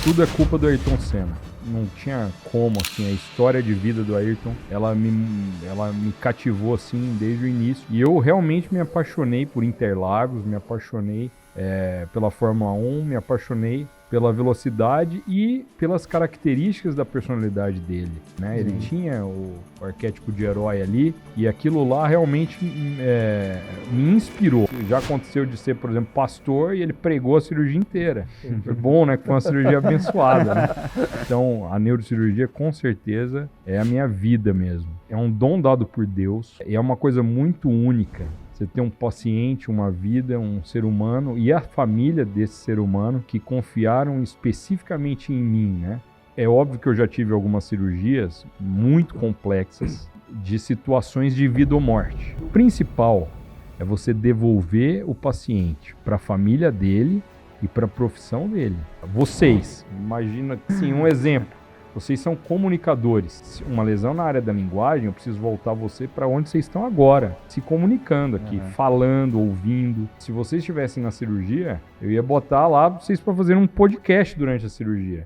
Tudo é culpa do Ayrton Senna. Não tinha como, assim, a história de vida do Ayrton, ela me cativou, assim, desde o início. E eu realmente me apaixonei por Interlagos, me apaixonei pela Fórmula 1, me apaixonei pela velocidade e pelas características da personalidade dele, né? Ele tinha o arquétipo de herói ali e aquilo lá realmente me inspirou. Já aconteceu de ser, por exemplo, pastor e ele pregou a cirurgia inteira. Foi bom, né? Que foi uma cirurgia abençoada, né? Então, a neurocirurgia com certeza é a minha vida mesmo. É um dom dado por Deus e é uma coisa muito única. Você tem um paciente, uma vida, um ser humano e a família desse ser humano que confiaram especificamente em mim, né? É óbvio que eu já tive algumas cirurgias muito complexas de situações de vida ou morte. O principal é você devolver o paciente para a família dele e para a profissão dele. Vocês, imagina assim, um exemplo. Vocês são comunicadores. Uma lesão na área da linguagem, eu preciso voltar você para onde vocês estão agora, se comunicando aqui, falando, ouvindo. Se vocês estivessem na cirurgia, eu ia botar lá vocês para fazer um podcast durante a cirurgia.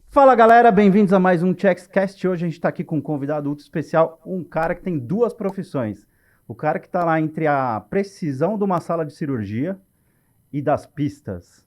Fala galera, bem-vindos a mais um ChecksCast. Hoje a gente está aqui com um convidado ultra especial, um cara que tem duas profissões. O cara que está lá entre a precisão de uma sala de cirurgia e das pistas.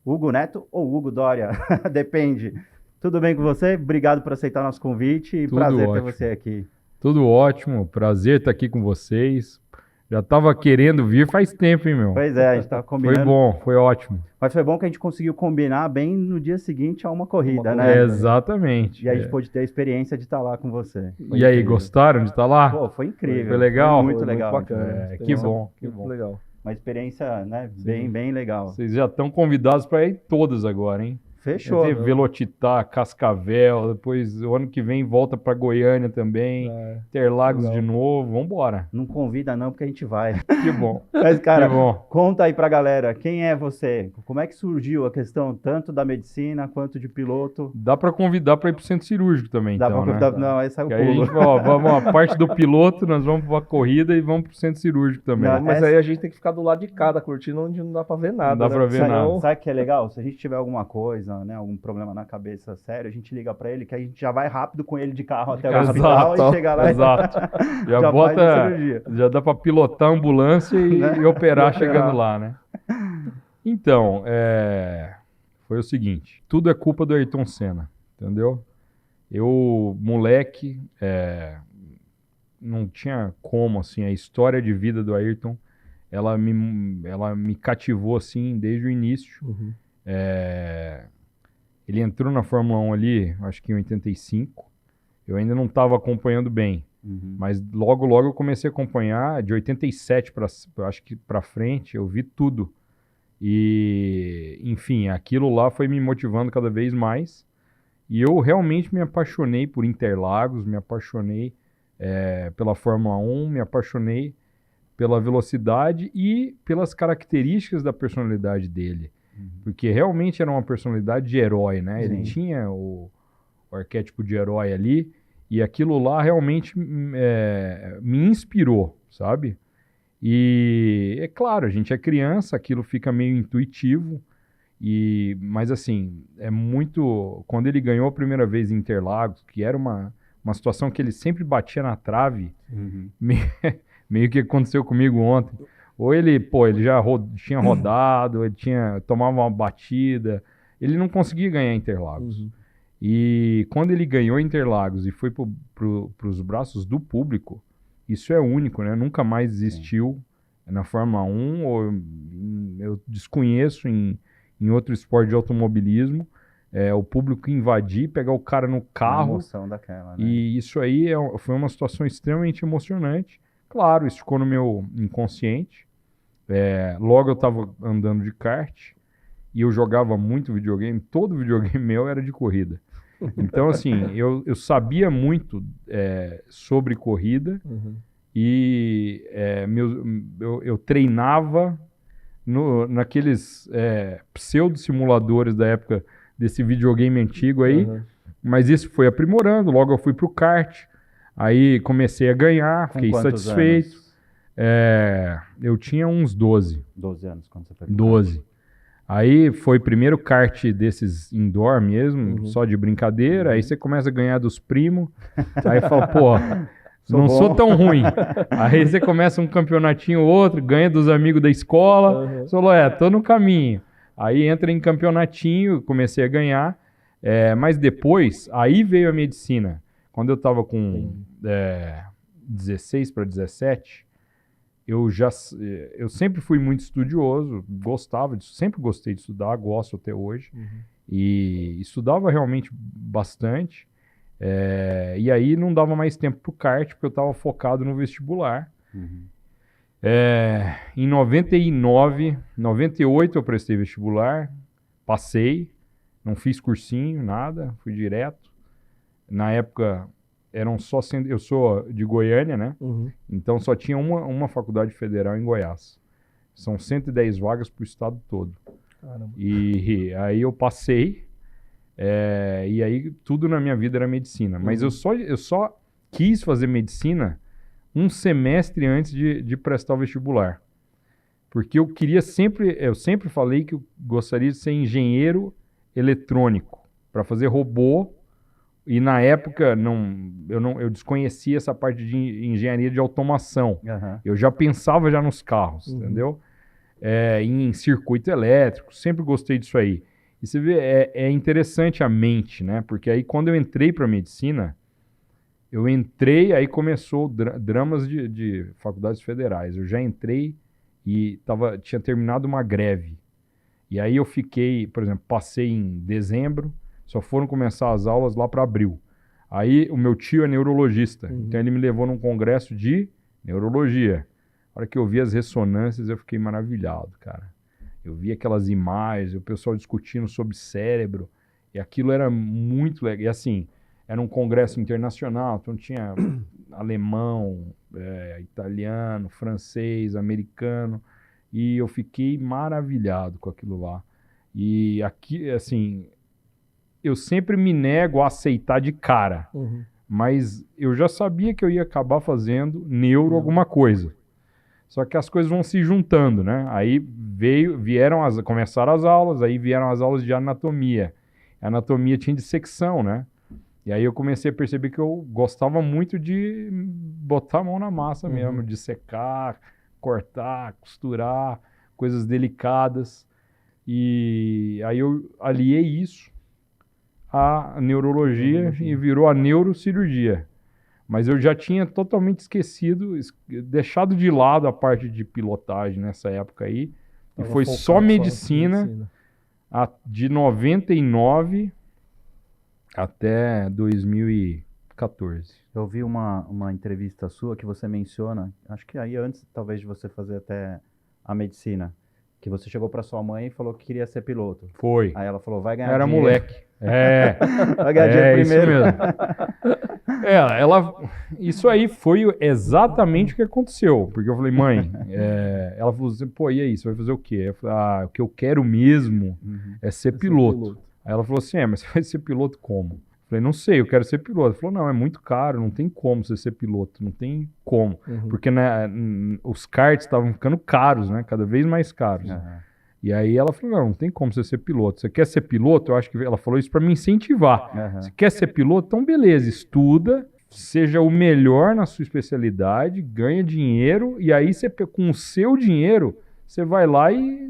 Hugo Neto ou Hugo Dória? Depende. Tudo bem com você? Obrigado por aceitar nosso convite e prazer ter você aqui. Tudo ótimo, prazer estar aqui com vocês. Já estava querendo vir faz tempo, hein, meu? Pois é, a gente estava combinando. Foi bom, foi ótimo. Mas foi bom que a gente conseguiu combinar bem no dia seguinte a uma corrida, né? Exatamente. E a gente pôde ter a experiência de estar lá com você. E aí, gostaram de estar lá? Pô, foi incrível. Foi legal? Foi muito legal. Muito bacana. Que bom, que Muito bom. legal. Uma experiência, né, bem legal. Vocês já estão convidados para ir todas agora, hein? Fechou. Quer dizer, Velocitar, Cascavel, depois o ano que vem volta para Goiânia também, Interlagos de novo, vambora. Não convida não, porque a gente vai. Que bom. Mas, cara, que bom. Conta aí pra galera, quem é você? Como é que surgiu a questão tanto da medicina quanto de piloto? Dá para convidar para ir pro centro cirúrgico também, Dá então, pra convidar, né? não, esse é o Que aí a pulo. gente, vamos a parte do piloto, nós vamos pra corrida e vamos pro centro cirúrgico também. Não, Mas aí a gente tem que ficar do lado de cada, curtindo onde não dá pra ver nada. Não dá pra ver nada. Sabe o que é legal? Se a gente tiver alguma coisa, né, algum problema na cabeça sério, a gente liga pra ele, que a gente já vai rápido com ele de carro até o hospital e chega lá Exato. Já faz bota, a cirurgia. já dá pra pilotar a ambulância e operar chegando lá, né? Então, foi o seguinte, tudo é culpa do Ayrton Senna, entendeu? Eu, moleque, não tinha como, assim, a história de vida do Ayrton, ela me cativou, assim, desde o início. Uhum. Ele entrou na Fórmula 1 ali, acho que em 85, eu ainda não estava acompanhando bem, mas logo eu comecei a acompanhar, de 87 para frente, eu vi tudo. E, enfim, aquilo lá foi me motivando cada vez mais. E eu realmente me apaixonei por Interlagos, me apaixonei pela Fórmula 1, me apaixonei pela velocidade e pelas características da personalidade dele. Porque realmente era uma personalidade de herói, né? Ele tinha o arquétipo de herói ali e aquilo lá realmente me inspirou, sabe? E é claro, a gente é criança, aquilo fica meio intuitivo, mas assim, é muito... Quando ele ganhou a primeira vez em Interlagos, que era uma situação que ele sempre batia na trave, meio que aconteceu comigo ontem. Ou ele já tinha rodado, ele tomava uma batida, ele não conseguia ganhar Interlagos. E quando ele ganhou Interlagos e foi para os braços do público, isso é único, né? Nunca mais existiu na Fórmula 1, ou eu desconheço em outro esporte de automobilismo, o público invadir, pegar o cara no carro. A emoção daquela, né? E isso aí foi uma situação extremamente emocionante. Claro, isso ficou no meu inconsciente. Logo eu estava andando de kart e eu jogava muito videogame, todo videogame meu era de corrida. Então, assim, eu sabia muito sobre corrida e eu treinava naqueles pseudo-simuladores da época desse videogame antigo aí, mas isso foi aprimorando, logo eu fui pro kart, aí comecei a ganhar, fiquei satisfeito. Eu tinha uns 12. 12 anos quando você foi pro 12. Aí foi primeiro kart desses indoor mesmo, só de brincadeira. Aí você começa a ganhar dos primos. Aí fala, pô, não sou tão ruim. Aí você começa um campeonatinho ou outro, ganha dos amigos da escola. Você falou, tô no caminho. Aí entra em campeonatinho, comecei a ganhar. Mas depois, aí veio a medicina. Quando eu tava com 16 para 17, eu sempre fui muito estudioso, sempre gostei de estudar, gosto até hoje. E estudava realmente bastante. E aí não dava mais tempo pro kart, porque eu estava focado no vestibular. Em 99, 98 eu prestei vestibular, passei, não fiz cursinho, nada, fui direto. Na época eu sou de Goiânia, né? Então só tinha uma faculdade federal em Goiás. São 110 vagas pro estado todo. Caramba. E aí eu passei, e aí tudo na minha vida era medicina. Mas eu só quis fazer medicina um semestre antes de prestar o vestibular. Porque eu sempre falei que eu gostaria de ser engenheiro eletrônico, para fazer robô. E na época eu desconhecia essa parte de engenharia de automação. Eu já pensava já nos carros, entendeu? Em circuito elétrico, sempre gostei disso aí. E você vê, é interessante a mente, né? Porque aí quando eu entrei para medicina, aí começou dramas de faculdades federais. Eu já entrei e tinha terminado uma greve. E aí eu fiquei, por exemplo, passei em dezembro, só foram começar as aulas lá para abril. Aí o meu tio é neurologista, então ele me levou num congresso de neurologia. A hora que eu vi as ressonâncias, eu fiquei maravilhado, cara. Eu vi aquelas imagens, o pessoal discutindo sobre cérebro, e aquilo era muito legal. E assim, era um congresso internacional, então tinha alemão, italiano, francês, americano, e eu fiquei maravilhado com aquilo lá. E aqui, assim, eu sempre me nego a aceitar de cara, mas eu já sabia que eu ia acabar fazendo alguma coisa. Só que as coisas vão se juntando, né? Aí começaram as aulas, aí vieram as aulas de anatomia. A anatomia tinha dissecção, né? E aí eu comecei a perceber que eu gostava muito de botar a mão na massa mesmo, de secar, cortar, costurar, coisas delicadas. E aí eu aliei isso à neurologia e virou a neurocirurgia. Mas eu já tinha totalmente deixado de lado a parte de pilotagem nessa época aí. E foi só medicina de 99 até 2014. Eu vi uma entrevista sua que você menciona, acho que aí antes talvez de você fazer até a medicina, que você chegou para sua mãe e falou que queria ser piloto. Foi. Aí ela falou, vai ganhar Era dinheiro. moleque. Vai ganhar dinheiro primeiro. Isso mesmo. Isso aí foi exatamente o que aconteceu. Porque eu falei, mãe, ela falou assim, pô, e aí, você vai fazer o quê? Eu falei, o que eu quero mesmo é ser piloto. Aí ela falou assim, mas você vai ser piloto como? Eu falei, não sei, eu quero ser piloto. Ela falou, não, é muito caro, não tem como você ser piloto, não tem como. Porque os karts estavam ficando caros, né? Cada vez mais caros. E aí ela falou, não tem como você ser piloto. Você quer ser piloto? Eu acho que ela falou isso para me incentivar. Você quer ser piloto? Então beleza, estuda, seja o melhor na sua especialidade, ganha dinheiro, e aí você, com o seu dinheiro, você vai lá e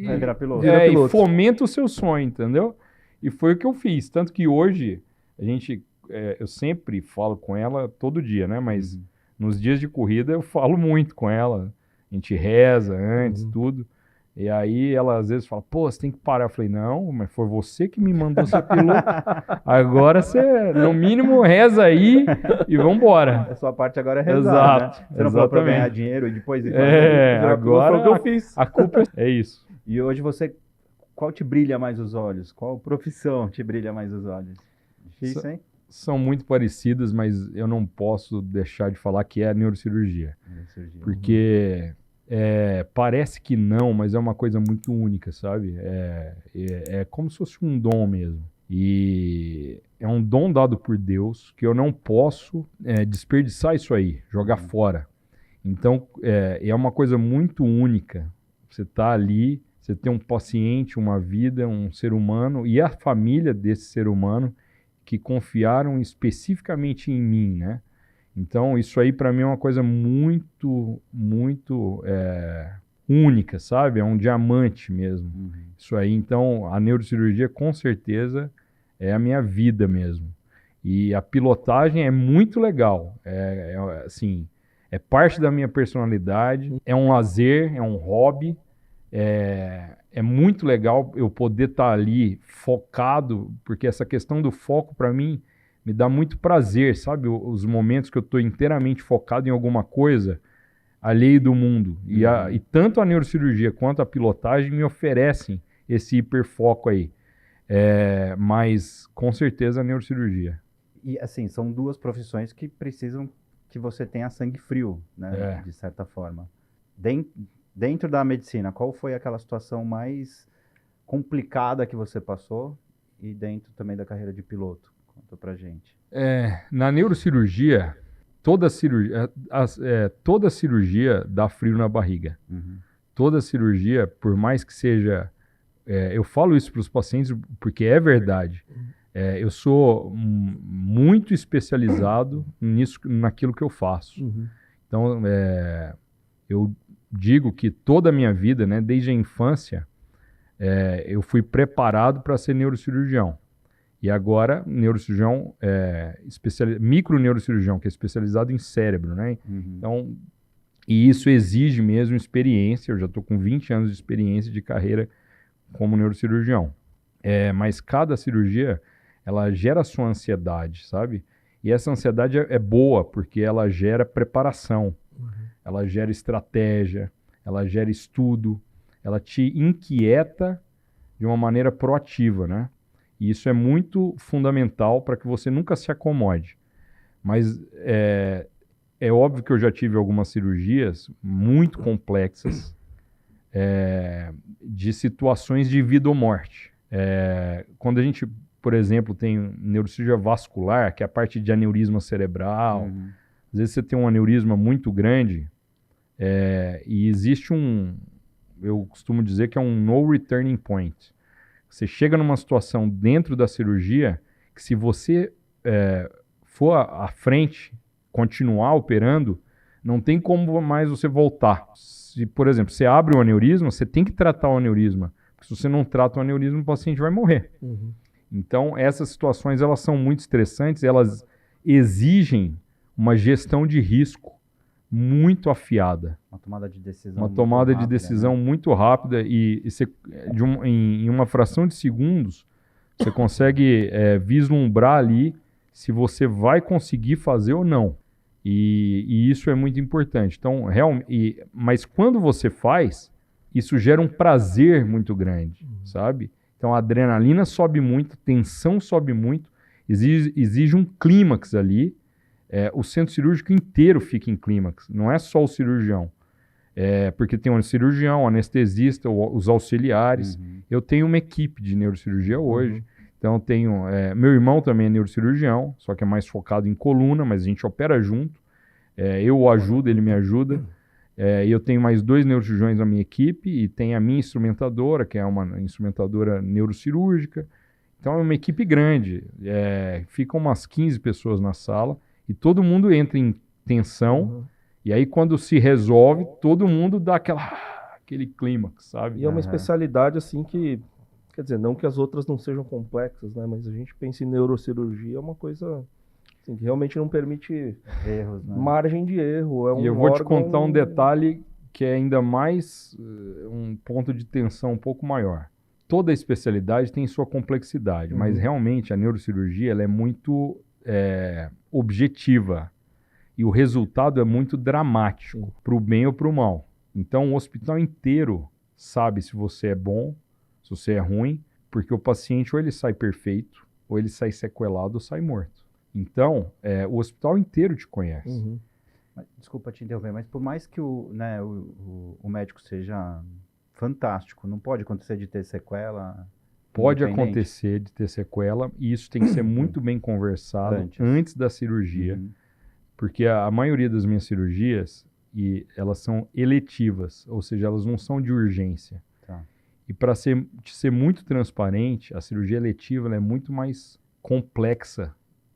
vai virar piloto. E fomenta o seu sonho, entendeu? E foi o que eu fiz. Tanto que hoje, eu sempre falo com ela todo dia, né? Mas nos dias de corrida eu falo muito com ela. A gente reza antes, tudo. E aí ela às vezes fala, pô, você tem que parar. Eu falei, não, mas foi você que me mandou ser piloto. Agora você, no mínimo, reza aí e vambora. A sua parte agora é rezar, exato, né? Você não falou pra ganhar dinheiro e depois... agora a culpa é isso. E hoje qual te brilha mais os olhos? Qual profissão te brilha mais os olhos? Difícil, hein? São muito parecidas, mas eu não posso deixar de falar que é a neurocirurgia. Porque... parece que não, mas é uma coisa muito única, sabe? É como se fosse um dom mesmo. E é um dom dado por Deus que eu não posso desperdiçar isso aí, jogar fora. Então, é uma coisa muito única. Você está ali, você tem um paciente, uma vida, um ser humano e a família desse ser humano que confiaram especificamente em mim, né? Então, isso aí para mim é uma coisa muito, muito única, sabe? É um diamante mesmo. Uhum. Isso aí, então, a neurocirurgia com certeza é a minha vida mesmo. E a pilotagem é muito legal. Assim, é parte da minha personalidade, é um lazer, é um hobby. É muito legal eu poder estar ali focado, porque essa questão do foco para mim me dá muito prazer, sabe? Os momentos que eu estou inteiramente focado em alguma coisa alheio do mundo. E tanto a neurocirurgia quanto a pilotagem me oferecem esse hiperfoco aí. Mas com certeza a neurocirurgia. E assim, são duas profissões que precisam que você tenha sangue frio, né? De certa forma. Dentro da medicina, qual foi aquela situação mais complicada que você passou? E dentro também da carreira de piloto? Conta pra gente. Na neurocirurgia, toda cirurgia dá frio na barriga. Uhum. Toda cirurgia, por mais que seja... eu falo isso para os pacientes porque é verdade. Eu sou muito especializado naquilo que eu faço. Uhum. Então, eu digo que toda a minha vida, né, desde a infância, eu fui preparado para ser neurocirurgião. E agora, neurocirurgião, microneurocirurgião, que é especializado em cérebro, né? Uhum. Então, e isso exige mesmo experiência. Eu já estou com 20 anos de experiência de carreira como neurocirurgião. Mas cada cirurgia, ela gera sua ansiedade, sabe? E essa ansiedade é boa, porque ela gera preparação, ela gera estratégia, ela gera estudo, ela te inquieta de uma maneira proativa, né? E isso é muito fundamental para que você nunca se acomode. Mas é óbvio que eu já tive algumas cirurgias muito complexas, de situações de vida ou morte. Quando a gente, por exemplo, tem neurocirurgia vascular, que é a parte de aneurisma cerebral, às vezes você tem um aneurisma muito grande, e existe eu costumo dizer que é um no returning point. Você chega numa situação dentro da cirurgia que se você for à frente, continuar operando, não tem como mais você voltar. Se, por exemplo, você abre um aneurisma, você tem que tratar o aneurisma. Porque se você não trata o aneurisma, o paciente vai morrer. Uhum. Então, essas situações elas são muito estressantes, elas exigem uma gestão de risco muito afiada. Uma tomada de decisão Uma muito tomada de rápida, decisão né? muito rápida e você, em uma fração de segundos, você consegue vislumbrar ali se você vai conseguir fazer ou não. E isso é muito importante. Então, mas quando você faz, isso gera um prazer muito grande, sabe? Então, a adrenalina sobe muito, a tensão sobe muito, exige um clímax ali. O centro cirúrgico inteiro fica em clímax, não é só o cirurgião. Porque tem um cirurgião, anestesista, os auxiliares. Eu tenho uma equipe de neurocirurgia hoje. Então, meu irmão também é neurocirurgião, só que é mais focado em coluna, mas a gente opera junto. Eu o ajudo, ele me ajuda. E eu tenho mais 2 neurocirurgiões na minha equipe e tem a minha instrumentadora, que é uma instrumentadora neurocirúrgica. Então, é uma equipe grande. Ficam umas 15 pessoas na sala e todo mundo entra em tensão. E aí, quando se resolve, todo mundo dá aquele clímax, sabe? E é uma especialidade, assim, que... Quer dizer, não que as outras não sejam complexas, né? Mas a gente pensa em neurocirurgia, é uma coisa assim, que realmente não permite Erros, né? margem de erro. E eu vou te contar um detalhe que é ainda mais um ponto de tensão um pouco maior. Toda especialidade tem sua complexidade, mas realmente a neurocirurgia ela é muito objetiva. E o resultado é muito dramático, para o bem ou para o mal. Então, o hospital inteiro sabe se você é bom, se você é ruim, porque o paciente ou ele sai perfeito, ou ele sai sequelado ou sai morto. Então, o hospital inteiro te conhece. Desculpa te interromper, mas por mais que o médico seja fantástico, não pode acontecer de ter sequela? Pode acontecer de ter sequela, e isso tem que ser muito bem conversado antes da cirurgia. Porque a maioria das minhas cirurgias, e elas são eletivas, ou seja, elas não são de urgência. Tá. E para ser muito transparente, a cirurgia eletiva ela é muito mais complexa,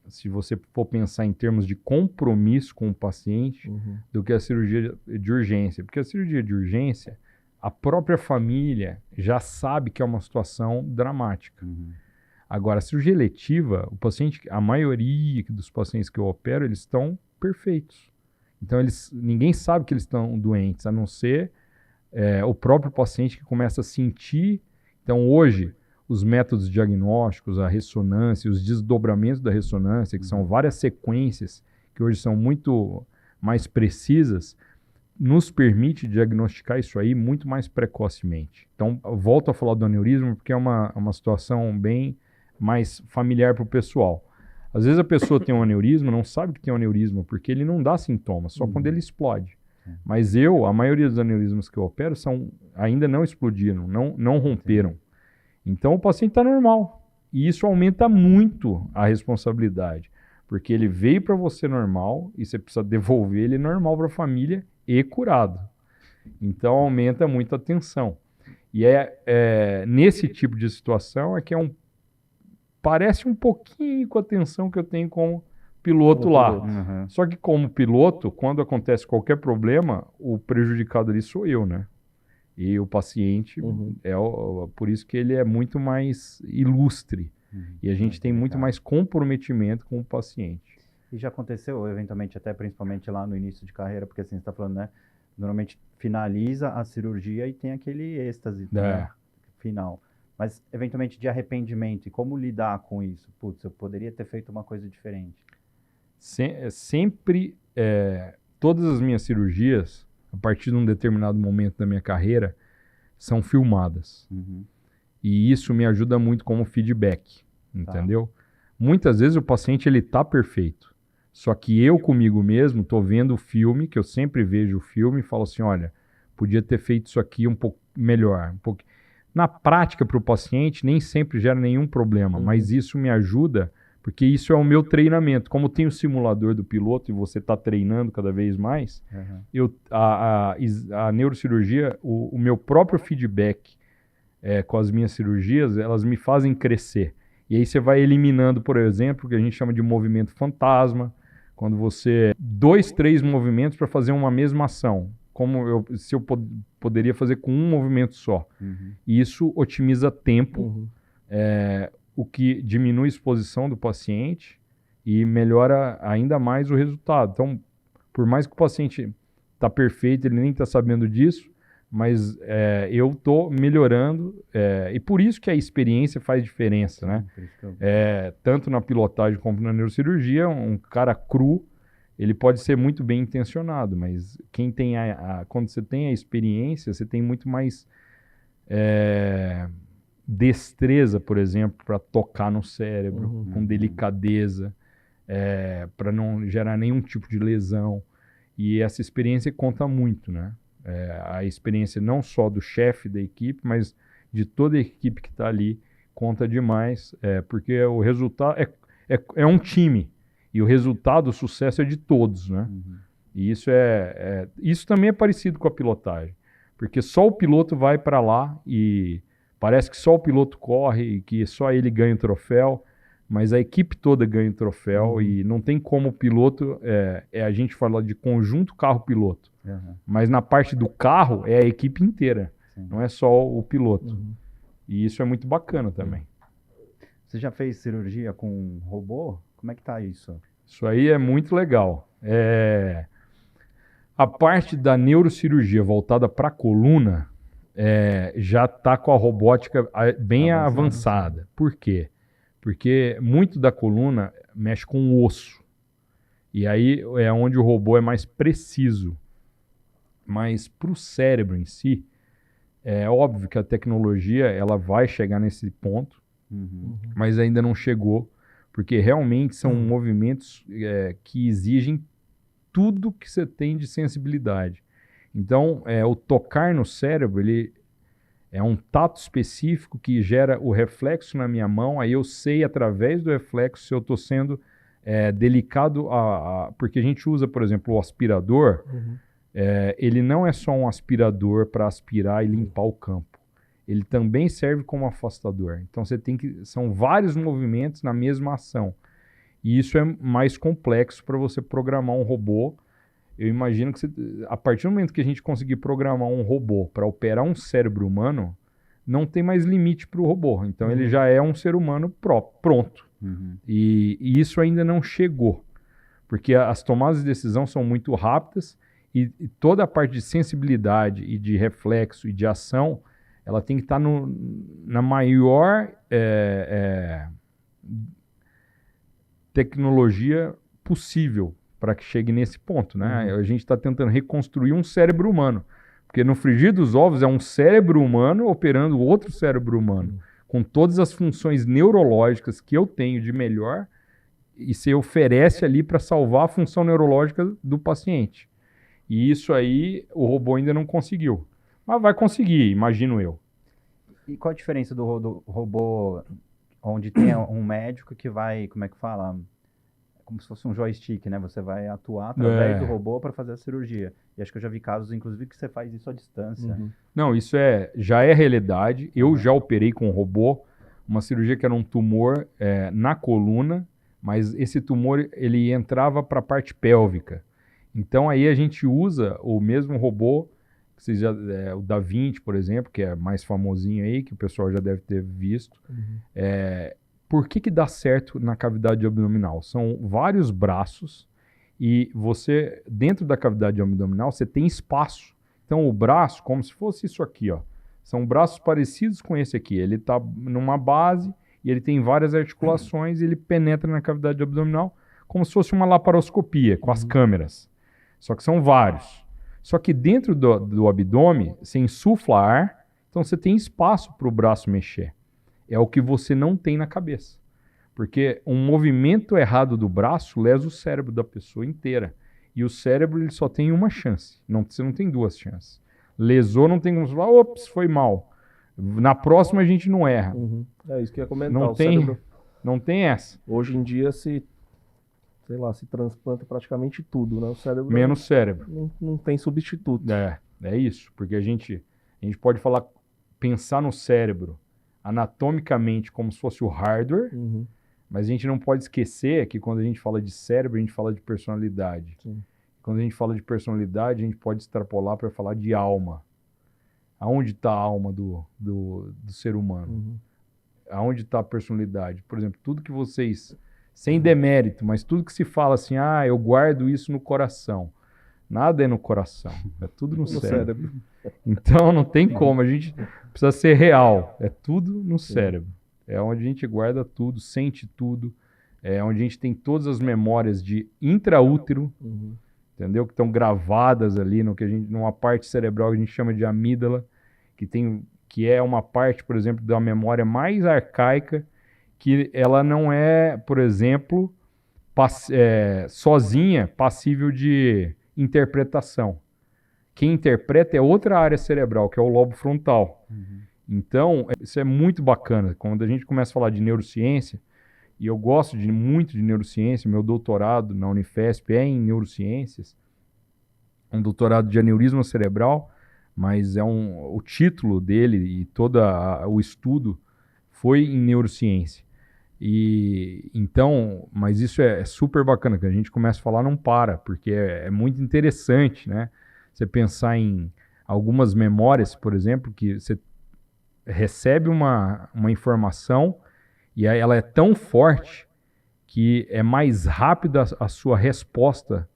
se você for pensar em termos de compromisso com o paciente, do que a cirurgia de urgência. Porque a cirurgia de urgência, a própria família já sabe que é uma situação dramática. Agora, a cirurgia eletiva, o paciente, a maioria dos pacientes que eu opero, eles estão perfeitos. Então, ninguém sabe que eles estão doentes, a não ser o próprio paciente que começa a sentir. Então, hoje, os métodos diagnósticos, a ressonância, os desdobramentos da ressonância, que são várias sequências que hoje são muito mais precisas, nos permite diagnosticar isso aí muito mais precocemente. Então, eu volto a falar do aneurisma porque é uma situação bem mais familiar para o pessoal. Às vezes a pessoa tem um aneurisma, não sabe que tem um aneurisma, porque ele não dá sintomas, só quando ele explode. Mas a maioria dos aneurismas que eu opero ainda não explodiram, não romperam. Então o paciente está normal. E isso aumenta muito a responsabilidade, porque ele veio para você normal e você precisa devolver ele normal para a família e curado. Então aumenta muito a tensão. E nesse tipo de situação é que parece um pouquinho com a tensão que eu tenho como piloto lá. Só que como piloto, quando acontece qualquer problema, o prejudicado ali sou eu, né? E o paciente, por isso que ele é muito mais ilustre. E a gente tem muito mais comprometimento com o paciente. E já aconteceu, eventualmente, até principalmente lá no início de carreira, porque assim, você está falando, né? Normalmente finaliza a cirurgia e tem aquele êxtase né, final. Mas, eventualmente, de arrependimento. E como lidar com isso? Putz, eu poderia ter feito uma coisa diferente. Sempre, todas as minhas cirurgias, a partir de um determinado momento da minha carreira, são filmadas. E isso me ajuda muito como feedback, entendeu? Muitas vezes o paciente está perfeito. Só que eu comigo mesmo estou vendo o filme, que eu sempre vejo o filme, e falo assim, olha, podia ter feito isso aqui um pouco melhor, um pouco. Na prática, para o paciente, nem sempre gera nenhum problema, mas isso me ajuda, porque isso é o meu treinamento. Como tem o simulador do piloto e você está treinando cada vez mais, a neurocirurgia, o meu próprio feedback com as minhas cirurgias, elas me fazem crescer. E aí você vai eliminando, por exemplo, o que a gente chama de movimento fantasma, quando você... 2, 3 movimentos para fazer uma mesma ação. Se eu poderia fazer com um movimento só. E isso otimiza tempo, o que diminui a exposição do paciente e melhora ainda mais o resultado. Então, por mais que o paciente está perfeito, ele nem está sabendo disso, mas eu estou melhorando, e por isso que a experiência faz diferença, né? Tanto na pilotagem como na neurocirurgia, um cara cru, ele pode ser muito bem intencionado, mas quem tem quando você tem a experiência, você tem muito mais destreza, por exemplo, para tocar no cérebro, com delicadeza, para não gerar nenhum tipo de lesão. E essa experiência conta muito, né? A experiência não só do chefe da equipe, mas de toda a equipe que está ali, conta demais, porque o resultado é um time. E o resultado, o sucesso é de todos, né? E isso também é parecido com a pilotagem. Porque só o piloto vai para lá e parece que só o piloto corre e que só ele ganha o troféu, mas a equipe toda ganha o troféu e não tem como o piloto... a gente fala de conjunto carro-piloto. Mas na parte do carro é a equipe inteira, não é só o piloto. E isso é muito bacana também. Você já fez cirurgia com robô? Como é que tá isso? Isso aí é muito legal. A parte da neurocirurgia voltada para a coluna já está com a robótica bem avançada. Por quê? Porque muito da coluna mexe com o osso. E aí é onde o robô é mais preciso. Mas para o cérebro em si, é óbvio que a tecnologia ela vai chegar nesse ponto, mas ainda não chegou. Porque realmente são movimentos que exigem tudo que você tem de sensibilidade. Então, o tocar no cérebro, ele é um tato específico que gera o reflexo na minha mão, aí eu sei através do reflexo se eu estou sendo delicado, porque a gente usa, por exemplo, o aspirador, ele não é só um aspirador para aspirar e limpar o campo. Ele também serve como afastador. Então são vários movimentos na mesma ação. E isso é mais complexo para você programar um robô. Eu imagino que a partir do momento que a gente conseguir programar um robô para operar um cérebro humano, não tem mais limite para o robô. Então ele já é um ser humano pronto. E isso ainda não chegou. Porque as tomadas de decisão são muito rápidas e toda a parte de sensibilidade e de reflexo e de ação, ela tem que estar na maior tecnologia possível para que chegue nesse ponto, né? A gente está tentando reconstruir um cérebro humano, porque no frigir dos ovos é um cérebro humano operando outro cérebro humano, com todas as funções neurológicas que eu tenho de melhor, e você oferece ali para salvar a função neurológica do paciente. E isso aí o robô ainda não conseguiu, mas vai conseguir, imagino eu. E qual a diferença do robô onde tem um médico que vai, como é que fala? Como se fosse um joystick, né? Você vai atuar através do robô para fazer a cirurgia. E acho que eu já vi casos, inclusive, que você faz isso à distância. Não, isso já é realidade. Eu já operei com um robô, uma cirurgia que era um tumor na coluna, mas esse tumor ele entrava para a parte pélvica. Então aí a gente usa o mesmo robô, o Da Vinci, por exemplo, que é mais famosinho aí, que o pessoal já deve ter visto. Por que dá certo na cavidade abdominal? São vários braços e você, dentro da cavidade abdominal, você tem espaço. Então o braço, como se fosse isso aqui, ó, são braços parecidos com esse aqui. Ele está numa base e ele tem várias articulações e ele penetra na cavidade abdominal como se fosse uma laparoscopia com as câmeras. Só que são vários. Só que dentro do abdômen, você insufla ar, então você tem espaço para o braço mexer. É o que você não tem na cabeça. Porque um movimento errado do braço lesa o cérebro da pessoa inteira. E o cérebro ele só tem uma chance. Você não tem duas chances. Lesou, não tem como você falar, ops, foi mal. Na próxima a gente não erra. É isso que eu ia comentar. Não tem essa. Hoje em dia se transplanta praticamente tudo, né? O cérebro menos cérebro. Não tem substituto. É isso. Porque a gente pode pensar no cérebro anatomicamente como se fosse o hardware, mas a gente não pode esquecer que quando a gente fala de cérebro, a gente fala de personalidade. Sim. Quando a gente fala de personalidade, a gente pode extrapolar para falar de alma. Aonde está a alma do ser humano? Aonde está a personalidade? Por exemplo, tudo que vocês, sem demérito, mas tudo que se fala assim, eu guardo isso no coração. Nada é no coração, é tudo no cérebro. Então não tem como, a gente precisa ser real, é tudo no cérebro. É onde a gente guarda tudo, sente tudo, é onde a gente tem todas as memórias de intraútero, entendeu? Que estão gravadas ali numa parte cerebral que a gente chama de amígdala, que é uma parte, por exemplo, da memória mais arcaica, que ela não é, por exemplo, sozinha, passível de interpretação. Quem interpreta é outra área cerebral, que é o lobo frontal. Então, isso é muito bacana. Quando a gente começa a falar de neurociência, e eu gosto muito de neurociência, meu doutorado na Unifesp é em neurociências, um doutorado de aneurisma cerebral, mas o título dele e todo o estudo foi em neurociência. E então, mas isso é super bacana, que a gente começa a falar, não para, porque é muito interessante, né? Você pensar em algumas memórias, por exemplo, que você recebe uma informação e aí ela é tão forte que é mais rápida a sua resposta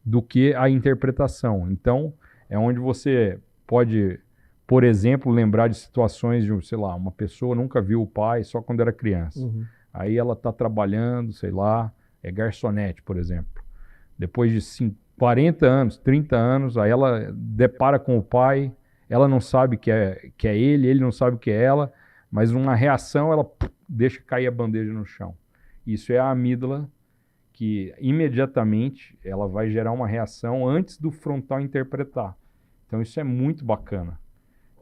do que a interpretação. Então, é onde você pode, por exemplo, lembrar de situações de, sei lá, uma pessoa nunca viu o pai só quando era criança. Aí ela está trabalhando, sei lá, é garçonete, por exemplo. Depois de 40 anos, 30 anos, aí ela depara com o pai, ela não sabe que é ele não sabe que é ela, mas uma reação, ela deixa cair a bandeja no chão. Isso é a amígdala, que imediatamente ela vai gerar uma reação antes do frontal interpretar. Então isso é muito bacana.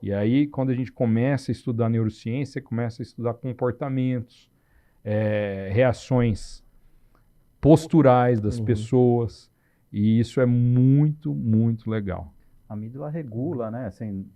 E aí, quando a gente começa a estudar neurociência, começa a estudar comportamentos, reações posturais das pessoas. E isso é muito, muito legal. A amígdala regula, né? Assim,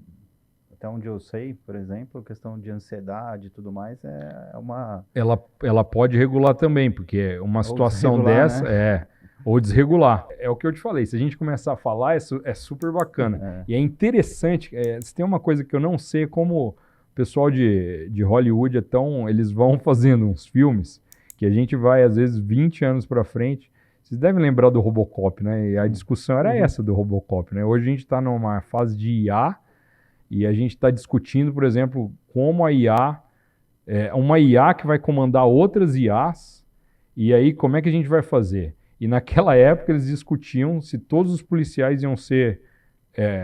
até onde eu sei, por exemplo, questão de ansiedade e tudo mais é uma... Ela pode regular também, porque uma situação desregular, dessa né? ou desregular. É o que eu te falei, se a gente começar a falar, é super bacana. E é interessante, se tem uma coisa que eu não sei, como o pessoal de Hollywood eles vão fazendo uns filmes que a gente vai, às vezes, 20 anos para frente. Vocês devem lembrar do Robocop, né? E a discussão era essa do Robocop, né? Hoje a gente está numa fase de IA e a gente está discutindo, por exemplo, como a IA, uma IA que vai comandar outras IAs, e aí como é que a gente vai fazer? E naquela época eles discutiam se todos os policiais iam ser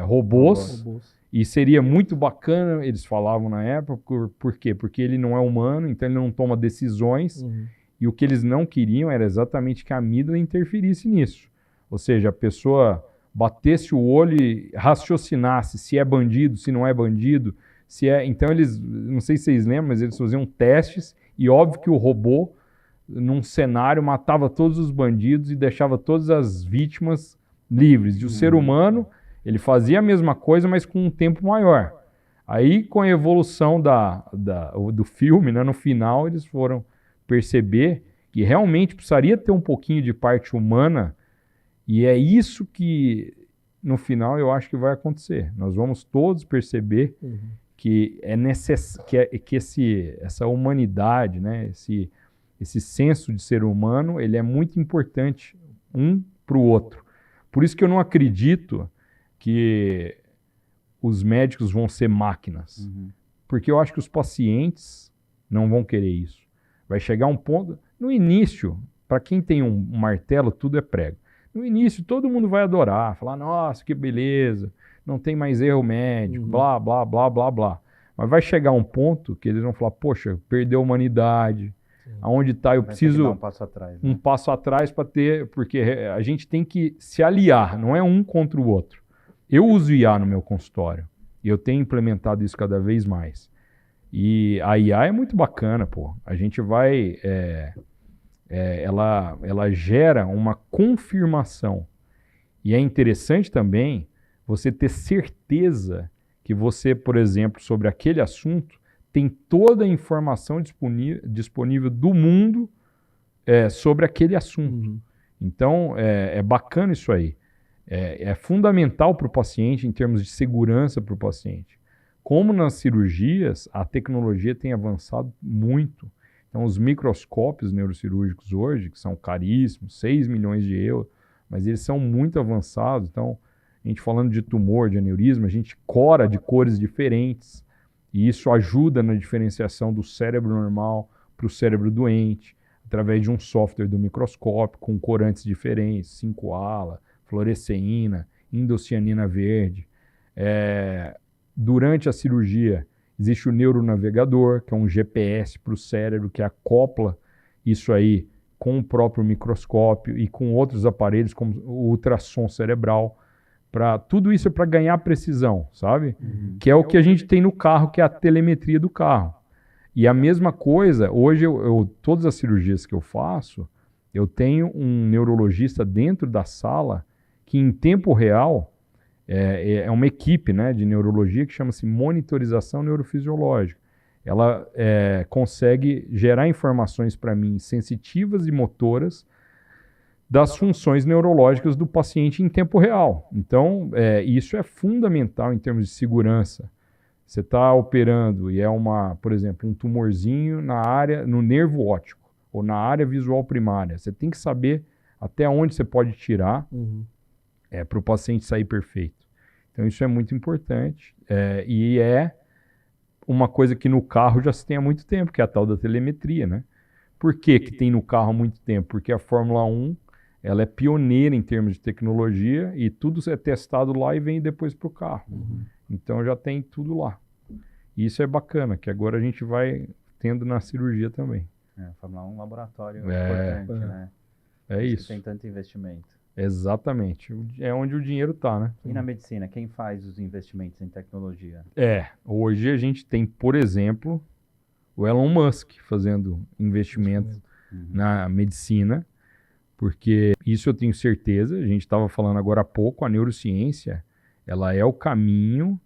robôs, e seria muito bacana, eles falavam na época, por quê? Porque ele não é humano, então ele não toma decisões, e o que eles não queriam era exatamente que a amígdala interferisse nisso. Ou seja, a pessoa batesse o olho e raciocinasse se é bandido, se não é bandido, se é... Então eles, não sei se vocês lembram, mas eles faziam testes, e óbvio que o robô, num cenário, matava todos os bandidos e deixava todas as vítimas livres. E o ser humano, ele fazia a mesma coisa, mas com um tempo maior. Aí, com a evolução do filme, né, no final, eles foram perceber que realmente precisaria ter um pouquinho de parte humana, e é isso que, no final, eu acho que vai acontecer. Nós vamos todos perceber que é necessário, que essa humanidade, né, esse senso de ser humano, ele é muito importante um para o outro. Por isso que eu não acredito que os médicos vão ser máquinas. Porque eu acho que os pacientes não vão querer isso. Vai chegar um ponto... No início, para quem tem um martelo, tudo é prego. No início, todo mundo vai adorar, falar, nossa, que beleza, não tem mais erro médico, blá, blá, blá, blá, blá. Mas vai chegar um ponto que eles vão falar, poxa, perdeu a humanidade, aonde está? Eu preciso dar um passo atrás, né? Um passo atrás para ter, porque a gente tem que se aliar, não é um contra o outro. Eu uso IA no meu consultório e eu tenho implementado isso cada vez mais. E a IA é muito bacana, pô. A gente vai... ela gera uma confirmação. E é interessante também você ter certeza que você, por exemplo, sobre aquele assunto, tem toda a informação disponível do mundo sobre aquele assunto. Então, é bacana isso aí. É fundamental para o paciente em termos de segurança para o paciente. Como nas cirurgias, a tecnologia tem avançado muito. Então, os microscópios neurocirúrgicos hoje, que são caríssimos, 6 milhões de euros, mas eles são muito avançados. Então, a gente falando de tumor, de aneurisma, a gente cora de cores diferentes. E isso ajuda na diferenciação do cérebro normal para o cérebro doente, através de um software do microscópio, com corantes diferentes, 5-ala, fluoresceína, indocianina verde. Durante a cirurgia, existe o neuronavegador, que é um GPS para o cérebro, que acopla isso aí com o próprio microscópio e com outros aparelhos, como o ultrassom cerebral. Tudo isso é para ganhar precisão, sabe? Que é o que a gente tem no carro, que é a telemetria do carro. E a mesma coisa, hoje, todas as cirurgias que eu faço, eu tenho um neurologista dentro da sala que, em tempo real, é uma equipe, né, de neurologia que chama-se monitorização neurofisiológica. Ela consegue gerar informações para mim sensitivas e motoras das funções neurológicas do paciente em tempo real. Então, isso é fundamental em termos de segurança. Você está operando e por exemplo, um tumorzinho no nervo óptico ou na área visual primária. Você tem que saber até onde você pode tirar para o paciente sair perfeito. Então, isso é muito importante e é uma coisa que no carro já se tem há muito tempo, que é a tal da telemetria, né? Por que tem no carro há muito tempo? Porque a Fórmula 1 ela é pioneira em termos de tecnologia e tudo é testado lá e vem depois para o carro. Então já tem tudo lá. E isso é bacana, que agora a gente vai tendo na cirurgia também. A Fórmula 1 é um laboratório importante, né? É isso. Tem tanto investimento. Exatamente. É onde o dinheiro está, né? E na medicina, quem faz os investimentos em tecnologia? Hoje a gente tem, por exemplo, o Elon Musk fazendo investimento na medicina, Porque isso eu tenho certeza, a gente estava falando agora há pouco, a neurociência, ela é o caminho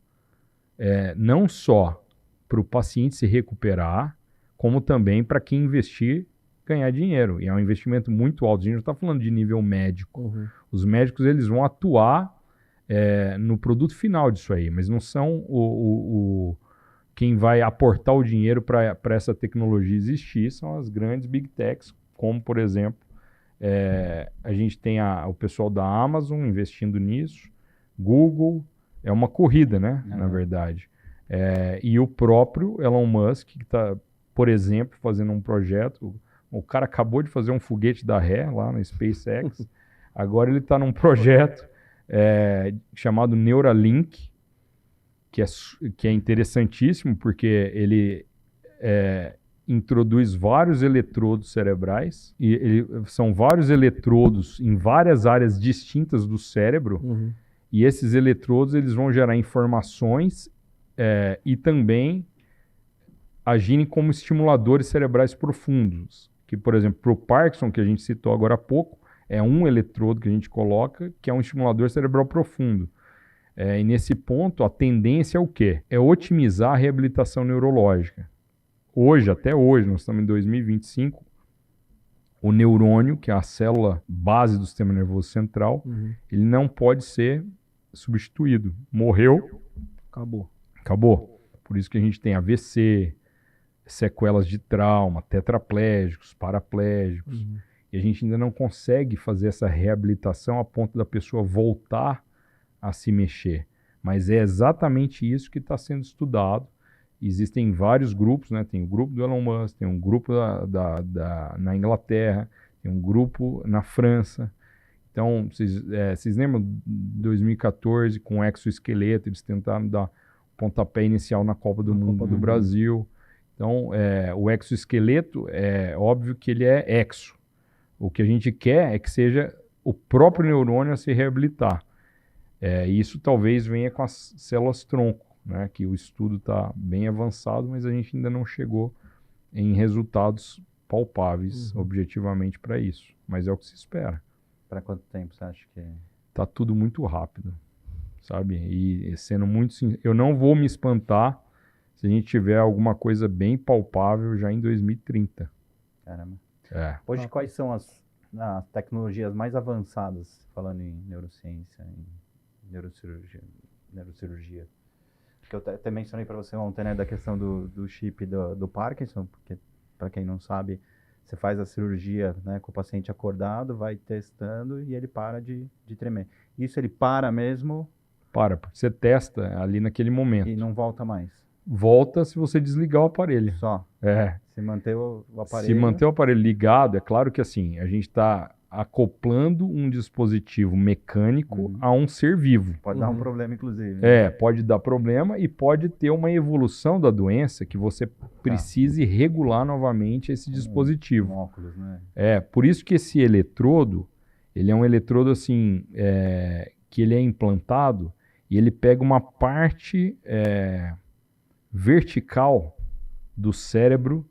não só para o paciente se recuperar, como também para quem investir ganhar dinheiro. E é um investimento muito alto. A gente não está falando de nível médico. Uhum. Os médicos eles vão atuar no produto final disso aí, mas não são quem vai aportar o dinheiro para essa tecnologia existir, são as grandes big techs, como, por exemplo, a gente tem o pessoal da Amazon investindo nisso, Google, é uma corrida, né, na verdade. E o próprio Elon Musk, que está, por exemplo, fazendo um projeto, o cara acabou de fazer um foguete da ré lá na SpaceX, agora ele está num projeto chamado Neuralink, que é interessantíssimo, porque ele introduz vários eletrodos cerebrais, e são vários eletrodos em várias áreas distintas do cérebro, e esses eletrodos eles vão gerar informações e também agirem como estimuladores cerebrais profundos, que, por exemplo, para o Parkinson, que a gente citou agora há pouco, é um eletrodo que a gente coloca, que é um estimulador cerebral profundo. E nesse ponto, a tendência é o quê? É otimizar a reabilitação neurológica. Hoje, até hoje, nós estamos em 2025, o neurônio, que é a célula base do sistema nervoso central, ele não pode ser substituído. Morreu, acabou. Por isso que a gente tem AVC, sequelas de trauma, tetraplégicos, paraplégicos. E a gente ainda não consegue fazer essa reabilitação a ponto da pessoa voltar a se mexer. Mas é exatamente isso que está sendo estudado. Existem vários grupos, né? Tem o grupo do Elon Musk, tem um grupo na Inglaterra, tem um grupo na França. Então, vocês lembram de 2014, com o exoesqueleto, eles tentaram dar pontapé inicial na Copa do Mundo do Brasil. Então, o exoesqueleto, é óbvio que ele é exo. O que a gente quer é que seja o próprio neurônio a se reabilitar. Isso talvez venha com as células-tronco, né, que o estudo está bem avançado, mas a gente ainda não chegou em resultados palpáveis objetivamente para isso. Mas é o que se espera. Para quanto tempo você acha que... Está tudo muito rápido, sabe? E sendo muito sincero, eu não vou me espantar se a gente tiver alguma coisa bem palpável já em 2030. Caramba. Hoje, quais são as tecnologias mais avançadas, falando em neurociência, em neurocirurgia? Que eu até mencionei para você ontem, né, da questão do chip do Parkinson, porque, para quem não sabe, você faz a cirurgia, né, com o paciente acordado, vai testando e ele para de tremer. Isso ele para mesmo? Para, porque você testa ali naquele momento. E não volta mais? Volta se você desligar o aparelho. Só? Se manter o aparelho... Se manter o aparelho ligado, é claro que assim, a gente está acoplando um dispositivo mecânico a um ser vivo. Pode dar um problema, inclusive. Pode dar problema e pode ter uma evolução da doença que você precise regular novamente esse dispositivo. Um óculos, né? Por isso que esse eletrodo, ele é um eletrodo assim, que ele é implantado e ele pega uma parte vertical do cérebro,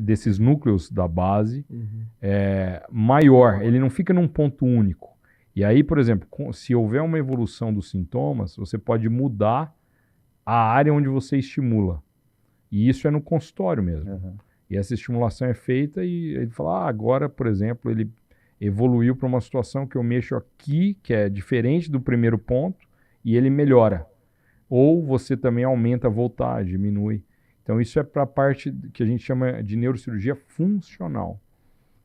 desses núcleos da base, maior. Ele não fica num ponto único. E aí, por exemplo, se houver uma evolução dos sintomas, você pode mudar a área onde você estimula. E isso é no consultório mesmo. E essa estimulação é feita e ele fala, agora, por exemplo, ele evoluiu para uma situação que eu mexo aqui, que é diferente do primeiro ponto, e ele melhora. Ou você também aumenta a voltagem, diminui. Então, isso é para a parte que a gente chama de neurocirurgia funcional.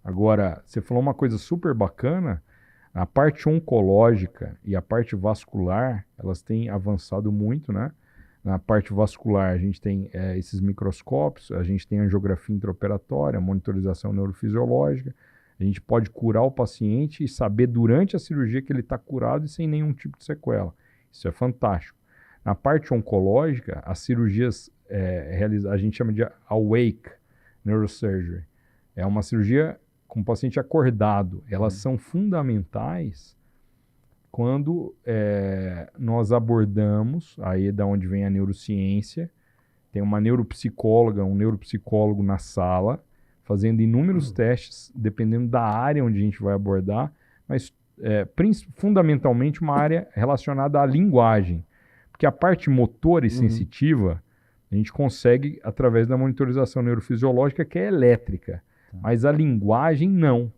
Agora, você falou uma coisa super bacana, a parte oncológica e a parte vascular, elas têm avançado muito, né? Na parte vascular, a gente tem esses microscópios, a gente tem angiografia intraoperatória, monitorização neurofisiológica, a gente pode curar o paciente e saber durante a cirurgia que ele está curado e sem nenhum tipo de sequela. Isso é fantástico. Na parte oncológica, as cirurgias a gente chama de awake neurosurgery. É uma cirurgia com o paciente acordado. Elas são fundamentais quando nós abordamos, aí é da onde vem a neurociência, tem uma neuropsicóloga, um neuropsicólogo na sala, fazendo inúmeros testes, dependendo da área onde a gente vai abordar, mas fundamentalmente uma área relacionada à linguagem. Porque a parte motora e sensitiva, a gente consegue através da monitorização neurofisiológica, que é elétrica, mas a linguagem não.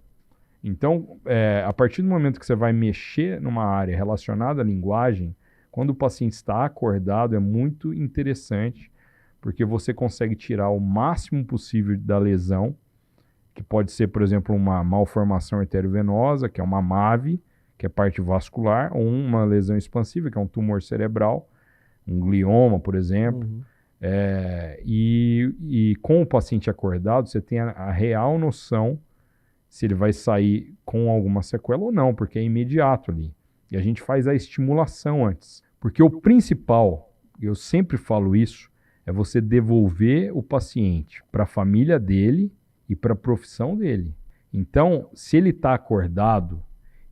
Então, a partir do momento que você vai mexer numa área relacionada à linguagem, quando o paciente está acordado, é muito interessante, porque você consegue tirar o máximo possível da lesão, que pode ser, por exemplo, uma malformação arteriovenosa, que é uma MAVE, que é parte vascular, ou uma lesão expansiva, que é um tumor cerebral, um glioma, por exemplo. E com o paciente acordado, você tem a real noção se ele vai sair com alguma sequela ou não, porque é imediato ali. E a gente faz a estimulação antes. Porque o principal, eu sempre falo isso, é você devolver o paciente para a família dele e para a profissão dele. Então, se ele está acordado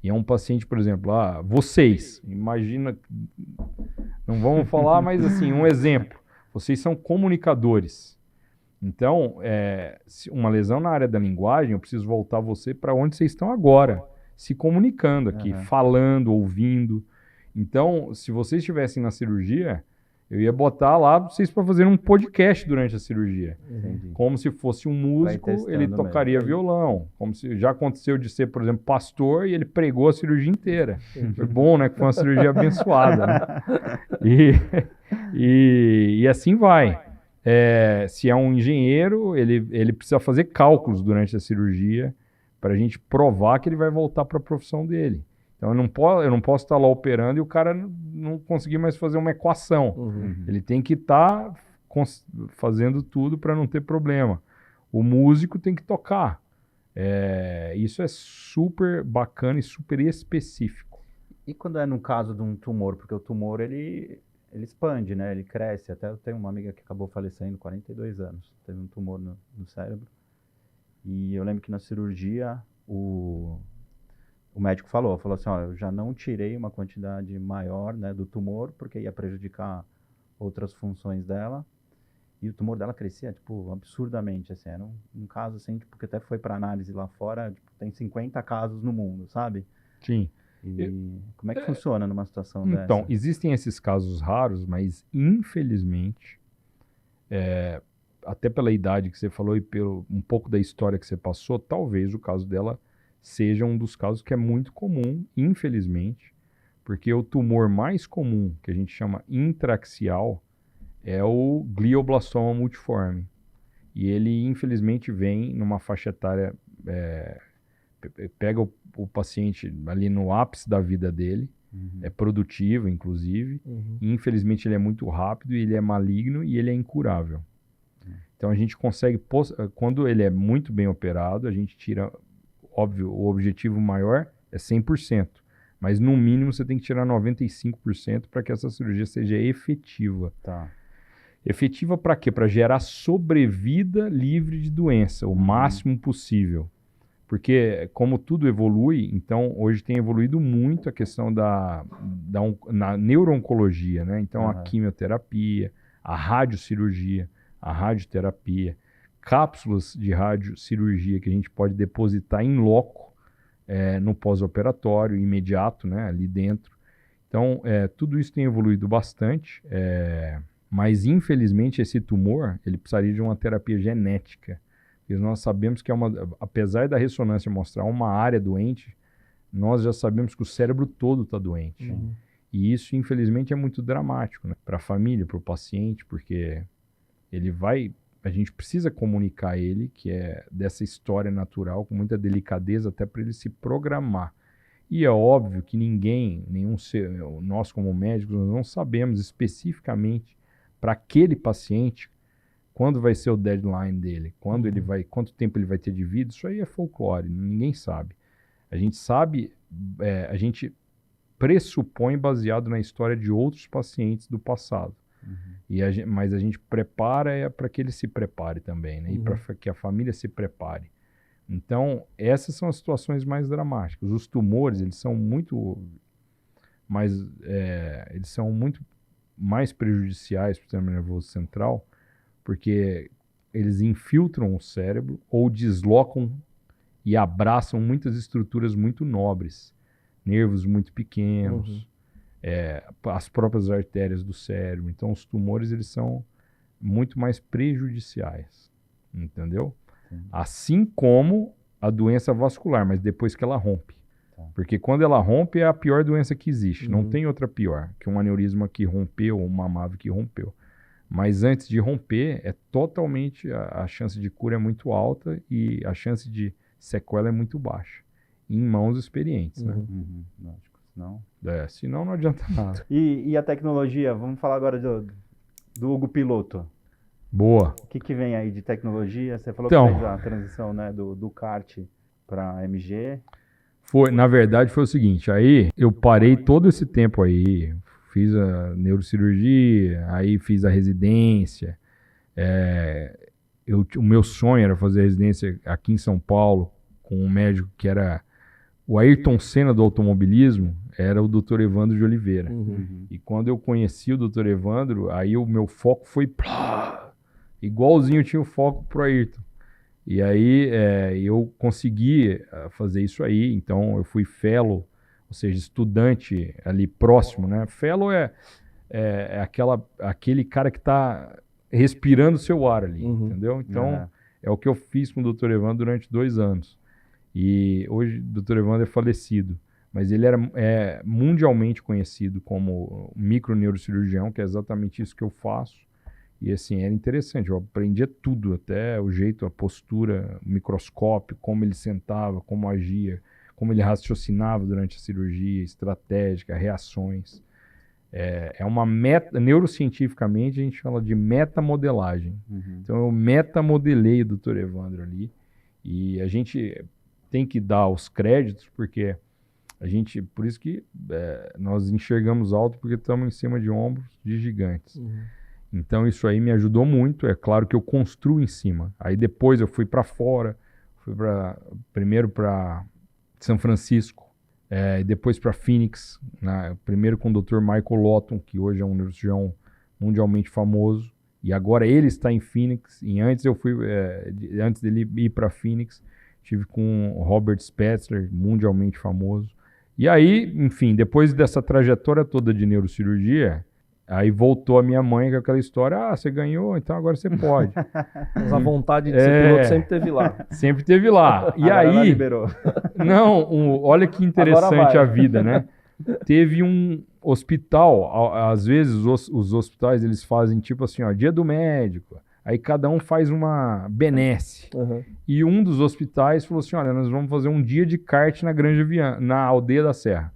e é um paciente, por exemplo, vocês, imagina, não vamos falar, mas assim, um exemplo, vocês são comunicadores. Então, uma lesão na área da linguagem, eu preciso voltar você para onde vocês estão agora, se comunicando aqui, falando, ouvindo. Então, se vocês estivessem na cirurgia, eu ia botar lá vocês para fazer um podcast durante a cirurgia. Como se fosse um músico, ele tocaria violão. Como se já aconteceu de ser, por exemplo, pastor e ele pregou a cirurgia inteira. Foi bom, né? Que foi uma cirurgia abençoada, né? E assim vai. Se é um engenheiro, ele precisa fazer cálculos durante a cirurgia para a gente provar que ele vai voltar para a profissão dele. Então eu não posso estar lá operando e o cara não conseguir mais fazer uma equação. Ele tem que estar fazendo tudo para não ter problema. O músico tem que tocar. Isso é super bacana e super específico. E quando é no caso de um tumor? Porque o tumor, ele expande, né? Ele cresce. Até eu tenho uma amiga que acabou falecendo, 42 anos. Teve um tumor no cérebro. E eu lembro que na cirurgia, o médico falou assim, eu já não tirei uma quantidade maior, né, do tumor, porque ia prejudicar outras funções dela. E o tumor dela crescia, tipo, absurdamente, assim. Era um caso, assim, tipo, que até foi para análise lá fora, tipo, tem 50 casos no mundo, sabe? Sim. E como é que funciona numa situação dessa? Então, existem esses casos raros, mas infelizmente, até pela idade que você falou e pelo um pouco da história que você passou, talvez o caso dela seja um dos casos que é muito comum, infelizmente, porque o tumor mais comum, que a gente chama intraaxial, é o glioblastoma multiforme. E ele, infelizmente, vem numa faixa etária, pega o paciente ali no ápice da vida dele, é produtivo, inclusive, e, infelizmente, ele é muito rápido, ele é maligno e ele é incurável. Então, a gente consegue, quando ele é muito bem operado, a gente tira... Óbvio, o objetivo maior é 100%, mas no mínimo você tem que tirar 95% para que essa cirurgia seja efetiva. Tá. Efetiva para quê? Para gerar sobrevida livre de doença, o máximo possível. Porque como tudo evolui, então hoje tem evoluído muito a questão na neuro-oncologia, né? Então a quimioterapia, a radiocirurgia, a radioterapia, cápsulas de radiocirurgia que a gente pode depositar em loco no pós-operatório, imediato, né, ali dentro. Então, tudo isso tem evoluído bastante, mas infelizmente esse tumor, ele precisaria de uma terapia genética. Porque nós sabemos que apesar da ressonância mostrar uma área doente, nós já sabemos que o cérebro todo está doente. E isso, infelizmente, é muito dramático, né, para a família, para o paciente, porque a gente precisa comunicar ele, que é dessa história natural, com muita delicadeza, até para ele se programar. E é óbvio que nenhum ser, nós como médicos, nós não sabemos especificamente para aquele paciente quando vai ser o deadline dele, quanto tempo ele vai ter de vida. Isso aí é folclore, ninguém sabe. A gente sabe, a gente pressupõe baseado na história de outros pacientes do passado. Mas a gente prepara para que ele se prepare também, né? E para que a família se prepare. Então, essas são as situações mais dramáticas. Os tumores, eles são muito mais prejudiciais para o sistema nervoso central, porque eles infiltram o cérebro ou deslocam e abraçam muitas estruturas muito nobres, nervos muito pequenos, as próprias artérias do cérebro. Então, os tumores, eles são muito mais prejudiciais, entendeu? Assim como a doença vascular, mas depois que ela rompe. Porque quando ela rompe, é a pior doença que existe. Não tem outra pior que um aneurisma que rompeu ou uma MAVE que rompeu. Mas antes de romper, é totalmente, a chance de cura é muito alta e a chance de sequela é muito baixa. Em mãos experientes, né? Lógico, senão... Senão não adianta nada. E a tecnologia? Vamos falar agora do Hugo Piloto. Boa. O que vem aí de tecnologia? Você falou Então, que fez a transição, né, do kart para MG. Na verdade, foi o seguinte. Aí eu parei todo esse tempo aí. Fiz a neurocirurgia, aí fiz a residência. O meu sonho era fazer a residência aqui em São Paulo com um médico que era o Ayrton Senna do automobilismo, era o Dr. Evandro de Oliveira. E quando eu conheci o Dr. Evandro, aí o meu foco foi igualzinho eu tinha o foco pro Ayrton. E aí eu consegui fazer isso aí, então eu fui fellow, ou seja, estudante ali próximo, né? Fellow é aquele cara que está respirando o seu ar ali, entendeu? Então, é o que eu fiz com o Dr. Evandro durante 2 anos. E hoje o Dr. Evandro é falecido, mas ele era mundialmente conhecido como microneurocirurgião, que é exatamente isso que eu faço. E assim, era interessante, eu aprendia tudo, até o jeito, a postura, o microscópio, como ele sentava, como agia, como ele raciocinava durante a cirurgia, estratégica, reações. Neurocientificamente a gente fala de metamodelagem. Então eu metamodelei o Dr. Evandro ali, e a gente tem que dar os créditos, porque por isso que nós enxergamos alto, porque estamos em cima de ombros de gigantes. Então isso aí me ajudou muito. É claro que eu construo em cima. Aí depois eu fui para fora, primeiro para São Francisco, e depois para Phoenix, primeiro com o Dr. Michael Lawton, que hoje é um neurocirurgião mundialmente famoso, e agora ele está em Phoenix. E antes antes dele ir para Phoenix, tive com o Robert Spetzler, mundialmente famoso. E aí, enfim, depois dessa trajetória toda de neurocirurgia, aí voltou a minha mãe com aquela história: você ganhou, então agora você pode. Mas a vontade de ser piloto sempre teve lá. Sempre teve lá. E agora ela aí... liberou. Não, olha que interessante a vida, né? Teve um hospital, às vezes os hospitais, eles fazem tipo assim, dia do médico. Aí cada um faz uma benesse. E um dos hospitais falou assim: olha, nós vamos fazer um dia de kart na Granja Viana, na Aldeia da Serra.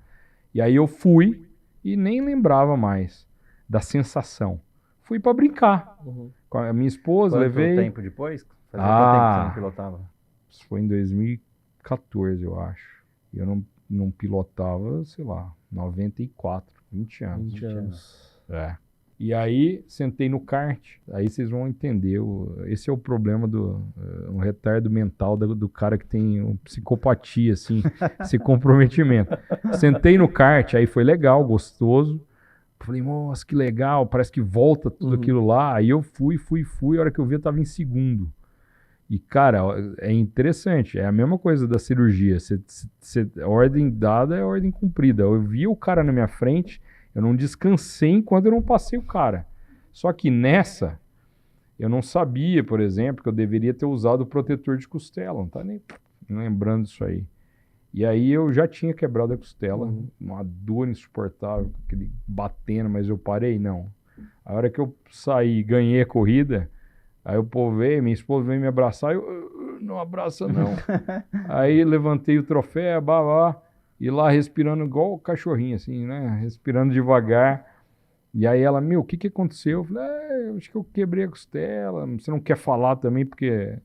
E aí eu fui e nem lembrava mais da sensação. Fui para brincar. Com a minha esposa, levei... Quanto tempo depois? Fazia quanto tempo que você não pilotava? Isso foi em 2014, eu acho. E eu não pilotava, sei lá, 94, 20 anos. 20 anos. E aí, sentei no kart, aí vocês vão entender. Esse é o problema um retardo mental do cara que tem psicopatia, assim, esse comprometimento. Sentei no kart, aí foi legal, gostoso. Falei, nossa, que legal, parece que volta tudo aquilo lá. Aí eu fui, a hora que eu vi eu tava em segundo. E, cara, é interessante, é a mesma coisa da cirurgia. A ordem dada é a ordem cumprida. Eu vi o cara na minha frente, eu não descansei enquanto eu não passei o cara. Só que nessa, eu não sabia, por exemplo, que eu deveria ter usado o protetor de costela. Não tá nem lembrando disso aí. E aí eu já tinha quebrado a costela, uma dor insuportável, aquele batendo, mas eu parei, não. A hora que eu saí, ganhei a corrida, aí o povo veio, minha esposa veio me abraçar, eu não abraça não. Aí levantei o troféu, e lá respirando igual o cachorrinho, assim, né? Respirando devagar. E aí ela, o que aconteceu? Eu falei, eu acho que eu quebrei a costela. Você não quer falar também, porque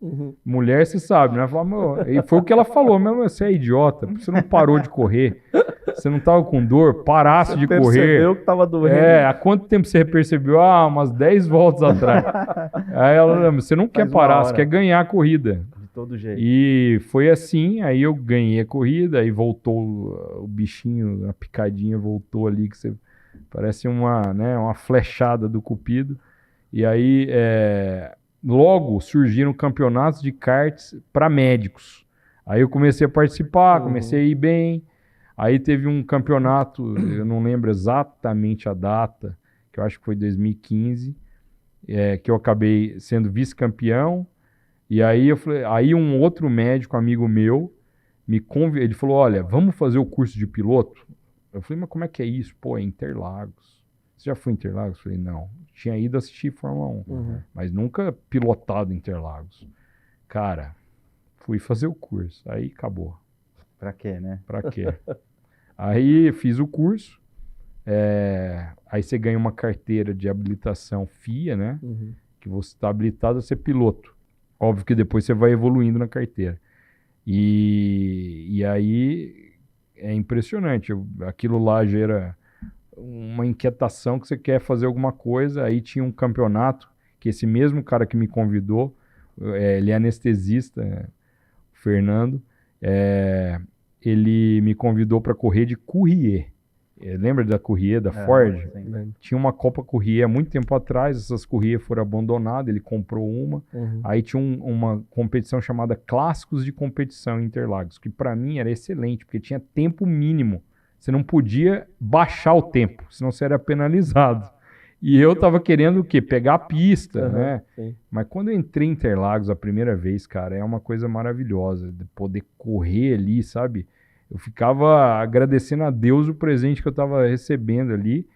mulher, você sabe, né? E foi o que ela falou, você é idiota, você não parou de correr, você não tava com dor, parasse de correr. Percebeu que tava doendo. Há quanto tempo você percebeu? Umas 10 voltas atrás. Aí ela, você não quer parar, você quer ganhar a corrida. De todo jeito. E foi assim, aí eu ganhei a corrida, aí voltou o bichinho, a picadinha voltou ali, que você... Parece uma flechada do cupido. E aí, logo surgiram campeonatos de karts para médicos. Aí eu comecei a participar, comecei a ir bem. Aí teve um campeonato, eu não lembro exatamente a data, que eu acho que foi 2015, que eu acabei sendo vice-campeão. E aí aí um outro médico, amigo meu, me convidou, ele falou, olha, vamos fazer o curso de piloto? Eu falei, mas como é que é isso? Pô, é Interlagos. Você já foi em Interlagos? Eu falei, não. Tinha ido assistir Fórmula 1, mas nunca pilotado Interlagos. Cara, fui fazer o curso, aí acabou. Pra quê, né? Pra quê? Aí fiz o curso, aí você ganha uma carteira de habilitação FIA, né? Que você está habilitado a ser piloto. Óbvio que depois você vai evoluindo na carteira. E aí é impressionante. Aquilo lá gera uma inquietação que você quer fazer alguma coisa. Aí tinha um campeonato que esse mesmo cara que me convidou, ele é anestesista, o Fernando, ele me convidou para correr de Courrier. Lembra da Courrier, da Ford? Tinha uma Copa Courrier há muito tempo atrás, essas Courrier foram abandonadas, ele comprou uma. Aí tinha uma competição chamada Clássicos de Competição em Interlagos, que para mim era excelente, porque tinha tempo mínimo. Você não podia baixar o tempo, senão você era penalizado. E eu tava querendo o quê? Pegar a pista, né? Sim. Mas quando eu entrei em Interlagos a primeira vez, cara, é uma coisa maravilhosa, de poder correr ali, sabe? Eu ficava agradecendo a Deus o presente que eu tava recebendo ali.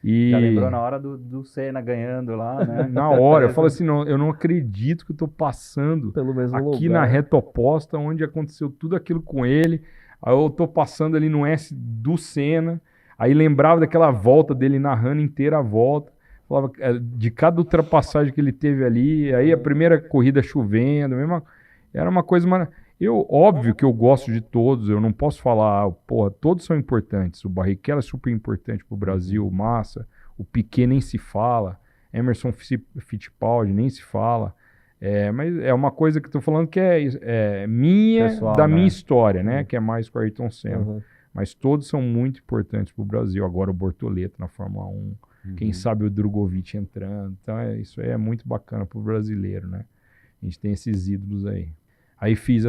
E... Já lembrou na hora do Senna ganhando lá, né? Na hora, eu falo assim, não, eu não acredito que eu tô passando pelo mesmo aqui lugar, na reta oposta, onde aconteceu tudo aquilo com ele. Aí eu tô passando ali no S do Senna, aí lembrava daquela volta dele narrando inteira a volta, falava de cada ultrapassagem que ele teve ali, aí a primeira corrida chovendo, era uma coisa maravilhosa. Óbvio que eu gosto de todos, eu não posso falar, porra, todos são importantes. O Barrichello é super importante pro Brasil, o Massa, o Piquet nem se fala, Emerson Fittipaldi nem se fala. Mas é uma coisa que eu tô falando que é minha, pessoal, da minha história, né? Que é mais com o Ayrton Senna. Mas todos são muito importantes pro Brasil. Agora o Bortoleto na Fórmula 1, quem sabe o Drogovic entrando. Então isso aí é muito bacana pro brasileiro, né? A gente tem esses ídolos aí. Aí fiz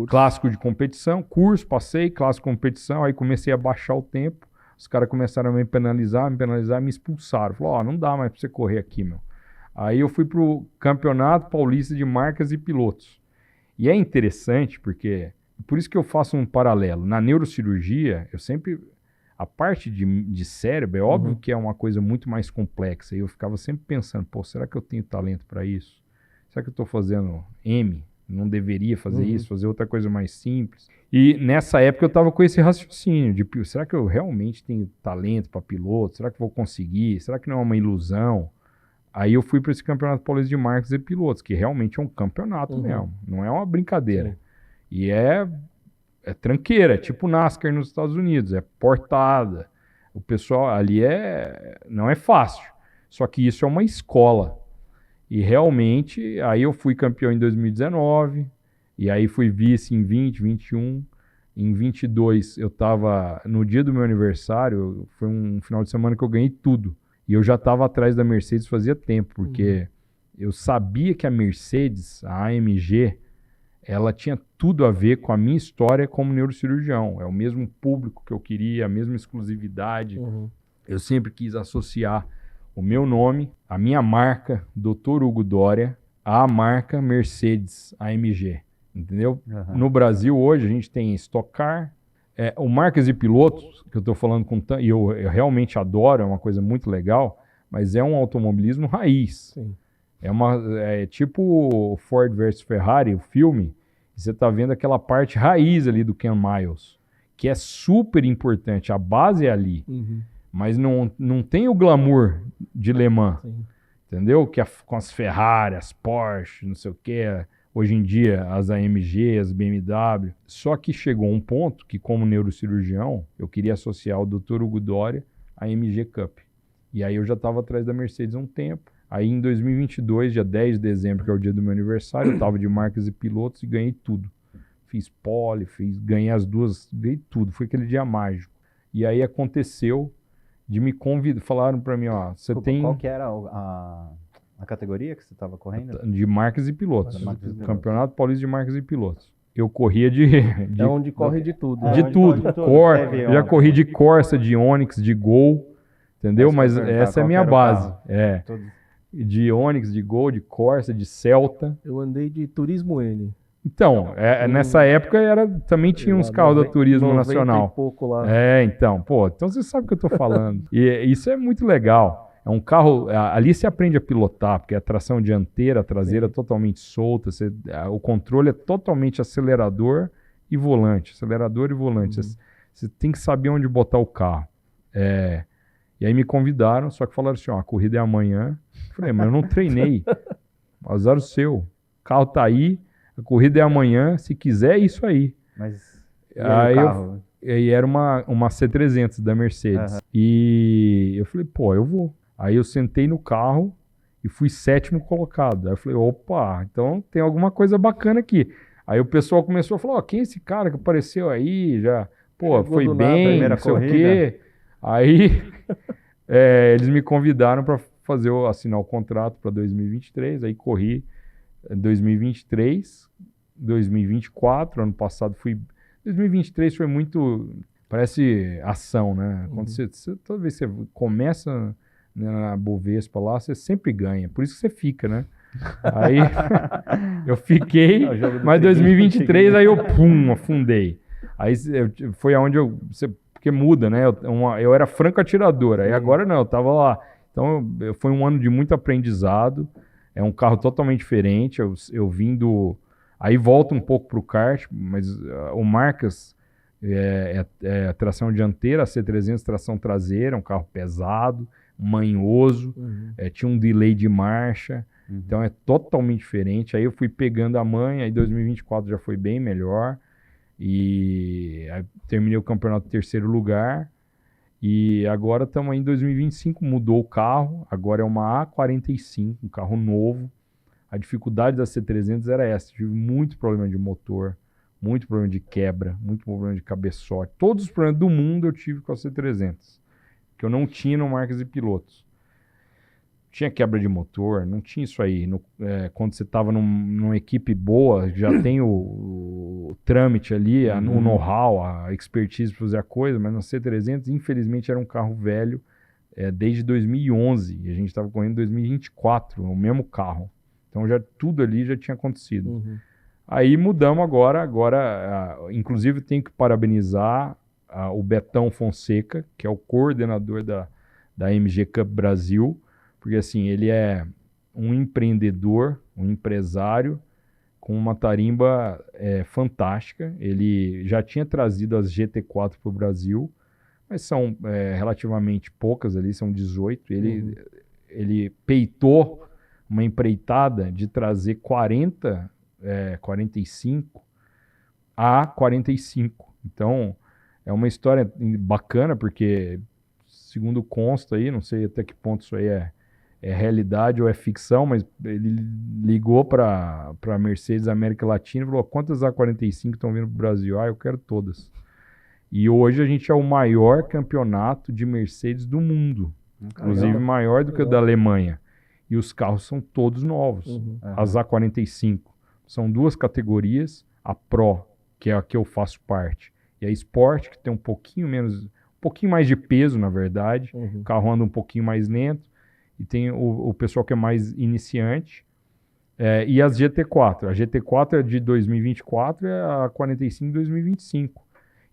clássico de competição, curso, passei, clássico de competição, aí comecei a baixar o tempo, os caras começaram a me penalizar, me expulsaram. Falaram, não dá mais pra você correr aqui, meu. Aí eu fui pro Campeonato Paulista de Marcas e Pilotos. E é interessante porque, por isso que eu faço um paralelo. Na neurocirurgia, eu sempre, a parte de cérebro, é óbvio que é uma coisa muito mais complexa, e eu ficava sempre pensando, pô, será que eu tenho talento para isso? Será que eu tô fazendo não deveria fazer isso, fazer outra coisa mais simples. E nessa época eu estava com esse raciocínio de, será que eu realmente tenho talento para piloto? Será que vou conseguir? Será que não é uma ilusão? Aí eu fui para esse Campeonato Paulista de Marcas e Pilotos, que realmente é um campeonato mesmo, não é uma brincadeira. Sim. E é tranqueira, é tipo NASCAR nos Estados Unidos, é portada. O pessoal ali não é fácil, só que isso é uma escola. E realmente, aí eu fui campeão em 2019, e aí fui vice em 20, 21. Em 22, eu estava no dia do meu aniversário, foi um final de semana que eu ganhei tudo. E eu já estava atrás da Mercedes fazia tempo, porque eu sabia que a Mercedes, a AMG, ela tinha tudo a ver com a minha história como neurocirurgião. É o mesmo público que eu queria, a mesma exclusividade. Eu sempre quis associar o meu nome, a minha marca, Dr. Hugo Dória, à marca Mercedes AMG, entendeu? No Brasil hoje a gente tem Stock Car, o Marcas e Pilotos, que eu estou falando e eu realmente adoro, é uma coisa muito legal, mas é um automobilismo raiz. Sim. É tipo Ford versus Ferrari, o filme, você está vendo aquela parte raiz ali do Ken Miles, que é super importante, a base é ali. Mas não tem o glamour de Le Mans, entendeu? Que com as Ferrari, as Porsche, não sei o que, hoje em dia as AMG, as BMW. Só que chegou um ponto que, como neurocirurgião, eu queria associar o Dr. Hugo Dória à AMG Cup. E aí eu já estava atrás da Mercedes há um tempo. Aí em 2022, dia 10 de dezembro, que é o dia do meu aniversário, eu estava de Marcas e Pilotos e ganhei tudo. Fiz pole, ganhei as duas, ganhei tudo. Foi aquele dia mágico. E aí aconteceu de me convidar, falaram para mim, ó, você tem... Qual que era A categoria que você estava correndo? De marcas e pilotos. Campeonato Paulista de Marcas e Pilotos. Eu corria É onde corre de tudo. De tudo. Já corri de Corsa, de Onix, de Gol, entendeu? Mas essa é a minha base. De Onix, de Gol, de Corsa, de Celta. Eu andei de Turismo N. Então, nessa época também tinha uns carros da Turismo Nacional. E pouco lá. Então você sabe o que eu tô falando. E isso é muito legal. É um carro, ali você aprende a pilotar, porque a tração dianteira, a traseira totalmente solta, o controle é totalmente acelerador e volante. Você tem que saber onde botar o carro. E aí me convidaram, só que falaram assim, a corrida é amanhã. Eu falei, mas eu não treinei. Azar o seu. O carro tá aí, a corrida é amanhã, se quiser é isso aí. Mas aí o carro? E era uma C300 da Mercedes. E eu falei, eu vou. Aí eu sentei no carro e fui 7º colocado. Aí eu falei, opa, então tem alguma coisa bacana aqui. Aí o pessoal começou a falar, quem é esse cara que apareceu aí? Já, foi bem, não sei o quê. Aí eles me convidaram para assinar o contrato para 2023. Aí corri 2023, 2024. Ano passado 2023 foi muito, parece ação, né? Quando toda vez que você começa na Bovespa lá, você sempre ganha. Por isso que você fica, né? Aí eu fiquei, mas 2023 aí eu afundei. Aí foi aonde porque muda, né? Eu era franco atirador, aí agora não, eu tava lá. Então foi um ano de muito aprendizado. É um carro totalmente diferente. Eu vim do... Aí volta um pouco pro kart, mas o Marcas é tração dianteira, a C300 tração traseira, um carro pesado, manhoso, tinha um delay de marcha, então é totalmente diferente. Aí eu fui pegando a manha, aí 2024 já foi bem melhor, e aí terminei o campeonato em 3º lugar, e agora estamos em 2025, mudou o carro, agora é uma A45, um carro novo. A dificuldade da C300 era essa, tive muito problema de motor, muito problema de quebra, muito problema de cabeçote, todos os problemas do mundo eu tive com a C300. Que eu não tinha no Marcas e Pilotos. Tinha quebra de motor, não tinha isso aí. Quando você estava numa equipe boa, já tem o trâmite ali, o know-how, a expertise para fazer a coisa, mas na C300, infelizmente, era um carro velho desde 2011, e a gente estava correndo em 2024, o mesmo carro. Então tudo ali já tinha acontecido. Aí mudamos agora, inclusive tenho que parabenizar o Betão Fonseca, que é o coordenador da MG Cup Brasil, porque assim, ele é um empreendedor, um empresário com uma tarimba fantástica. Ele já tinha trazido as GT4 para o Brasil, mas são relativamente poucas ali, são 18. Ele peitou uma empreitada de trazer 45 a 45. Então, é uma história bacana, porque, segundo consta aí, não sei até que ponto isso aí é realidade ou é ficção, mas ele ligou para a Mercedes América Latina e falou, quantas A45 estão vindo para o Brasil? Eu quero todas. E hoje a gente é o maior campeonato de Mercedes do mundo, inclusive maior do que o da Alemanha. E os carros são todos novos, as A45. São 2 categorias, a Pro, que é a que eu faço parte, e a Sport, que tem um pouquinho mais de peso, na verdade. O carro anda um pouquinho mais lento. E tem o pessoal que é mais iniciante. E as GT4. A GT4 é de 2024 e a 45 de 2025.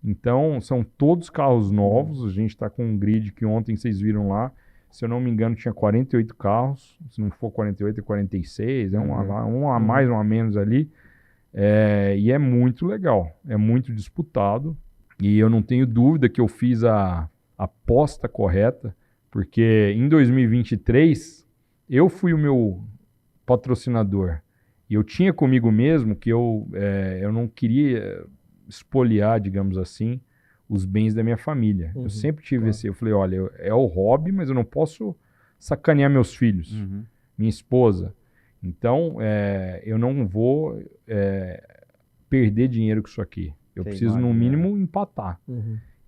Então, são todos carros novos. A gente está com um grid que ontem vocês viram lá. Se eu não me engano, tinha 48 carros. Se não for 48, é 46. Um a mais, um a menos ali. E é muito legal, é muito disputado, e eu não tenho dúvida que eu fiz a aposta correta, porque em 2023 eu fui o meu patrocinador, e eu tinha comigo mesmo que eu não queria espoliar, digamos assim, os bens da minha família. Eu sempre tive eu falei, olha, é o hobby, mas eu não posso sacanear meus filhos, minha esposa. Então, eu não vou perder dinheiro com isso aqui. Eu preciso, no mínimo, empatar.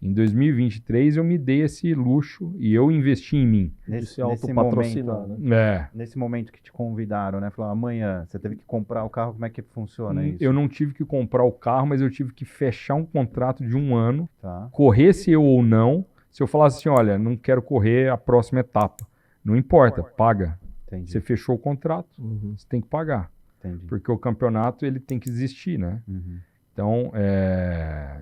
Em 2023 eu me dei esse luxo e eu investi em mim. De se autopatrocinar, né? Nesse momento que te convidaram, né? Falaram, amanhã você teve que comprar o carro, como é que funciona isso? Eu não tive que comprar o carro, mas eu tive que fechar um contrato de 1 ano, Tá. corresse eu ou não. Se eu falasse assim, olha, não quero correr a próxima etapa, não importa, paga. Entendi. Você fechou o contrato, você tem que pagar. Entendi. Porque o campeonato ele tem que existir, né? Uhum. Então,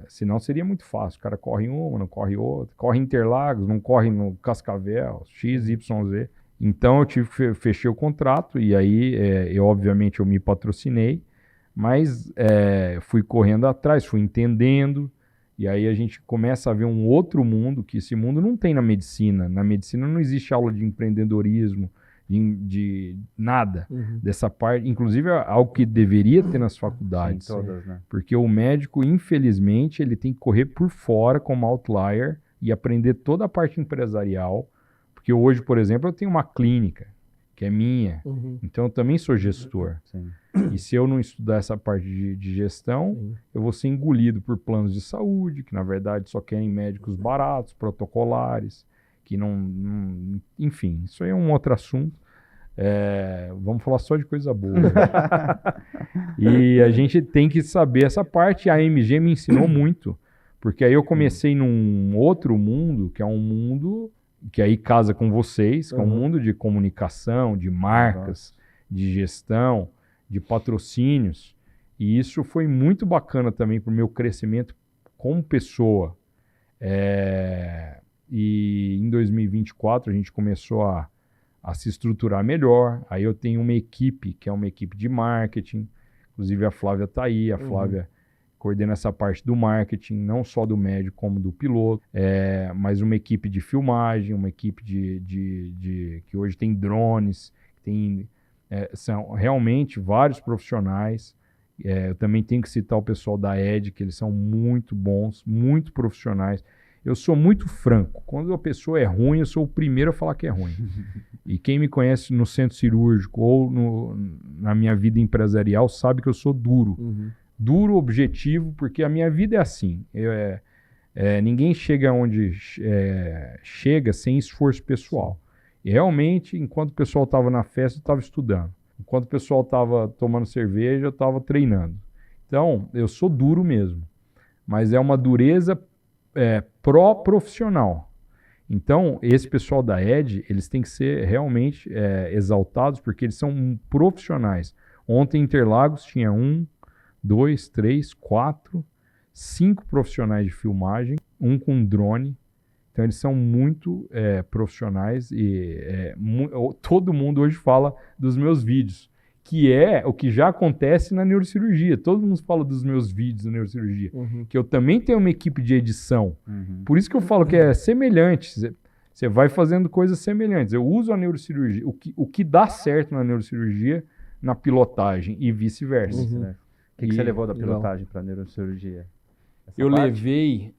senão seria muito fácil. O cara corre em uma, não corre outra. Corre em Interlagos, não corre no Cascavel, X, Y, Z. Então, eu fechei o contrato e aí, obviamente, eu me patrocinei. Mas fui correndo atrás, fui entendendo. E aí a gente começa a ver um outro mundo, que esse mundo não tem na medicina. Na medicina não existe aula de empreendedorismo, de nada dessa parte. Inclusive, é algo que deveria ter nas faculdades. Sim, todas, né? Porque o médico, infelizmente, ele tem que correr por fora como outlier e aprender toda a parte empresarial. Porque hoje, por exemplo, eu tenho uma clínica que é minha. Então, eu também sou gestor. Sim. E se eu não estudar essa parte de gestão, eu vou ser engolido por planos de saúde, que na verdade só querem médicos baratos, protocolares, que não... Enfim, isso aí é um outro assunto. Vamos falar só de coisa boa. E a gente tem que saber essa parte. A AMG me ensinou muito, porque aí eu comecei num outro mundo, que é um mundo que aí casa com vocês, que é um mundo de comunicação, de marcas, de gestão, de patrocínios. E isso foi muito bacana também para o meu crescimento como pessoa. E em 2024 a gente começou a se estruturar melhor. Aí eu tenho uma equipe, que é uma equipe de marketing. Inclusive a Flávia está aí. A Flávia coordena essa parte do marketing, não só do médico como do piloto. Mas uma equipe de filmagem, uma equipe que hoje tem drones, são realmente vários profissionais. Eu também tenho que citar o pessoal da ED, que eles são muito bons, muito profissionais. Eu sou muito franco. Quando a pessoa é ruim, eu sou o primeiro a falar que é ruim. E quem me conhece no centro cirúrgico ou na minha vida empresarial sabe que eu sou duro. Duro, objetivo, porque a minha vida é assim. Ninguém chega onde chega sem esforço pessoal. E realmente, enquanto o pessoal estava na festa, eu estava estudando. Enquanto o pessoal estava tomando cerveja, eu estava treinando. Então, eu sou duro mesmo. Mas é uma dureza pró-profissional. Então, esse pessoal da ED, eles têm que ser realmente exaltados, porque eles são profissionais. Ontem em Interlagos tinha 1, 2, 3, 4, 5 profissionais de filmagem, um com drone. Então, eles são muito profissionais e todo mundo hoje fala dos meus vídeos, que é o que já acontece na neurocirurgia. Todo mundo fala dos meus vídeos na neurocirurgia, que eu também tenho uma equipe de edição. Por isso que eu falo que é semelhante. Você vai fazendo coisas semelhantes. Eu uso a neurocirurgia, o que dá certo na neurocirurgia, na pilotagem e vice-versa. O que você levou da pilotagem para a neurocirurgia? Eu levei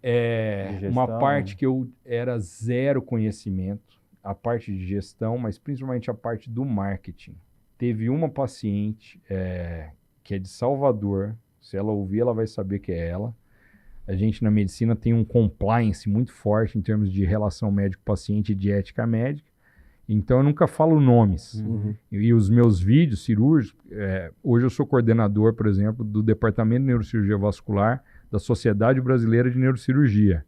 uma parte que eu era zero conhecimento, a parte de gestão, mas principalmente a parte do marketing. Teve uma paciente que é de Salvador, se ela ouvir, ela vai saber que é ela. A gente na medicina tem um compliance muito forte em termos de relação médico-paciente e de ética médica, então eu nunca falo nomes. E os meus vídeos cirúrgicos, hoje eu sou coordenador, por exemplo, do Departamento de Neurocirurgia Vascular da Sociedade Brasileira de Neurocirurgia.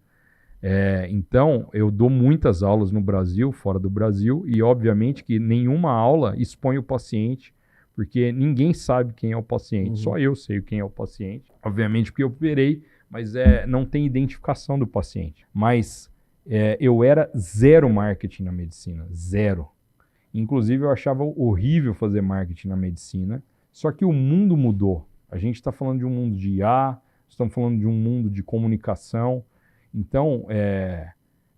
Então, eu dou muitas aulas no Brasil, fora do Brasil, e obviamente que nenhuma aula expõe o paciente, porque ninguém sabe quem é o paciente, só eu sei quem é o paciente. Obviamente porque eu operei, mas não tem identificação do paciente. Mas eu era zero marketing na medicina, zero. Inclusive, eu achava horrível fazer marketing na medicina, só que o mundo mudou. A gente está falando de um mundo de IA, estamos falando de um mundo de comunicação. Então,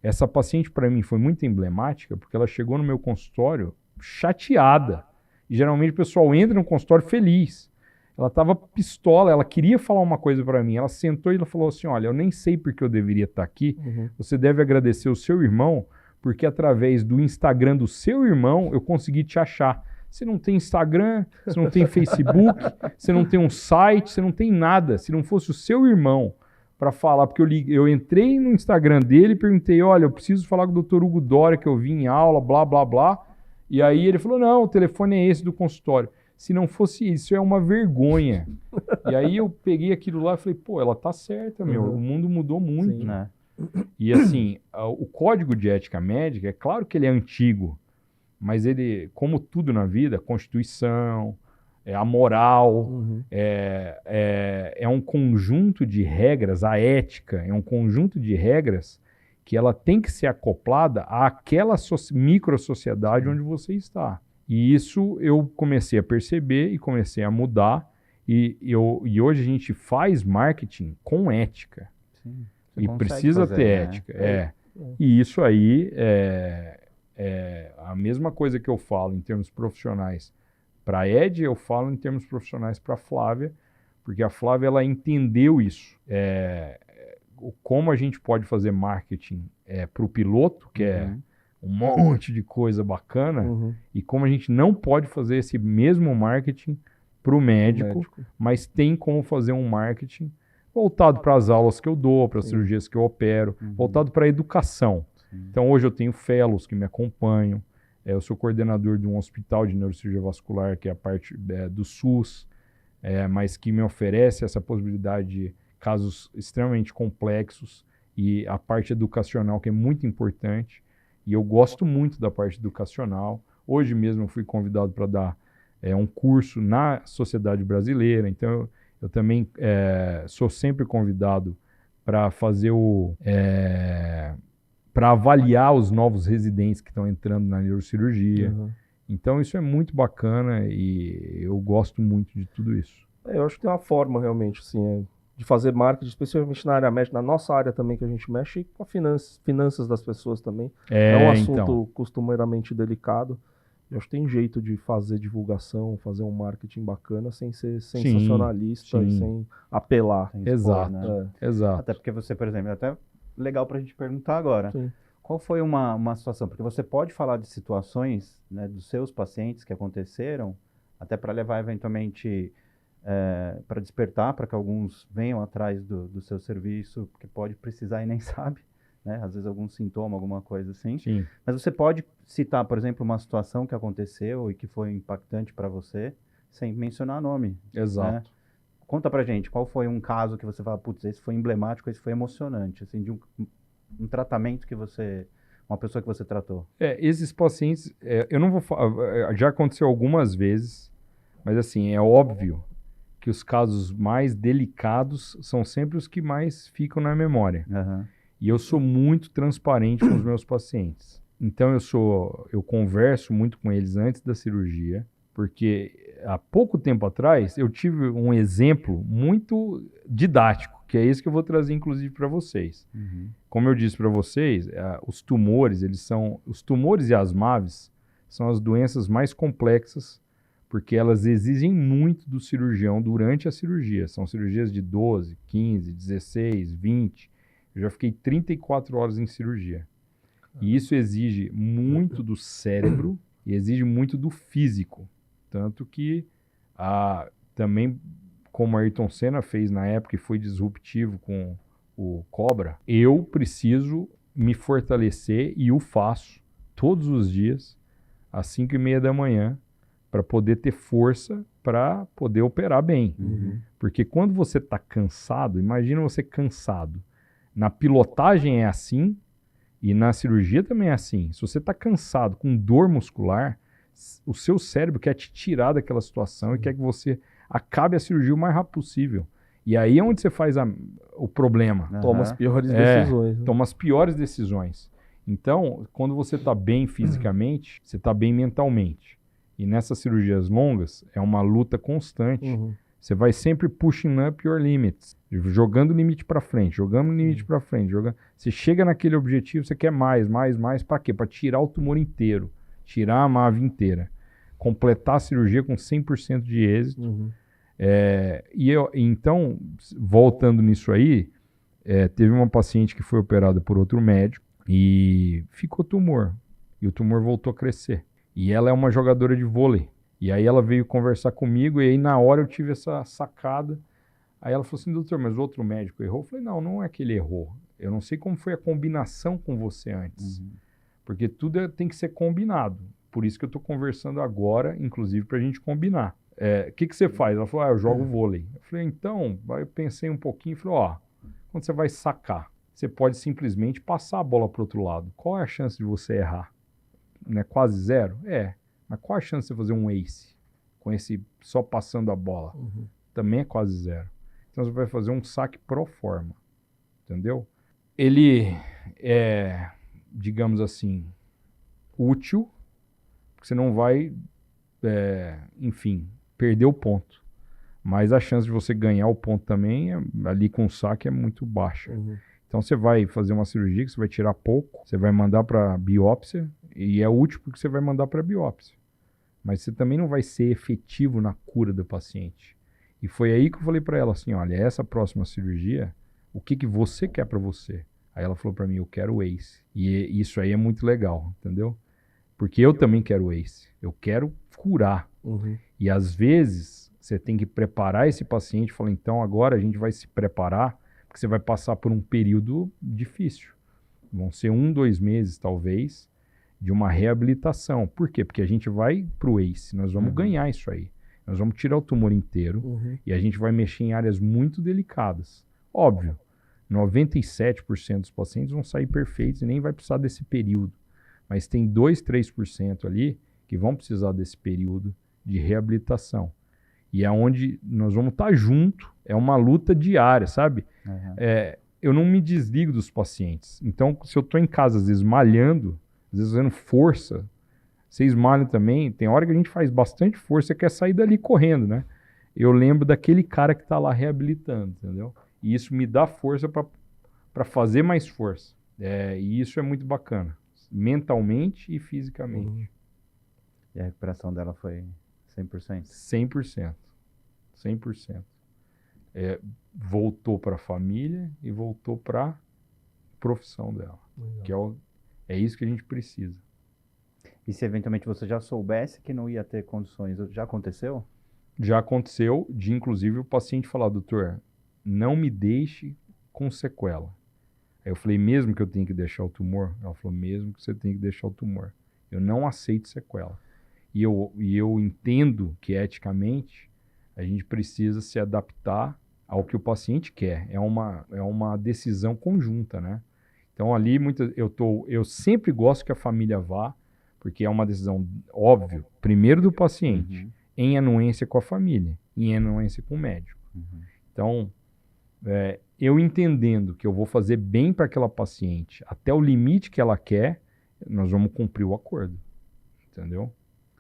essa paciente para mim foi muito emblemática, porque ela chegou no meu consultório chateada. E geralmente o pessoal entra no consultório feliz. Ela estava pistola, ela queria falar uma coisa para mim. Ela sentou e ela falou assim, olha, eu nem sei porque eu deveria estar aqui. Você deve agradecer o seu irmão, porque através do Instagram do seu irmão eu consegui te achar. Você não tem Instagram, você não tem Facebook, você não tem um site, você não tem nada. Se não fosse o seu irmão para falar, porque eu entrei no Instagram dele e perguntei, olha, eu preciso falar com o Dr. Hugo Doria, que eu vi em aula, blá, blá, blá. E aí ele falou, não, o telefone é esse do consultório. Se não fosse isso, é uma vergonha. E aí eu peguei aquilo lá e falei, pô, ela tá certa, meu, o mundo mudou muito. Sim, né? E assim, o Código de Ética Médica, é claro que ele é antigo, mas ele, como tudo na vida, a Constituição, a moral, é um conjunto de regras, a ética é um conjunto de regras que ela tem que ser acoplada àquela micro-sociedade onde você está. E isso eu comecei a perceber e comecei a mudar, e hoje a gente faz marketing com ética. Sim. E precisa ter ética. E isso aí é a mesma coisa que eu falo em termos profissionais para a Ed, eu falo em termos profissionais para a Flávia, porque a Flávia ela entendeu isso. Como a gente pode fazer marketing para o piloto, que é um monte de coisa bacana, e como a gente não pode fazer esse mesmo marketing para o médico, mas tem como fazer um marketing voltado para as aulas que eu dou, para as cirurgias que eu opero, voltado para a educação. Então, hoje eu tenho fellows que me acompanham, eu sou coordenador de um hospital de neurocirurgia vascular, que é a parte do SUS, mas que me oferece essa possibilidade de casos extremamente complexos e a parte educacional, que é muito importante. E eu gosto muito da parte educacional. Hoje mesmo eu fui convidado para dar um curso na Sociedade Brasileira, então eu também sou sempre convidado para fazer para avaliar os novos residentes que estão entrando na neurocirurgia. Então isso é muito bacana e eu gosto muito de tudo isso. Eu acho que tem uma forma realmente assim, de fazer marketing, especialmente na área médica, na nossa área também que a gente mexe, e com a finanças das pessoas também. É um assunto costumeiramente delicado. Eu acho que tem jeito de fazer divulgação, fazer um marketing bacana sem ser sensacionalista e sem apelar. Exato, né? Exato. Até porque você, por exemplo, é até legal para a gente perguntar agora. Sim. Qual foi uma situação? Porque você pode falar de situações, né, dos seus pacientes que aconteceram, até para levar eventualmente para despertar, para que alguns venham atrás do seu serviço, porque pode precisar e nem sabe. Né? Às vezes algum sintoma, alguma coisa assim. Sim. Mas você pode citar, por exemplo, uma situação que aconteceu e que foi impactante para você, sem mencionar nome. Exato. Né? Conta pra gente, qual foi um caso que você fala, putz, esse foi emblemático, esse foi emocionante, assim, de um tratamento que uma pessoa que você tratou. Esses pacientes, eu não vou falar, já aconteceu algumas vezes, mas assim, é óbvio que os casos mais delicados são sempre os que mais ficam na memória. E eu sou muito transparente com os meus pacientes. Então eu converso muito com eles antes da cirurgia, porque há pouco tempo atrás eu tive um exemplo muito didático, que é esse que eu vou trazer inclusive para vocês. Como eu disse para vocês, os tumores e as MAVs são as doenças mais complexas, porque elas exigem muito do cirurgião durante a cirurgia. São cirurgias de 12, 15, 16, 20. Eu já fiquei 34 horas em cirurgia. E isso exige muito do cérebro e exige muito do físico. Tanto que também, como Ayrton Senna fez na época e foi disruptivo com o Cobra, eu preciso me fortalecer e o faço todos os dias, às 5:30 da manhã, para poder ter força para poder operar bem. Porque quando você está cansado, imagina você cansado. Na pilotagem é assim e na cirurgia também é assim. Se você está cansado, com dor muscular, o seu cérebro quer te tirar daquela situação e quer que você acabe a cirurgia o mais rápido possível. E aí é onde você faz o problema. Toma as piores decisões. Toma as piores decisões. Então, quando você está bem fisicamente, você está bem mentalmente. E nessas cirurgias longas, é uma luta constante. Você vai sempre pushing up your limits, jogando o limite para frente, jogando o limite para frente. Você chega naquele objetivo, você quer mais, para quê? Para tirar o tumor inteiro, tirar a MAV inteira, completar a cirurgia com 100% de êxito. Então, voltando nisso aí, teve uma paciente que foi operada por outro médico e ficou tumor, e o tumor voltou a crescer. E ela é uma jogadora de vôlei. E aí ela veio conversar comigo e aí na hora eu tive essa sacada. Aí ela falou assim, doutor, mas o outro médico errou? Eu falei, não é que ele errou. Eu não sei como foi a combinação com você antes. Porque tudo tem que ser combinado. Por isso que eu estou conversando agora, inclusive, para a gente combinar. O que você faz? Ela falou, eu jogo vôlei. Eu falei, então, aí eu pensei um pouquinho e falei, quando você vai sacar, você pode simplesmente passar a bola para o outro lado. Qual é a chance de você errar? Não é quase zero? Mas qual a chance de você fazer um ace com esse só passando a bola? Também é quase zero. Então você vai fazer um saque pro forma. Entendeu? Ele é, digamos assim, útil, porque você não vai, enfim, perder o ponto. Mas a chance de você ganhar o ponto também, ali com o saque, é muito baixa. Então você vai fazer uma cirurgia que você vai tirar pouco, você vai mandar para biópsia, e é útil porque você vai mandar para biópsia. Mas você também não vai ser efetivo na cura do paciente. E foi aí que eu falei para ela assim, olha, essa próxima cirurgia, o que você quer para você? Aí ela falou para mim, eu quero o ACE. E isso aí é muito legal, entendeu? Porque eu também quero o ACE. Eu quero curar. E às vezes você tem que preparar esse paciente, falar, então agora a gente vai se preparar, porque você vai passar por um período difícil. Vão ser 1-2 meses, talvez, de uma reabilitação. Por quê? Porque a gente vai para o ACE, nós vamos ganhar isso aí. Nós vamos tirar o tumor inteiro e a gente vai mexer em áreas muito delicadas. Óbvio, 97% dos pacientes vão sair perfeitos e nem vai precisar desse período. Mas tem 2-3% ali que vão precisar desse período de reabilitação. E é onde nós vamos estar junto, é uma luta diária, sabe? Eu não me desligo dos pacientes. Então, se eu estou em casa, às vezes, malhando, às vezes fazendo força, vocês malham também, tem hora que a gente faz bastante força, você quer sair dali correndo, né? Eu lembro daquele cara que está lá reabilitando, entendeu? E isso me dá força para fazer mais força. E isso é muito bacana, mentalmente e fisicamente. E a recuperação dela foi 100%? 100%. 100%. Voltou para a família e voltou para a profissão dela. Que é isso que a gente precisa. E se eventualmente você já soubesse que não ia ter condições, já aconteceu? Já aconteceu de, inclusive, o paciente falar, doutor, não me deixe com sequela. Aí eu falei, mesmo que eu tenha que deixar o tumor? Ela falou, mesmo que você tenha que deixar o tumor. Eu não aceito sequela. E eu entendo que, eticamente, a gente precisa se adaptar ao que o paciente quer. É uma decisão conjunta, né? Então, ali, eu sempre gosto que a família vá, porque é uma decisão, óbvio, primeiro do paciente, em anuência com a família, em anuência com o médico. Então, eu entendendo que eu vou fazer bem para aquela paciente até o limite que ela quer, nós vamos cumprir o acordo, entendeu?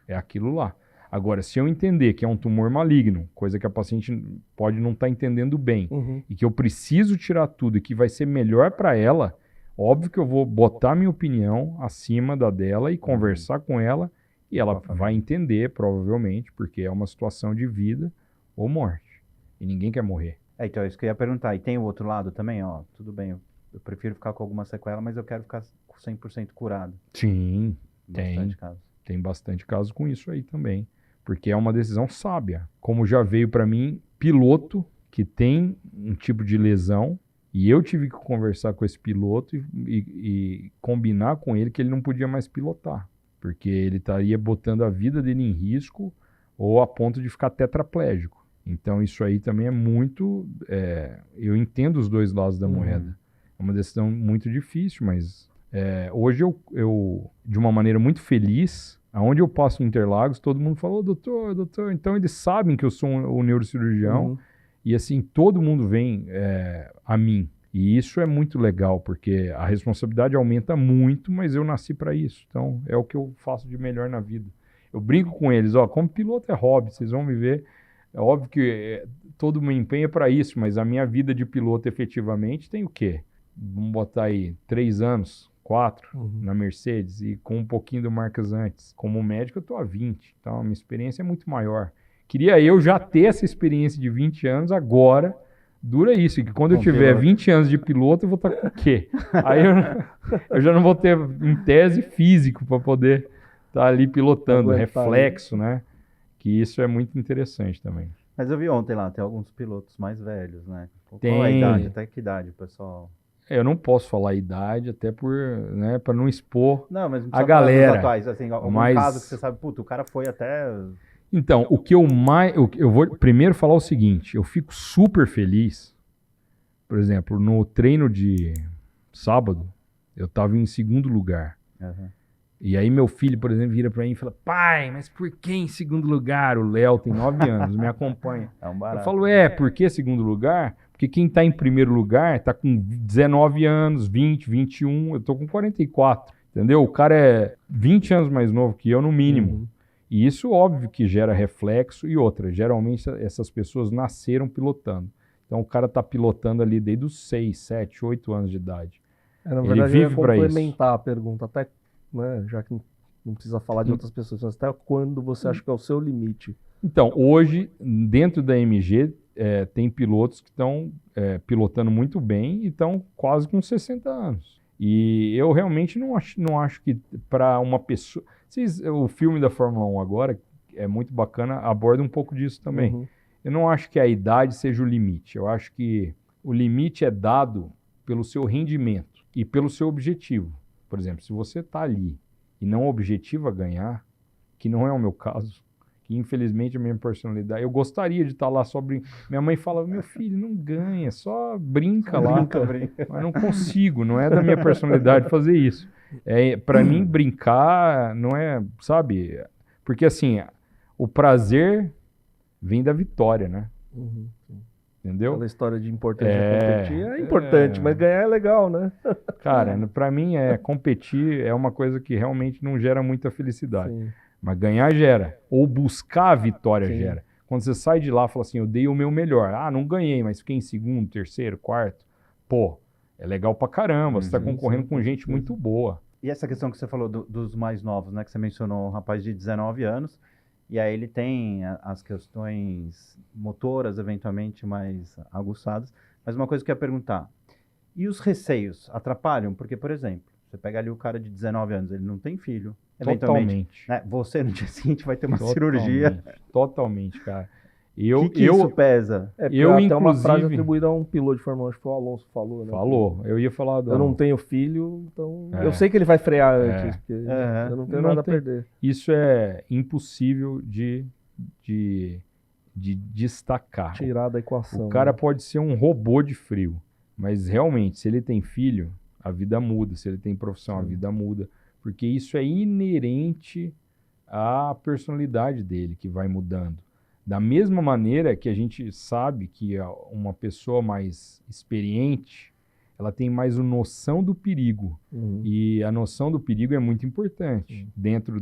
É aquilo lá. Agora, se eu entender que é um tumor maligno, coisa que a paciente pode não estar entendendo bem, e que eu preciso tirar tudo e que vai ser melhor para ela, óbvio que eu vou botar minha opinião acima da dela e conversar com ela, e ela vai entender, provavelmente, porque é uma situação de vida ou morte. E ninguém quer morrer. Então, é isso que eu ia perguntar. E tem o outro lado também? Tudo bem, eu prefiro ficar com alguma sequela, mas eu quero ficar 100% curado. Sim, Bastante caso. Tem bastante caso com isso aí também. Porque é uma decisão sábia. Como já veio para mim, piloto que tem um tipo de lesão, e eu tive que conversar com esse piloto e combinar com ele que ele não podia mais pilotar. Porque ele estaria botando a vida dele em risco ou a ponto de ficar tetraplégico. Então isso aí também é muito... eu entendo os dois lados da moeda. É uma decisão muito difícil, mas hoje eu, de uma maneira muito feliz, aonde eu passo em Interlagos, todo mundo fala, doutor. Então eles sabem que eu sou o neurocirurgião e assim, todo mundo vem a mim. E isso é muito legal, porque a responsabilidade aumenta muito, mas eu nasci para isso. Então é o que eu faço de melhor na vida. Eu brinco com eles, como piloto é hobby, vocês vão me ver. É óbvio que todo o meu empenho é para isso, mas a minha vida de piloto efetivamente tem o quê? Vamos botar aí 3 anos, 4 na Mercedes e com um pouquinho do Marcas antes. Como médico eu estou há 20, então a minha experiência é muito maior. Queria eu já ter essa experiência de 20 anos agora, dura isso, que quando eu tiver 20 anos de piloto eu vou estar com o quê? Aí eu já não vou ter, em tese, físico para poder estar ali pilotando, reflexo, né? Que isso é muito interessante também. Mas eu vi ontem lá, tem alguns pilotos mais velhos, né? Tem. Qual é a idade? Até que idade, pessoal? Eu não posso falar a idade, até né, para não expor não, mas a galera. Dos atuais, assim, algum caso que você sabe, puto, o cara foi até... Então, o que eu vou primeiro falar o seguinte, eu fico super feliz, por exemplo, no treino de sábado, eu estava em segundo lugar. Uhum. E aí meu filho, por exemplo, vira para mim e fala, pai, mas por que em segundo lugar? O Léo tem 9 anos, me acompanha. É um barato. Eu falo, por que segundo lugar? Porque quem está em primeiro lugar está com 19 anos, 20, 21, eu estou com 44, entendeu? O cara é 20 anos mais novo que eu, no mínimo. Uhum. E isso, óbvio, que gera reflexo. E outra, geralmente essas pessoas nasceram pilotando. Então o cara está pilotando ali desde os 6, 7, 8 anos de idade. Na verdade, eu ia complementar a pergunta, até, né, já que não precisa falar de outras pessoas, mas até quando você acha que é o seu limite? Então, hoje, dentro da MG, tem pilotos que estão pilotando muito bem e estão quase com 60 anos. E eu realmente não acho que para uma pessoa... o filme da Fórmula 1 agora, é muito bacana, aborda um pouco disso também. Uhum. Eu não acho que a idade seja o limite. Eu acho que o limite é dado pelo seu rendimento e pelo seu objetivo. Por exemplo, se você está ali e não objetiva ganhar, que não é o meu caso, que infelizmente a minha personalidade... Eu gostaria de estar lá só brincando. Minha mãe fala, meu filho, não ganha, só brinca lá. Brinca. Mas não consigo, não é da minha personalidade fazer isso. Para mim, brincar não é, sabe? Porque assim, o prazer vem da vitória, né? Uhum. Entendeu? Aquela história de importante competir é importante, mas ganhar é legal, né? Cara, para mim competir é uma coisa que realmente não gera muita felicidade. Sim. Mas ganhar gera. Ou buscar a vitória Sim. gera. Quando você sai de lá e fala assim, eu dei o meu melhor. Ah, não ganhei, mas fiquei em segundo, terceiro, quarto. Pô, é legal pra caramba. Você tá concorrendo com gente muito boa. E essa questão que você falou dos mais novos, né? Que você mencionou um rapaz de 19 anos. E aí ele tem as questões motoras, eventualmente, mais aguçadas. Mas uma coisa que eu ia perguntar. E os receios atrapalham? Porque, por exemplo, você pega ali o cara de 19 anos, ele não tem filho. Eventualmente, né, você no dia seguinte vai ter uma cirurgia. Totalmente, cara. Que isso pesa? Eu, até uma frase atribuída a um piloto de Fórmula 1, acho que foi o Alonso falou, né? Falou, eu ia falar do... Eu não tenho filho, então eu sei que ele vai frear antes, porque eu não tenho nada a perder. Isso é impossível de destacar. Tirar da equação. O cara pode ser um robô de frio, mas realmente, se ele tem filho, a vida muda. Se ele tem profissão, a vida muda. Porque isso é inerente à personalidade dele, que vai mudando. Da mesma maneira que a gente sabe que uma pessoa mais experiente, ela tem mais noção do perigo. E a noção do perigo é muito importante. Dentro,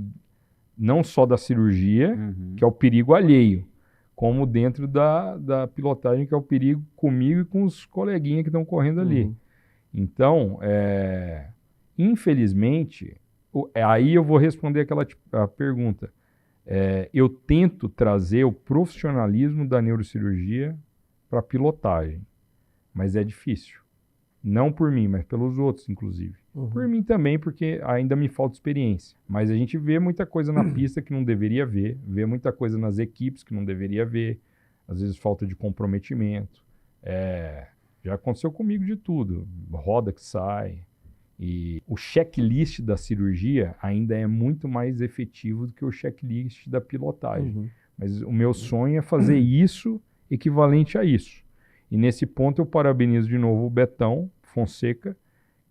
não só da cirurgia, que é o perigo alheio, como dentro da pilotagem, que é o perigo comigo e com os coleguinhas que estão correndo ali. Então, infelizmente, aí eu vou responder a pergunta. Eu tento trazer o profissionalismo da neurocirurgia para a pilotagem, mas é difícil. Não por mim, mas pelos outros, inclusive. Por mim também, porque ainda me falta experiência. Mas a gente vê muita coisa na pista que não deveria ver, vê muita coisa nas equipes que não deveria ver, às vezes falta de comprometimento. Já aconteceu comigo de tudo, roda que sai. E o checklist da cirurgia ainda é muito mais efetivo do que o checklist da pilotagem. Mas o meu sonho é fazer isso equivalente a isso. E nesse ponto eu parabenizo de novo o Betão Fonseca,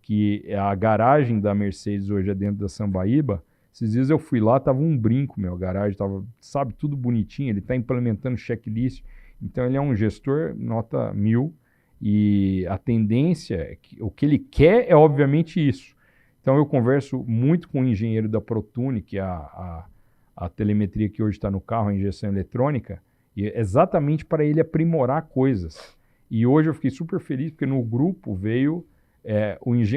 que a garagem da Mercedes hoje é dentro da Sambaíba. Esses dias eu fui lá, tava um brinco, a garagem tava, sabe, tudo bonitinho, ele está implementando checklist. Então ele é um gestor nota 1000. E a tendência, o que ele quer é obviamente isso. Então eu converso muito com o engenheiro da Protune, que é a telemetria que hoje está no carro, a injeção eletrônica, e exatamente para ele aprimorar coisas. E hoje eu fiquei super feliz, porque no grupo veio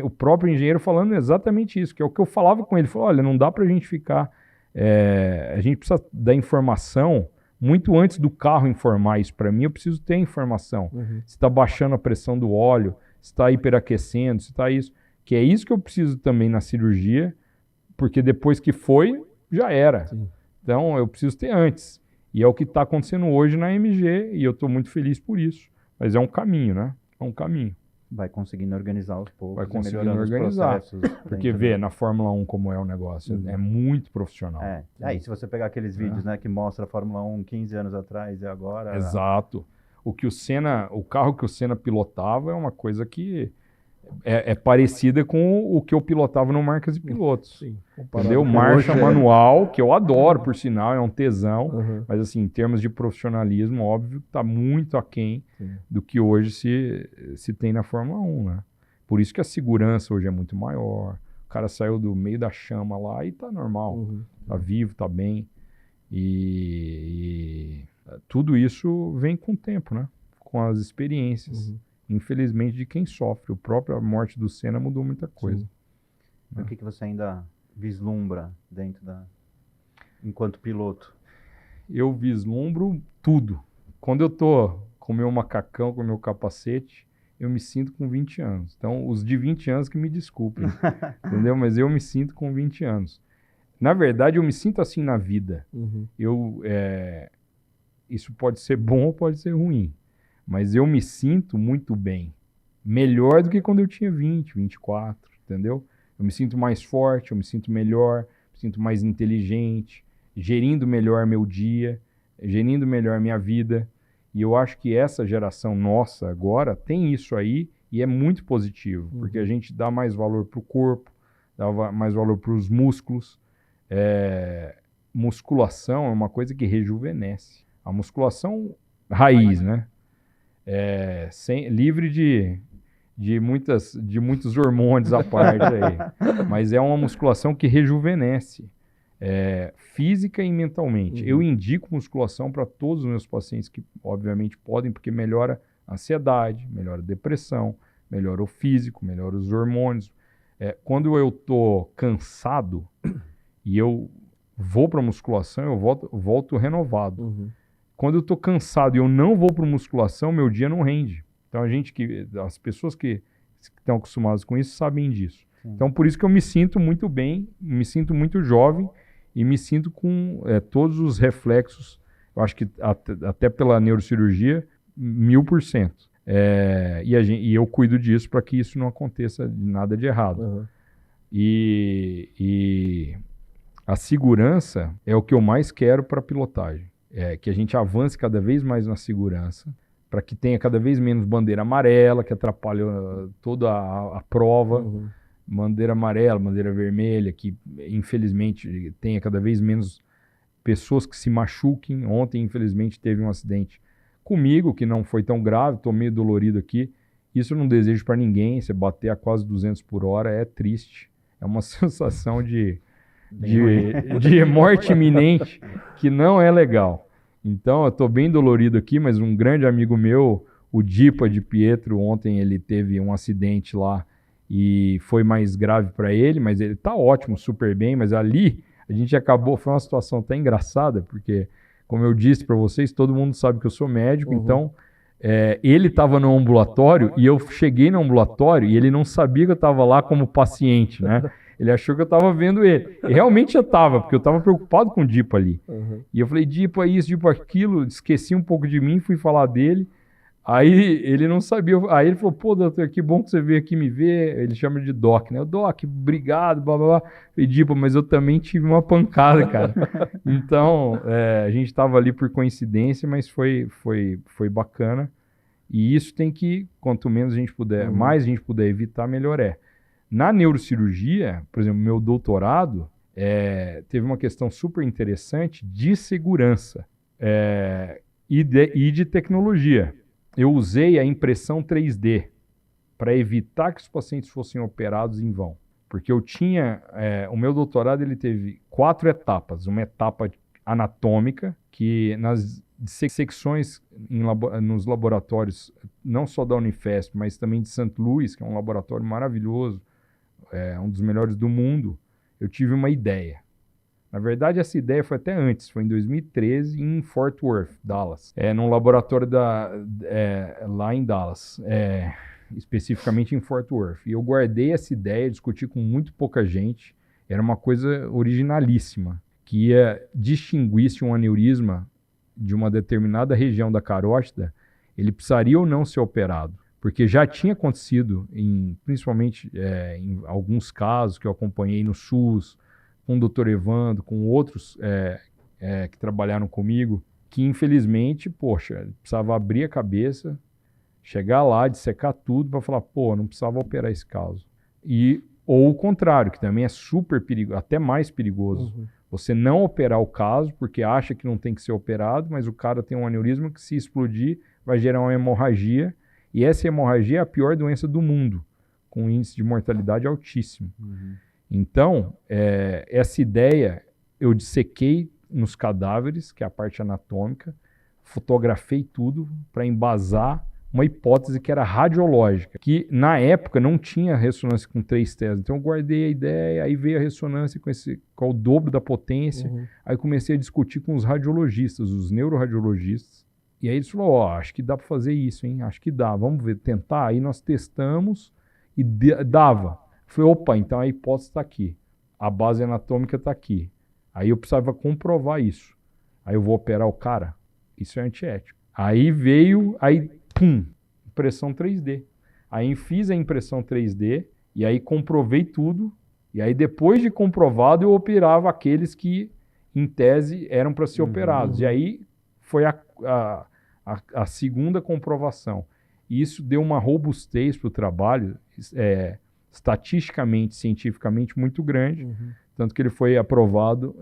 o próprio engenheiro falando exatamente isso, que é o que eu falava com ele. Ele falou, olha, não dá para a gente ficar... a gente precisa da informação... Muito antes do carro informar isso para mim, eu preciso ter informação. Se está baixando a pressão do óleo, se está hiperaquecendo, se está isso. Que é isso que eu preciso também na cirurgia, porque depois que foi, já era. Então, eu preciso ter antes. E é o que está acontecendo hoje na AMG, e eu estou muito feliz por isso. Mas é um caminho, né? É um caminho. Vai conseguindo organizar aos poucos. Vai conseguindo organizar. Porque vê na Fórmula 1 como é o negócio. É muito profissional. Aí, se você pegar aqueles vídeos, né, que mostra a Fórmula 1 15 anos atrás e agora... Exato. O carro que o Senna pilotava é uma coisa que é parecida com o que eu pilotava no Marcas e Pilotos. Sim, entendeu? Marcha manual, que eu adoro, por sinal, é um tesão. Mas assim, em termos de profissionalismo, óbvio, está muito aquém do que hoje se tem na Fórmula 1, né? Por isso que a segurança hoje é muito maior. O cara saiu do meio da chama lá e tá normal. Tá vivo, tá bem. E tudo isso vem com o tempo, né? Com as experiências. Infelizmente, de quem sofre. A própria morte do Senna mudou muita coisa. O que você ainda vislumbra enquanto piloto? Eu vislumbro tudo. Quando eu tô com o meu macacão, com o meu capacete, eu me sinto com 20 anos. Então, os de 20 anos que me desculpem, entendeu? Mas eu me sinto com 20 anos. Na verdade, eu me sinto assim na vida. Isso pode ser bom ou pode ser ruim. Mas eu me sinto muito bem. Melhor do que quando eu tinha 20, 24, entendeu? Eu me sinto mais forte, eu me sinto melhor, me sinto mais inteligente, gerindo melhor meu dia, gerindo melhor minha vida. E eu acho que essa geração nossa agora tem isso aí e é muito positivo, porque a gente dá mais valor para o corpo, dá mais valor para os músculos. Musculação é uma coisa que rejuvenesce. A musculação raiz, né? Livre de muitos hormônios à parte aí. Mas é uma musculação que rejuvenesce, física e mentalmente. Eu indico musculação para todos os meus pacientes que, obviamente, podem, porque melhora a ansiedade, melhora a depressão, melhora o físico, melhora os hormônios. Quando eu estou cansado e eu vou para musculação, eu volto renovado. Quando eu estou cansado e eu não vou para musculação, meu dia não rende. Então, as pessoas que estão acostumadas com isso sabem disso. Então, por isso que eu me sinto muito bem, me sinto muito jovem e me sinto com todos os reflexos, eu acho que até pela neurocirurgia, 1000%. E eu cuido disso para que isso não aconteça nada de errado. E a segurança é o que eu mais quero para a pilotagem. Que a gente avance cada vez mais na segurança, para que tenha cada vez menos bandeira amarela, que atrapalha toda a prova, bandeira amarela, bandeira vermelha, que infelizmente tenha cada vez menos pessoas que se machuquem. Ontem, infelizmente, teve um acidente comigo, que não foi tão grave, estou meio dolorido aqui. Isso eu não desejo para ninguém, você bater a quase 200 por hora é triste, é uma sensação de morte iminente que não é legal. Então, eu estou bem dolorido aqui, mas um grande amigo meu, o Dipa de Pietro, ontem ele teve um acidente lá e foi mais grave para ele, mas ele está ótimo, super bem, mas ali a gente foi uma situação até engraçada, porque, como eu disse para vocês, todo mundo sabe que eu sou médico, então ele estava no ambulatório e eu cheguei no ambulatório e ele não sabia que eu estava lá como paciente, né? Ele achou que eu estava vendo ele. E realmente eu estava, porque eu estava preocupado com o Dipa ali. E eu falei, Dipa isso, Dipa aquilo, esqueci um pouco de mim, fui falar dele. Aí ele não sabia. Aí ele falou, pô, doutor, que bom que você veio aqui me ver. Ele chama de Doc, né? Doc, obrigado, blá, blá, blá. Eu falei, Dipa, mas eu também tive uma pancada, cara. Então, a gente estava ali por coincidência, mas foi bacana. E isso tem que, quanto menos a gente puder, mais a gente puder evitar, melhor é. Na neurocirurgia, por exemplo, meu doutorado, teve uma questão super interessante de segurança e de tecnologia. Eu usei a impressão 3D para evitar que os pacientes fossem operados em vão. Porque eu tinha... o meu doutorado ele teve 4 etapas. Uma etapa anatômica, que nas dissecções nos laboratórios, não só da Unifesp, mas também de St. Louis, que é um laboratório maravilhoso, um dos melhores do mundo, eu tive uma ideia. Na verdade, essa ideia foi até antes, foi em 2013, em Fort Worth, Dallas. Num laboratório lá em Dallas, especificamente em Fort Worth. E eu guardei essa ideia, discuti com muito pouca gente, era uma coisa originalíssima, que ia distinguir se um aneurisma de uma determinada região da carótida, ele precisaria ou não ser operado. Porque já tinha acontecido, principalmente em alguns casos que eu acompanhei no SUS, com o Dr. Evandro, com outros que trabalharam comigo, que infelizmente, poxa, precisava abrir a cabeça, chegar lá, dissecar tudo para falar, pô, não precisava operar esse caso. Ou o contrário, que também é super perigoso, até mais perigoso. Uhum. Você não operar o caso porque acha que não tem que ser operado, mas o cara tem um aneurisma que, se explodir, vai gerar uma hemorragia, e essa hemorragia é a pior doença do mundo, com um índice de mortalidade altíssimo. Uhum. Então, essa ideia eu dissequei nos cadáveres, que é a parte anatômica, fotografei tudo para embasar uma hipótese que era radiológica, que na época não tinha ressonância com 3 Tesla. Então eu guardei a ideia, aí veio a ressonância com o dobro da potência, aí comecei a discutir com os radiologistas, os neuroradiologistas, e aí eles falaram, acho que dá para fazer isso, hein? Acho que dá, vamos ver, tentar. Aí nós testamos e dava. Eu falei, opa, então a hipótese está aqui, a base anatômica está aqui. Aí eu precisava comprovar isso. Aí eu vou operar o cara? Isso é antiético. Aí veio, pum, impressão 3D. Aí fiz a impressão 3D e aí comprovei tudo. E aí depois de comprovado eu operava aqueles que, em tese, eram para ser operados. E aí foi a segunda comprovação. E isso deu uma robustez para o trabalho, estatisticamente, cientificamente muito grande. Tanto que ele foi aprovado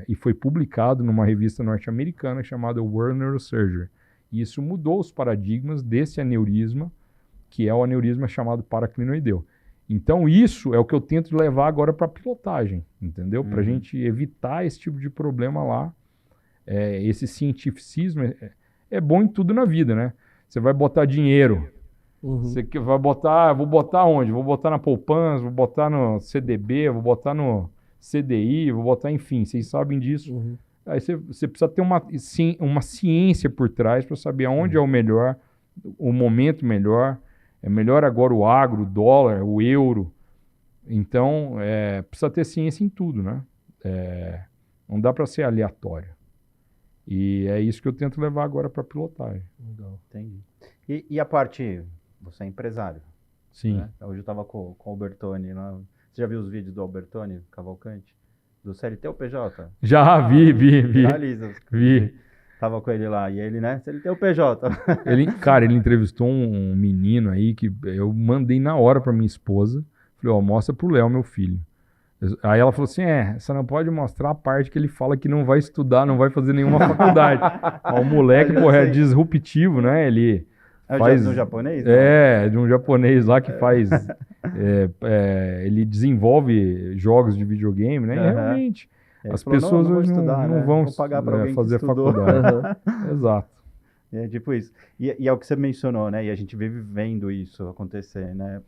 e foi publicado numa revista norte-americana chamada World Neurosurgery. E isso mudou os paradigmas desse aneurisma, que é o aneurisma chamado paraclinoideu. Então isso é o que eu tento levar agora para a pilotagem, entendeu? Para a gente evitar esse tipo de problema lá. Esse cientificismo é bom em tudo na vida, né? Você vai botar dinheiro, você vai botar, vou botar onde? Vou botar na poupança, vou botar no CDB, vou botar no CDI, vou botar, enfim, vocês sabem disso. Aí você precisa ter uma ciência por trás para saber aonde é o melhor, o momento melhor. É melhor agora o agro, o dólar, o euro. Então, precisa ter ciência em tudo, né? Não dá para ser aleatório. E é isso que eu tento levar agora para a pilotagem. Legal, entendi. E a parte, você é empresário. Sim. Né? Hoje eu estava com o Albertoni lá. Você já viu os vídeos do Albertoni Cavalcante? Do CLT ou PJ? Já vi. Vi. Tava com ele lá. E ele, né? CLT ou PJ? Cara, ele entrevistou um menino aí que eu mandei na hora pra minha esposa. Falei, mostra pro Léo, meu filho. Aí ela falou assim, você não pode mostrar a parte que ele fala que não vai estudar, não vai fazer nenhuma faculdade. O moleque, é disruptivo, né? Ele faz... de um japonês? De um japonês lá que faz... ele desenvolve jogos de videogame, né? E realmente, as pessoas hoje não vão pagar pra fazer faculdade. Exato. É tipo isso. E é o que você mencionou, né? E a gente vive vendo isso acontecer, né?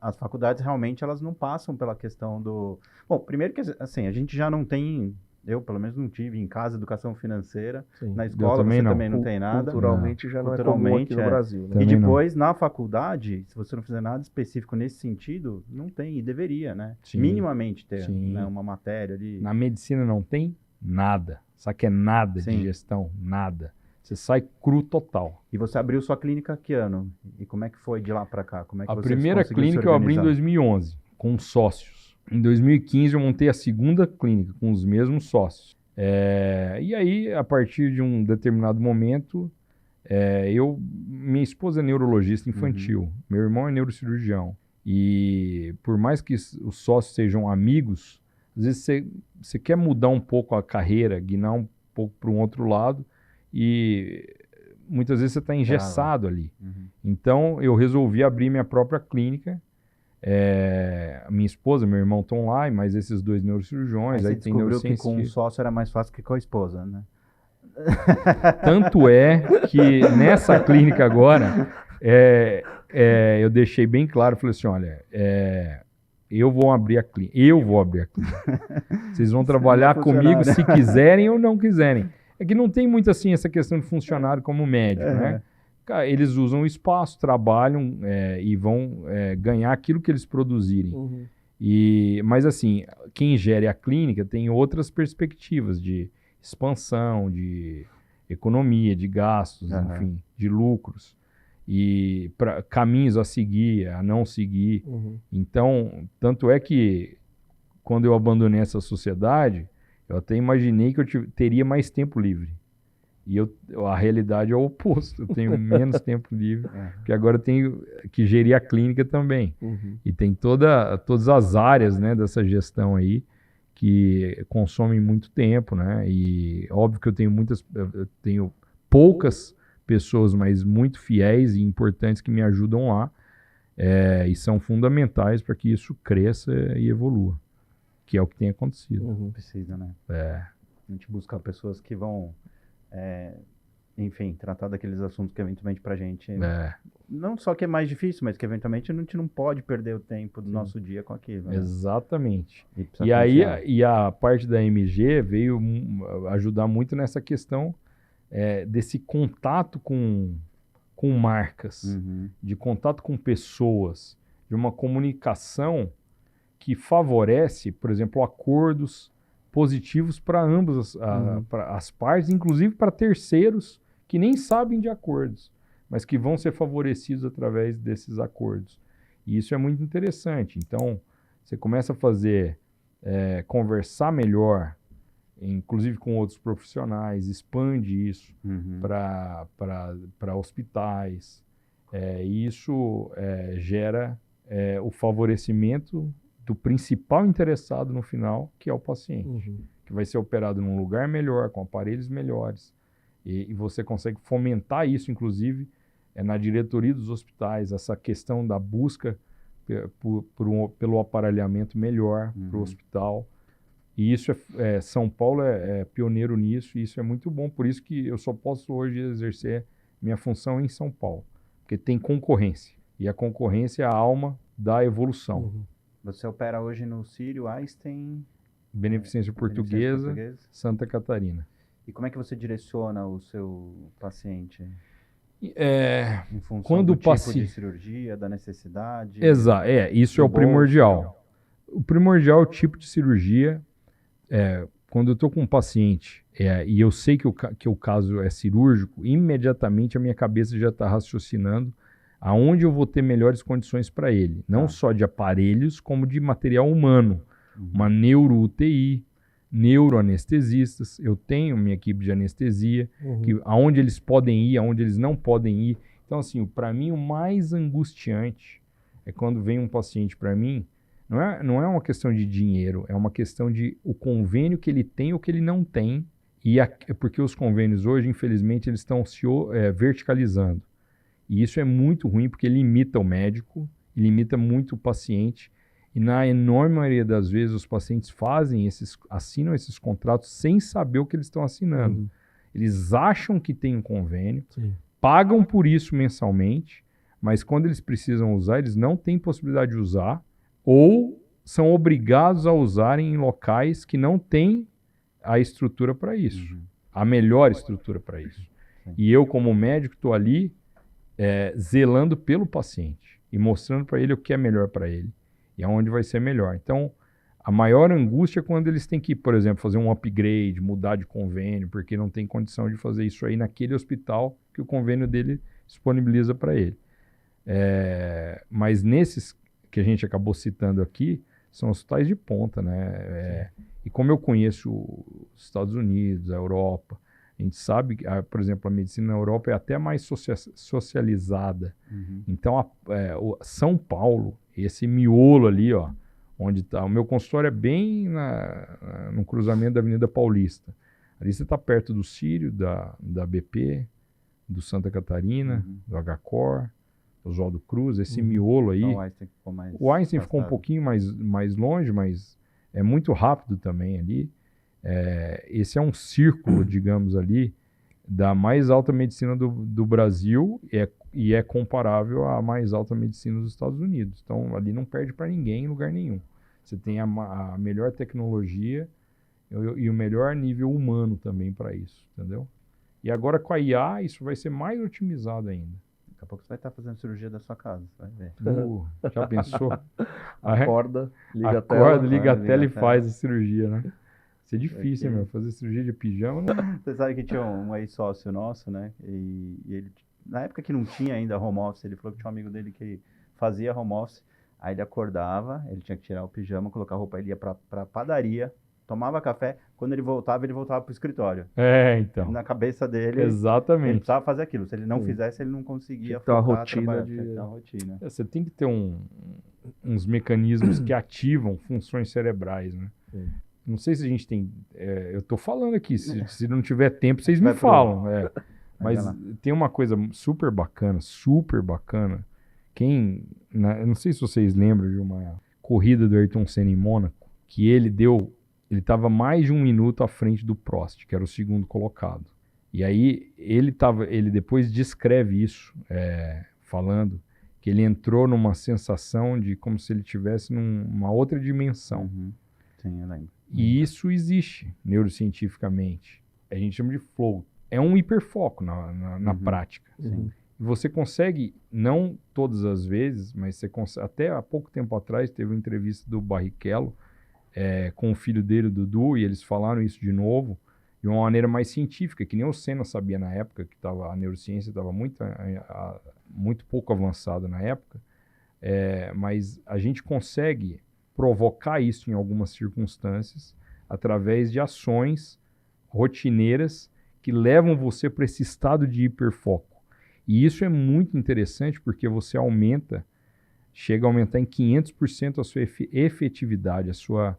As faculdades realmente elas não passam pela questão do... Bom, primeiro que assim, a gente já não tem... Eu, pelo menos, não tive em casa educação financeira. Sim. Na escola também não tem nada. Culturalmente já não é comum aqui no Brasil. Né? E depois, na faculdade, se você não fizer nada específico nesse sentido, não tem, e deveria, né? Sim. Minimamente ter né, uma matéria ali. Na medicina não tem nada. Sabe que é nada de gestão? Nada. Você sai cru total. E você abriu sua clínica que ano? E como é que foi de lá para cá? Como é que a primeira clínica eu abri em 2011, com sócios. Em 2015 eu montei a segunda clínica com os mesmos sócios. E aí, a partir de um determinado momento, minha esposa é neurologista infantil, meu irmão é neurocirurgião. E por mais que os sócios sejam amigos, às vezes você quer mudar um pouco a carreira, guinar um pouco para um outro lado, e muitas vezes você está engessado ali. Então eu resolvi abrir minha própria clínica. Minha esposa, meu irmão estão lá, e mais esses 2 neurocirurgiões. Aí tem descobriu que com um sócio era mais fácil que com a esposa, né? Tanto é que nessa clínica agora, eu deixei bem claro, falei assim, olha, eu vou abrir a clínica. Vocês vão trabalhar comigo se quiserem ou não quiserem. É que não tem muito assim essa questão de funcionário como médico, né? Eles usam o espaço, trabalham e vão ganhar aquilo que eles produzirem. Mas assim, quem gere a clínica tem outras perspectivas de expansão, de economia, de gastos, enfim, de lucros. E caminhos a seguir, a não seguir. Então, tanto é que quando eu abandonei essa sociedade, eu até imaginei que eu teria mais tempo livre. E a realidade é o oposto, eu tenho menos tempo livre, porque agora eu tenho que gerir a clínica também. E tem todas as áreas, né, dessa gestão aí que consomem muito tempo, né? E óbvio que eu tenho poucas pessoas, mas muito fiéis e importantes que me ajudam lá, e são fundamentais para que isso cresça e evolua, que é o que tem acontecido. Precisa, né? A gente busca pessoas que vão, enfim, tratar daqueles assuntos que eventualmente pra gente, não só que é mais difícil, mas que eventualmente a gente não pode perder o tempo do nosso dia com aquilo. Né? Exatamente. E aí a parte da MG veio ajudar muito nessa questão desse contato com marcas, de contato com pessoas, de uma comunicação que favorece, por exemplo, acordos positivos para ambas as partes, inclusive para terceiros que nem sabem de acordos, mas que vão ser favorecidos através desses acordos. E isso é muito interessante. Então, você começa a conversar melhor, inclusive com outros profissionais, expande isso para hospitais, e isso gera o favorecimento do principal interessado no final, que é o paciente, que vai ser operado num lugar melhor, com aparelhos melhores, e você consegue fomentar isso, inclusive, na diretoria dos hospitais, essa questão da busca pelo aparelhamento melhor para o hospital. E isso São Paulo é pioneiro nisso, e isso é muito bom. Por isso que eu só posso hoje exercer minha função em São Paulo, porque tem concorrência. E a concorrência é a alma da evolução. Você opera hoje no Sírio, Einstein... Beneficência Portuguesa, Santa Catarina. E como é que você direciona o seu paciente? Em função quando do tipo de cirurgia, da necessidade? Exato, isso é o primordial. O primordial é o tipo de cirurgia. Quando eu estou com um paciente e eu sei que o caso é cirúrgico, imediatamente a minha cabeça já está raciocinando aonde eu vou ter melhores condições para ele. Não só de aparelhos, como de material humano. Uma neuro-UTI, neuroanestesistas. Eu tenho minha equipe de anestesia, aonde eles podem ir, aonde eles não podem ir. Então, assim, para mim, o mais angustiante é quando vem um paciente para mim. Não é uma questão de dinheiro, é uma questão de o convênio que ele tem ou que ele não tem. Porque os convênios hoje, infelizmente, eles estão se verticalizando. E isso é muito ruim porque limita o médico, limita muito o paciente. E na enorme maioria das vezes os pacientes assinam esses contratos sem saber o que eles estão assinando. Eles acham que tem um convênio, pagam por isso mensalmente, mas quando eles precisam usar, eles não têm possibilidade de usar, ou são obrigados a usarem em locais que não têm a estrutura para isso, a melhor estrutura para isso. E eu, como médico, estou ali zelando pelo paciente e mostrando para ele o que é melhor para ele e aonde vai ser melhor. Então, a maior angústia é quando eles têm que, por exemplo, fazer um upgrade, mudar de convênio, porque não tem condição de fazer isso aí naquele hospital que o convênio dele disponibiliza para ele. Mas nesses que a gente acabou citando aqui, são hospitais de ponta, né? E como eu conheço os Estados Unidos, a Europa, a gente sabe que, por exemplo, a medicina na Europa é até mais socializada. Então, São Paulo, esse miolo ali, onde está... O meu consultório é bem no cruzamento da Avenida Paulista. Ali você está perto do Sírio, da BP, do Santa Catarina, do HCOR, Oswaldo Cruz, esse miolo aí. O Einstein ficou um pouquinho mais longe, mas é muito rápido também ali. Esse é um círculo, digamos ali, da mais alta medicina do Brasil e é comparável à mais alta medicina dos Estados Unidos. Então, ali não perde para ninguém em lugar nenhum. Você tem a melhor tecnologia e o melhor nível humano também para isso, entendeu? E agora com a IA, isso vai ser mais otimizado ainda. Daqui a pouco você vai estar fazendo cirurgia da sua casa, vai ver. Já pensou? Acorda, liga a tela e faz a cirurgia, né? Isso é difícil, meu. Fazer cirurgia de pijama, né? Você sabe que tinha um ex-sócio nosso, né? E ele, na época que não tinha ainda home office, ele falou que tinha um amigo dele que fazia home office. Aí ele acordava, ele tinha que tirar o pijama, colocar a roupa, ele ia pra padaria, tomava café. Quando ele voltava pro escritório. Então. Na cabeça dele, exatamente. Ele precisava fazer aquilo. Se ele não fizesse, ele não conseguia focar, uma rotina rotina. Você tem que ter uns mecanismos que ativam funções cerebrais, né? Sim. Não sei se a gente tem... eu tô falando aqui, se não tiver tempo, vocês me falam. Mas tem uma coisa super bacana. Eu não sei se vocês lembram de uma corrida do Ayrton Senna em Mônaco, que ele estava mais de 1 minuto à frente do Prost, que era o segundo colocado. E aí ele depois descreve isso, falando que ele entrou numa sensação de como se ele estivesse numa outra dimensão. Uhum. Sim, eu lembro. E isso existe neurocientificamente. A gente chama de flow. É um hiperfoco na prática. Sim. Você consegue, não todas as vezes, mas você consegue. Até há pouco tempo atrás teve uma entrevista do Barrichello com o filho dele, o Dudu, e eles falaram isso de novo, de uma maneira mais científica, que nem o Senna sabia na época, que a neurociência estava muito pouco avançada na época, mas a gente consegue provocar isso em algumas circunstâncias através de ações rotineiras que levam você para esse estado de hiperfoco. E isso é muito interessante porque você chega a aumentar em 500% a sua efetividade, a sua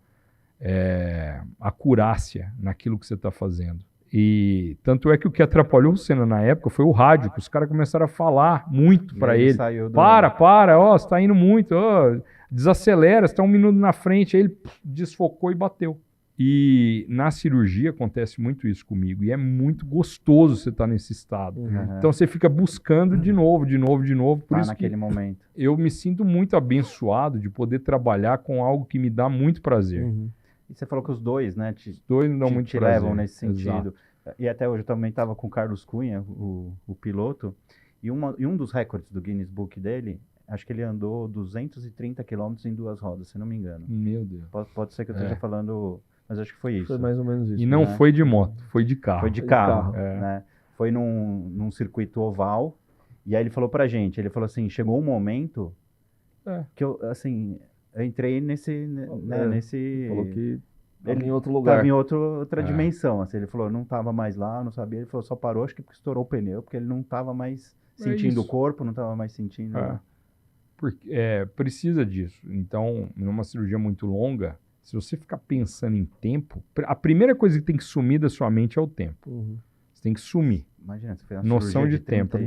acurácia naquilo que você está fazendo. E tanto é que o que atrapalhou o Senna na época foi o rádio, que os caras começaram a falar muito para ele. Para, você está indo muito, desacelera, você está 1 minuto na frente. Aí ele desfocou e bateu. E na cirurgia acontece muito isso comigo. E é muito gostoso você estar nesse estado. Uhum. Então você fica buscando de novo. Por isso naquele momento. Eu me sinto muito abençoado de poder trabalhar com algo que me dá muito prazer. Uhum. E você falou que os dois, né? Os dois me dão muito prazer. Levam nesse sentido. Exato. E até hoje eu também estava com o Carlos Cunha, o piloto, e um dos recordes do Guinness Book dele, acho que ele andou 230 quilômetros em 2 rodas, se não me engano. Meu Deus. Pode ser que eu esteja falando, mas acho que foi isso. Foi mais ou menos isso. E não foi de moto, foi de carro. Foi de carro, né? Foi num circuito oval, e aí ele falou pra gente, ele falou assim, chegou um momento que eu entrei nesse... Falou que ele em outro lugar. Estava em outra dimensão. Assim, ele falou, não estava mais lá, não sabia. Ele falou, só parou, acho que porque estourou o pneu, porque ele não estava mais sentindo o corpo, não estava mais sentindo. Porque precisa disso. Então, numa cirurgia muito longa, se você ficar pensando em tempo, a primeira coisa que tem que sumir da sua mente é o tempo. Uhum. Você tem que sumir. Imagina, você fez uma noção de tempo.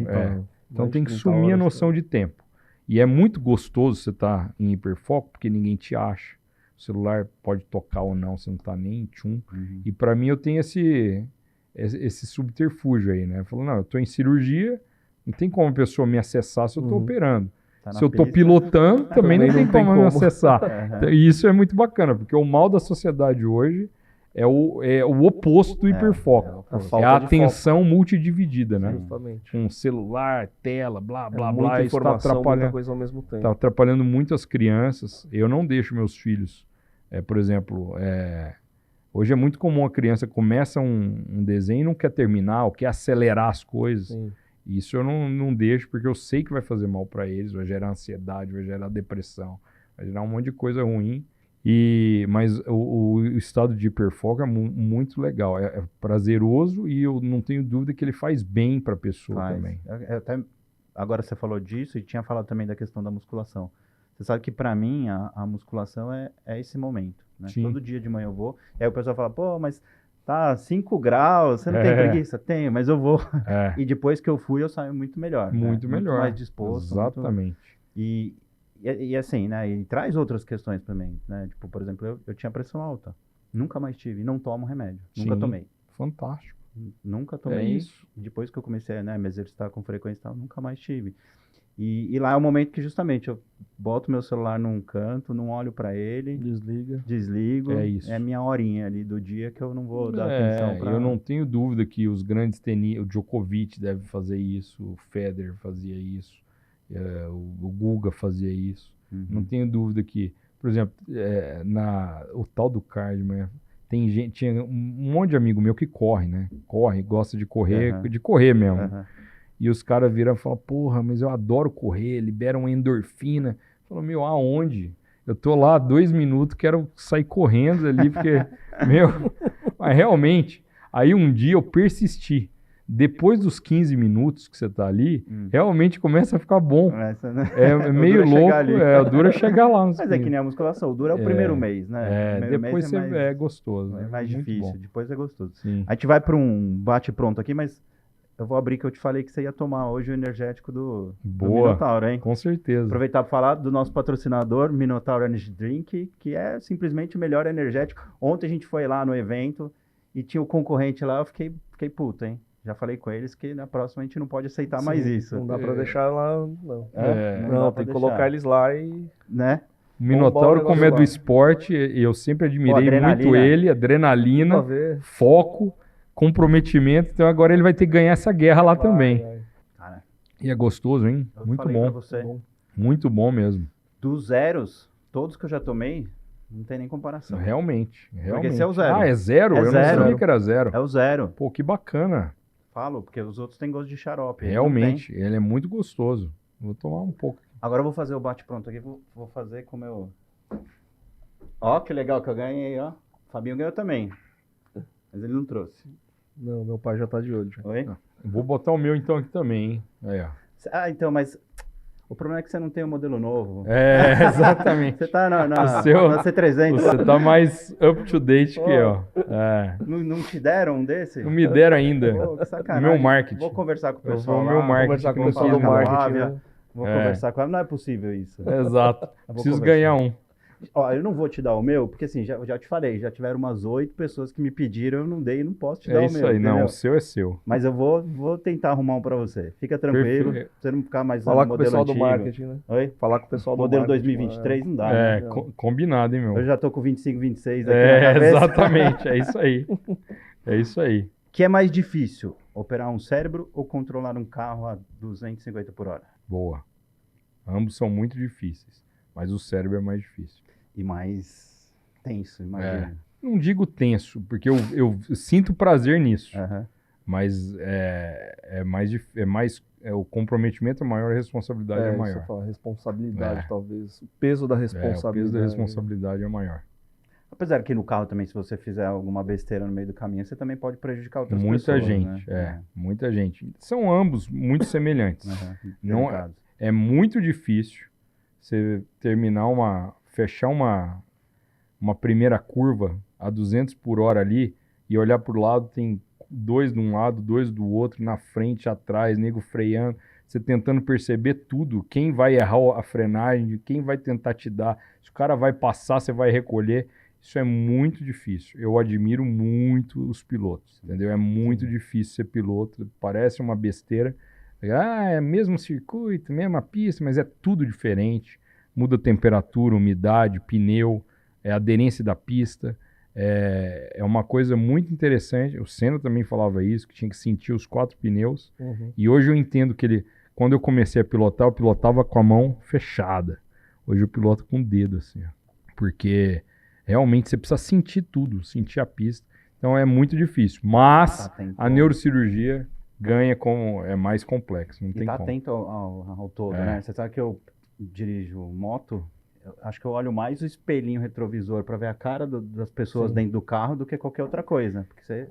Então tem que sumir horas, a noção de tempo. E é muito gostoso você estar em hiperfoco, porque ninguém te acha. O celular pode tocar ou não, você não está nem em tchum. Uhum. E para mim eu tenho esse subterfúgio aí, né? Falando, não, eu estou em cirurgia, não tem como a pessoa me acessar se eu estou operando. Se eu estou pilotando, também não tem como me acessar. E isso é muito bacana, porque o mal da sociedade hoje é o oposto do hiperfoco. É a atenção multidividida, né? Justamente. Um celular, tela, blá, blá, muita blá. informação, muita coisa ao mesmo tempo. Está atrapalhando muito as crianças. Eu não deixo meus filhos, por exemplo, hoje é muito comum a criança começa um desenho e não quer terminar, ou quer acelerar as coisas. Sim. Isso eu não deixo, porque eu sei que vai fazer mal para eles, vai gerar ansiedade, vai gerar depressão, vai gerar um monte de coisa ruim. Mas o estado de hiperfoco é muito legal, é prazeroso e eu não tenho dúvida que ele faz bem para a pessoa também. Agora você falou disso e tinha falado também da questão da musculação. Você sabe que para mim a musculação é esse momento, né? Todo dia de manhã eu vou, e aí o pessoal fala, pô, mas tá 5 graus, você não tem preguiça? Tenho, mas eu vou. E depois que eu fui, eu saio muito melhor. Muito melhor. Muito mais disposto. Exatamente. E assim, né? E traz outras questões também, né? Tipo, por exemplo, eu tinha pressão alta. Nunca mais tive. Não tomo remédio. Nunca tomei. Fantástico. Nunca tomei. É isso. Depois que eu comecei a me exercitar com frequência e tal, nunca mais tive. E lá é o momento que justamente eu boto meu celular num canto, não olho para ele. Desligo. É isso. É minha horinha ali do dia que eu não vou dar atenção para... Eu não tenho dúvida que os grandes tenistas, o Djokovic deve fazer isso, o Federer fazia isso. O Guga fazia isso. Não tenho dúvida que, por exemplo, o tal do cardio, tinha um monte de amigo meu que corre, né? Corre, gosta de correr mesmo. E os caras viram e falam, porra, mas eu adoro correr, liberam endorfina. Falou, meu, aonde? Eu tô lá há 2 minutos, quero sair correndo ali, porque, mas realmente, aí um dia eu persisti. Depois dos 15 minutos que você tá ali, realmente começa a ficar bom. É meio louco, o duro é chegar lá. Mas é que nem a musculação, o duro é o primeiro mês, né? Depois é gostoso. É mais difícil, depois é gostoso. Sim. A gente vai para um bate-pronto aqui, mas eu vou abrir que eu te falei que você ia tomar hoje o energético do Minotauro, hein? Com certeza. Aproveitar para falar do nosso patrocinador, Minotauro Energy Drink, que é simplesmente o melhor energético. Ontem a gente foi lá no evento e tinha o concorrente lá, eu fiquei puto, hein? Já falei com eles que na próxima a gente não pode aceitar mais isso. Não dá para deixar lá, não. Não, tem que colocar eles lá e... Né? O Minotauro, como é do esporte, eu sempre admirei muito ele, adrenalina, foco, comprometimento, então agora ele vai ter que ganhar essa guerra lá também. Cara, e é gostoso, hein? Muito bom. Muito bom mesmo. Dos zeros, todos que eu já tomei, não tem nem comparação. Realmente. Porque esse é o zero. Ah, é zero? Eu não sabia que era zero. É o zero. Pô, que bacana. Falo, porque os outros têm gosto de xarope. Realmente, ele é muito gostoso. Vou tomar um pouco. Agora eu vou fazer o bate-pronto aqui, vou fazer com o meu... Ó, que legal que eu ganhei, ó. O Fabinho ganhou também. Mas ele não trouxe. Não, meu pai já tá de olho. Oi? Vou botar o meu então aqui também, hein? Aí, ó. Ah, então, mas o problema é que você não tem um modelo novo. É, exatamente. Você tá na C300. Você tá mais up to date que eu. Não te deram um desse? Não me deram ainda. Pô, que sacanagem. Meu marketing. Vou conversar com o pessoal. Meu marketing. Conversar com o pessoal do marketing. Né? Vou conversar com ela. Não é possível isso. Exato. Preciso ganhar um. Ó, eu não vou te dar o meu, porque assim, já te falei, já tiveram umas 8 pessoas que me pediram, eu não dei, não posso te dar o meu. É isso aí, entendeu? não, o seu é seu. Mas eu vou tentar arrumar um pra você. Fica tranquilo, pra você não ficar mais falar no com o modelo pessoal antigo. do marketing, né? Oi? Falar com o pessoal do modelo marketing. 2023 não dá, né? Combinado, hein, meu? Eu já tô com 25, 26 aqui na cabeça. Exatamente, é isso aí. É isso aí. Que é mais difícil, operar um cérebro ou controlar um carro a 250 por hora? Boa. Ambos são muito difíceis, mas o cérebro é mais difícil. E mais tenso, imagina. Não digo tenso, porque eu sinto prazer nisso. Mas o comprometimento é maior, a responsabilidade é maior. Você fala, responsabilidade, talvez. O peso da responsabilidade. O peso da responsabilidade é maior. Apesar que no carro também, se você fizer alguma besteira no meio do caminho, você também pode prejudicar outras muita pessoas. Gente, né? Muita gente. São ambos muito semelhantes. Não, é muito difícil você fechar uma primeira curva a 200 por hora ali e olhar para o lado, tem 2 de um lado, 2 do outro, na frente, atrás, nego freando, você tentando perceber tudo, quem vai errar a frenagem, quem vai tentar te dar, se o cara vai passar, você vai recolher, isso é muito difícil. Eu admiro muito os pilotos, entendeu? É muito difícil ser piloto, parece uma besteira, é mesmo circuito, mesma pista, mas é tudo diferente. Muda a temperatura, umidade, pneu, a aderência da pista. É uma coisa muito interessante. O Senna também falava isso, que tinha que sentir os 4 pneus. E hoje eu entendo que quando eu comecei a pilotar, eu pilotava com a mão fechada. Hoje eu piloto com o dedo, assim. Porque realmente você precisa sentir tudo, sentir a pista. Então é muito difícil. Mas a neurocirurgia ganha como é mais complexo. Não tem como. Atento ao todo, né? Você sabe que eu dirijo moto, acho que eu olho mais o espelhinho retrovisor para ver a cara das pessoas dentro do carro do que qualquer outra coisa. Porque você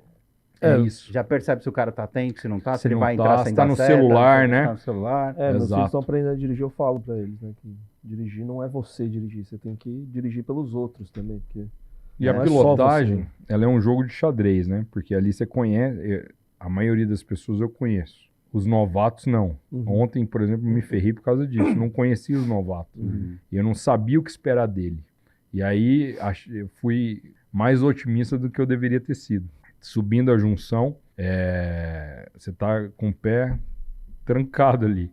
isso. Já percebe se o cara tá atento, se não tá, se ele não vai entrar sem dar no seta, celular, né? Tá no celular. Meus filhos estão aprendendo a dirigir, eu falo para eles, né? Que dirigir não é você dirigir, você tem que dirigir pelos outros também. Porque e a pilotagem, ela é um jogo de xadrez, né? Porque ali você conhece, a maioria das pessoas eu conheço. Os novatos, não. Ontem, por exemplo, me ferrei por causa disso. Não conhecia os novatos. E eu não sabia o que esperar dele. E aí, eu fui mais otimista do que eu deveria ter sido. Subindo a junção, você tá com o pé trancado ali.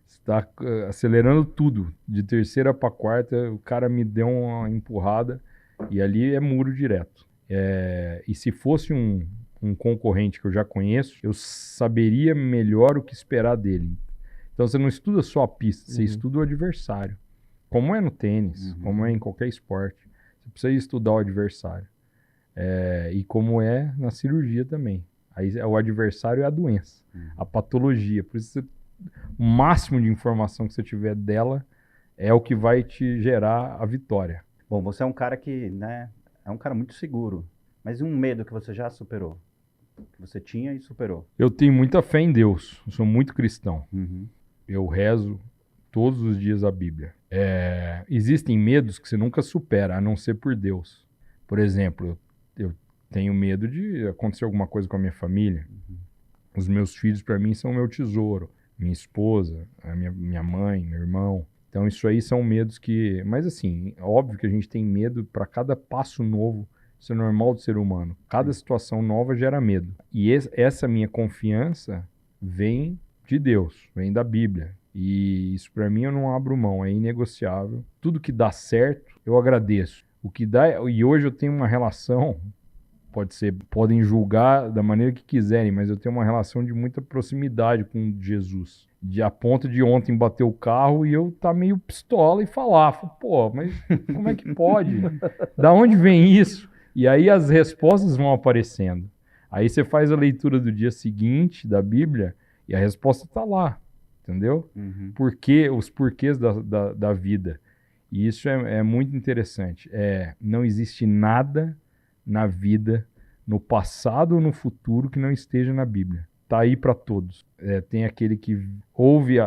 Você tá acelerando tudo. De terceira para quarta, o cara me deu uma empurrada. E ali é muro direto. E se fosse um concorrente que eu já conheço, eu saberia melhor o que esperar dele. Então você não estuda só a pista, você estuda o adversário. Como é no tênis, como é em qualquer esporte. Você precisa estudar o adversário. E como é na cirurgia também. Aí o adversário é a doença, a patologia. Por isso, o máximo de informação que você tiver dela é o que vai te gerar a vitória. Bom, você é um cara que, né, é um cara muito seguro. Mas e um medo que você já superou? Que você tinha e superou? Eu tenho muita fé em Deus. Eu sou muito cristão. Uhum. Eu rezo todos os dias a Bíblia. Existem medos que você nunca supera, a não ser por Deus. Por exemplo, eu tenho medo de acontecer alguma coisa com a minha família. Os meus filhos, para mim, são meu tesouro. Minha esposa, a minha mãe, meu irmão. Então, isso aí são medos que... Mas, assim, óbvio que a gente tem medo para cada passo novo. Isso é normal do ser humano. Cada situação nova gera medo. E essa minha confiança vem de Deus, vem da Bíblia. E isso, para mim, eu não abro mão. É inegociável. Tudo que dá certo, eu agradeço. O que dá... E hoje eu tenho uma relação... Podem julgar da maneira que quiserem, mas eu tenho uma relação de muita proximidade com Jesus. A ponto de ontem bater o carro e eu tá meio pistola e falar, pô, mas como é que pode? Da onde vem isso? E aí as respostas vão aparecendo. Aí você faz a leitura do dia seguinte da Bíblia e a resposta tá lá, entendeu? Os porquês da vida. E isso é muito interessante. Não existe nada na vida, no passado ou no futuro, que não esteja na Bíblia. Está aí para todos. Tem aquele que ouve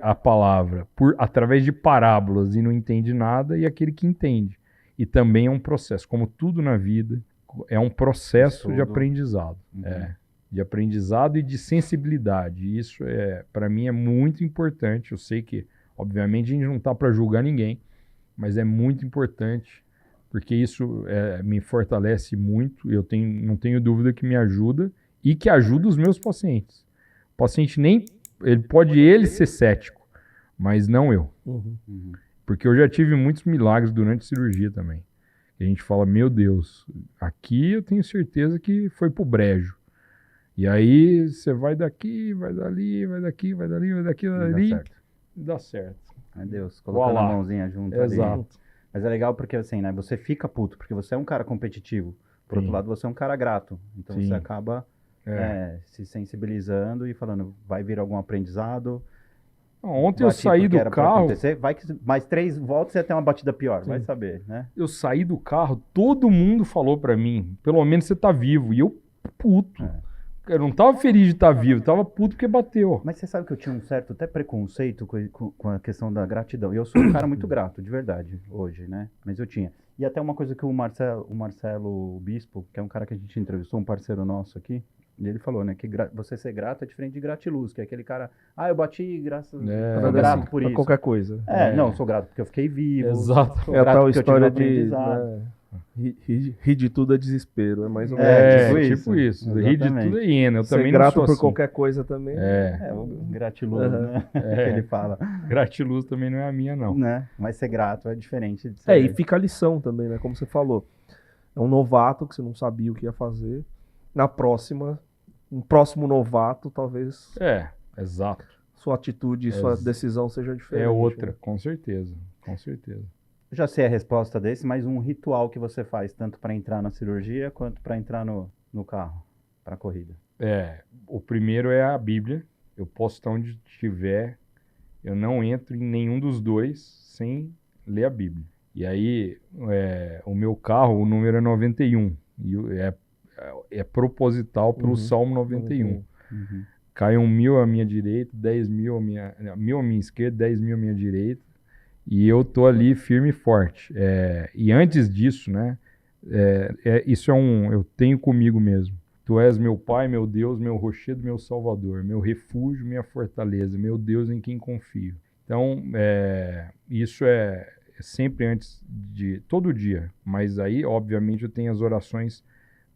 a palavra através de parábolas e não entende nada, e aquele que entende. E também é um processo. Como tudo na vida, é um processo de aprendizado. De aprendizado e de sensibilidade. E isso, para mim, é muito importante. Eu sei que, obviamente, a gente não está para julgar ninguém, mas é muito importante, porque isso me fortalece muito. Não tenho dúvida que me ajuda e que ajuda os meus pacientes. O paciente ele pode ser cético, mas não eu. Porque eu já tive muitos milagres durante a cirurgia também. E a gente fala, meu Deus, aqui eu tenho certeza que foi pro brejo. E aí você vai daqui, vai dali, vai daqui, vai dali, vai daqui, vai dali. Dá certo. Ai, Deus, colocando a mãozinha junto. Exato. Ali. Mas é legal porque, assim, né, você fica puto, porque você é um cara competitivo. Por outro lado, você é um cara grato. Então você acaba se sensibilizando e falando, vai vir algum aprendizado. Ontem eu saí do carro... Vai que mais 3 voltas e até uma batida pior, vai saber, né? Eu saí do carro, todo mundo falou pra mim, pelo menos você tá vivo. E eu, puto. Eu não tava feliz de estar vivo, tava puto porque bateu. Mas você sabe que eu tinha um certo até preconceito com a questão da gratidão. E eu sou um cara muito grato, de verdade, hoje, né? Mas eu tinha. E até uma coisa que o Marcelo Bispo, que é um cara que a gente entrevistou, um parceiro nosso aqui, e ele falou, né, que você ser grato é diferente de gratiluz, que é aquele cara, eu bati sou grato por isso. Qualquer coisa. Não, sou grato porque eu fiquei vivo. Exato. Sou grato a tal porque história eu tive rir de tudo é desespero, é mais ou menos tipo isso. Rir de tudo é hiena. Eu ser também grato não sou por assim. qualquer coisa também. o gratiluz, né? Que ele fala. Gratiluz também não é a minha, não. Né? Mas ser grato é diferente de ser... E fica a lição também, né? Como você falou. É um novato que você não sabia o que ia fazer. Um próximo novato, talvez... Exato. Sua atitude, sua decisão seja diferente. É outra, né? com certeza. Com certeza. Eu já sei a resposta desse, mas um ritual que você faz, tanto para entrar na cirurgia, quanto para entrar no carro, para a corrida. O primeiro é a Bíblia. Eu posso estar onde estiver, eu não entro em nenhum dos dois sem ler a Bíblia. E aí, o meu carro, o número é 91. E é proposital pelo Salmo 91. Caiam 1.000 à minha direita, 10.000 1.000 à minha esquerda, 10.000 à minha direita. E eu tô ali firme e forte. E antes disso, né? Isso eu tenho comigo mesmo. Tu és meu Pai, meu Deus, meu rochedo, meu Salvador, meu refúgio, minha fortaleza, meu Deus em quem confio. Então, isso é sempre antes de... Todo dia. Mas aí, obviamente, eu tenho as orações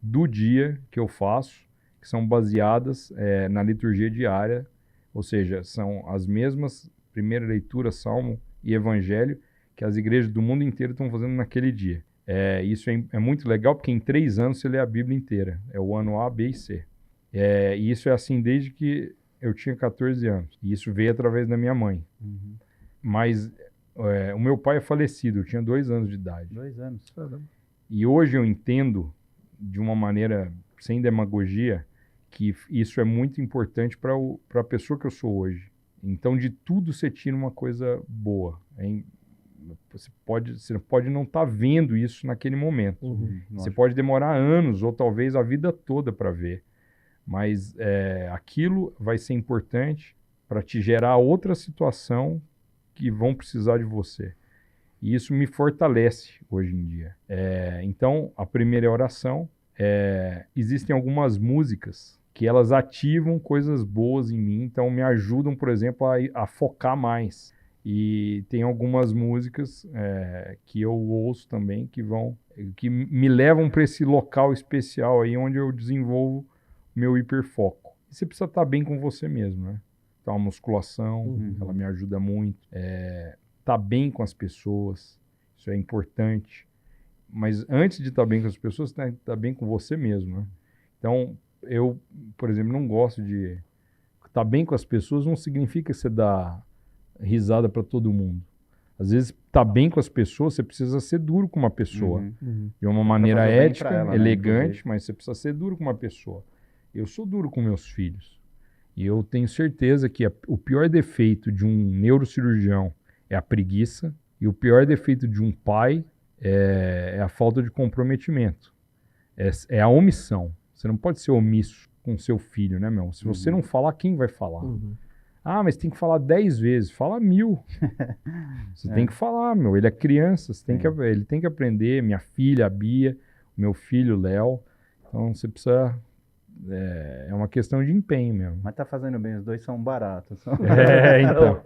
do dia que eu faço, que são baseadas na liturgia diária. Ou seja, são as mesmas, primeira leitura, Salmo e Evangelho, que as igrejas do mundo inteiro estão fazendo naquele dia. Isso é muito legal, porque em 3 anos você lê a Bíblia inteira. É o ano A, B e C. E isso é assim desde que eu tinha 14 anos. E isso veio através da minha mãe. Mas o meu pai é falecido, eu tinha 2 anos de idade. 2 anos. E hoje eu entendo, de uma maneira sem demagogia, que isso é muito importante para a pessoa que eu sou hoje. Então, de tudo você tira uma coisa boa. Você pode não estar vendo isso naquele momento. Você pode demorar anos ou talvez a vida toda para ver. Mas aquilo vai ser importante para te gerar outra situação que vão precisar de você. E isso me fortalece hoje em dia. Então, a primeira oração. Existem algumas músicas que elas ativam coisas boas em mim, então me ajudam, por exemplo, a focar mais. E tem algumas músicas que eu ouço também que me levam para esse local especial aí onde eu desenvolvo meu hiperfoco. E você precisa estar bem com você mesmo, né? Então a musculação, ela me ajuda muito. Estar bem com as pessoas, isso é importante. Mas antes de estar bem com as pessoas, você tem que estar bem com você mesmo, né? Então, eu, por exemplo, não gosto de... Estar bem com as pessoas não significa você dar risada para todo mundo. Às vezes, estar bem com as pessoas, você precisa ser duro com uma pessoa. De uma maneira ética, ela, elegante, né? Mas você precisa ser duro com uma pessoa. Eu sou duro com meus filhos. E eu tenho certeza que o pior defeito de um neurocirurgião é a preguiça. E o pior defeito de um pai é a falta de comprometimento. É a omissão. Você não pode ser omisso com seu filho, né, meu? Se você não falar, quem vai falar? Ah, mas tem que falar 10 vezes. Fala 1000. Você tem que falar, meu. Ele é criança, ele tem que aprender. Minha filha, a Bia, meu filho, o Léo. Então, você precisa... É uma questão de empenho mesmo. Mas tá fazendo bem, os dois são baratos. Então.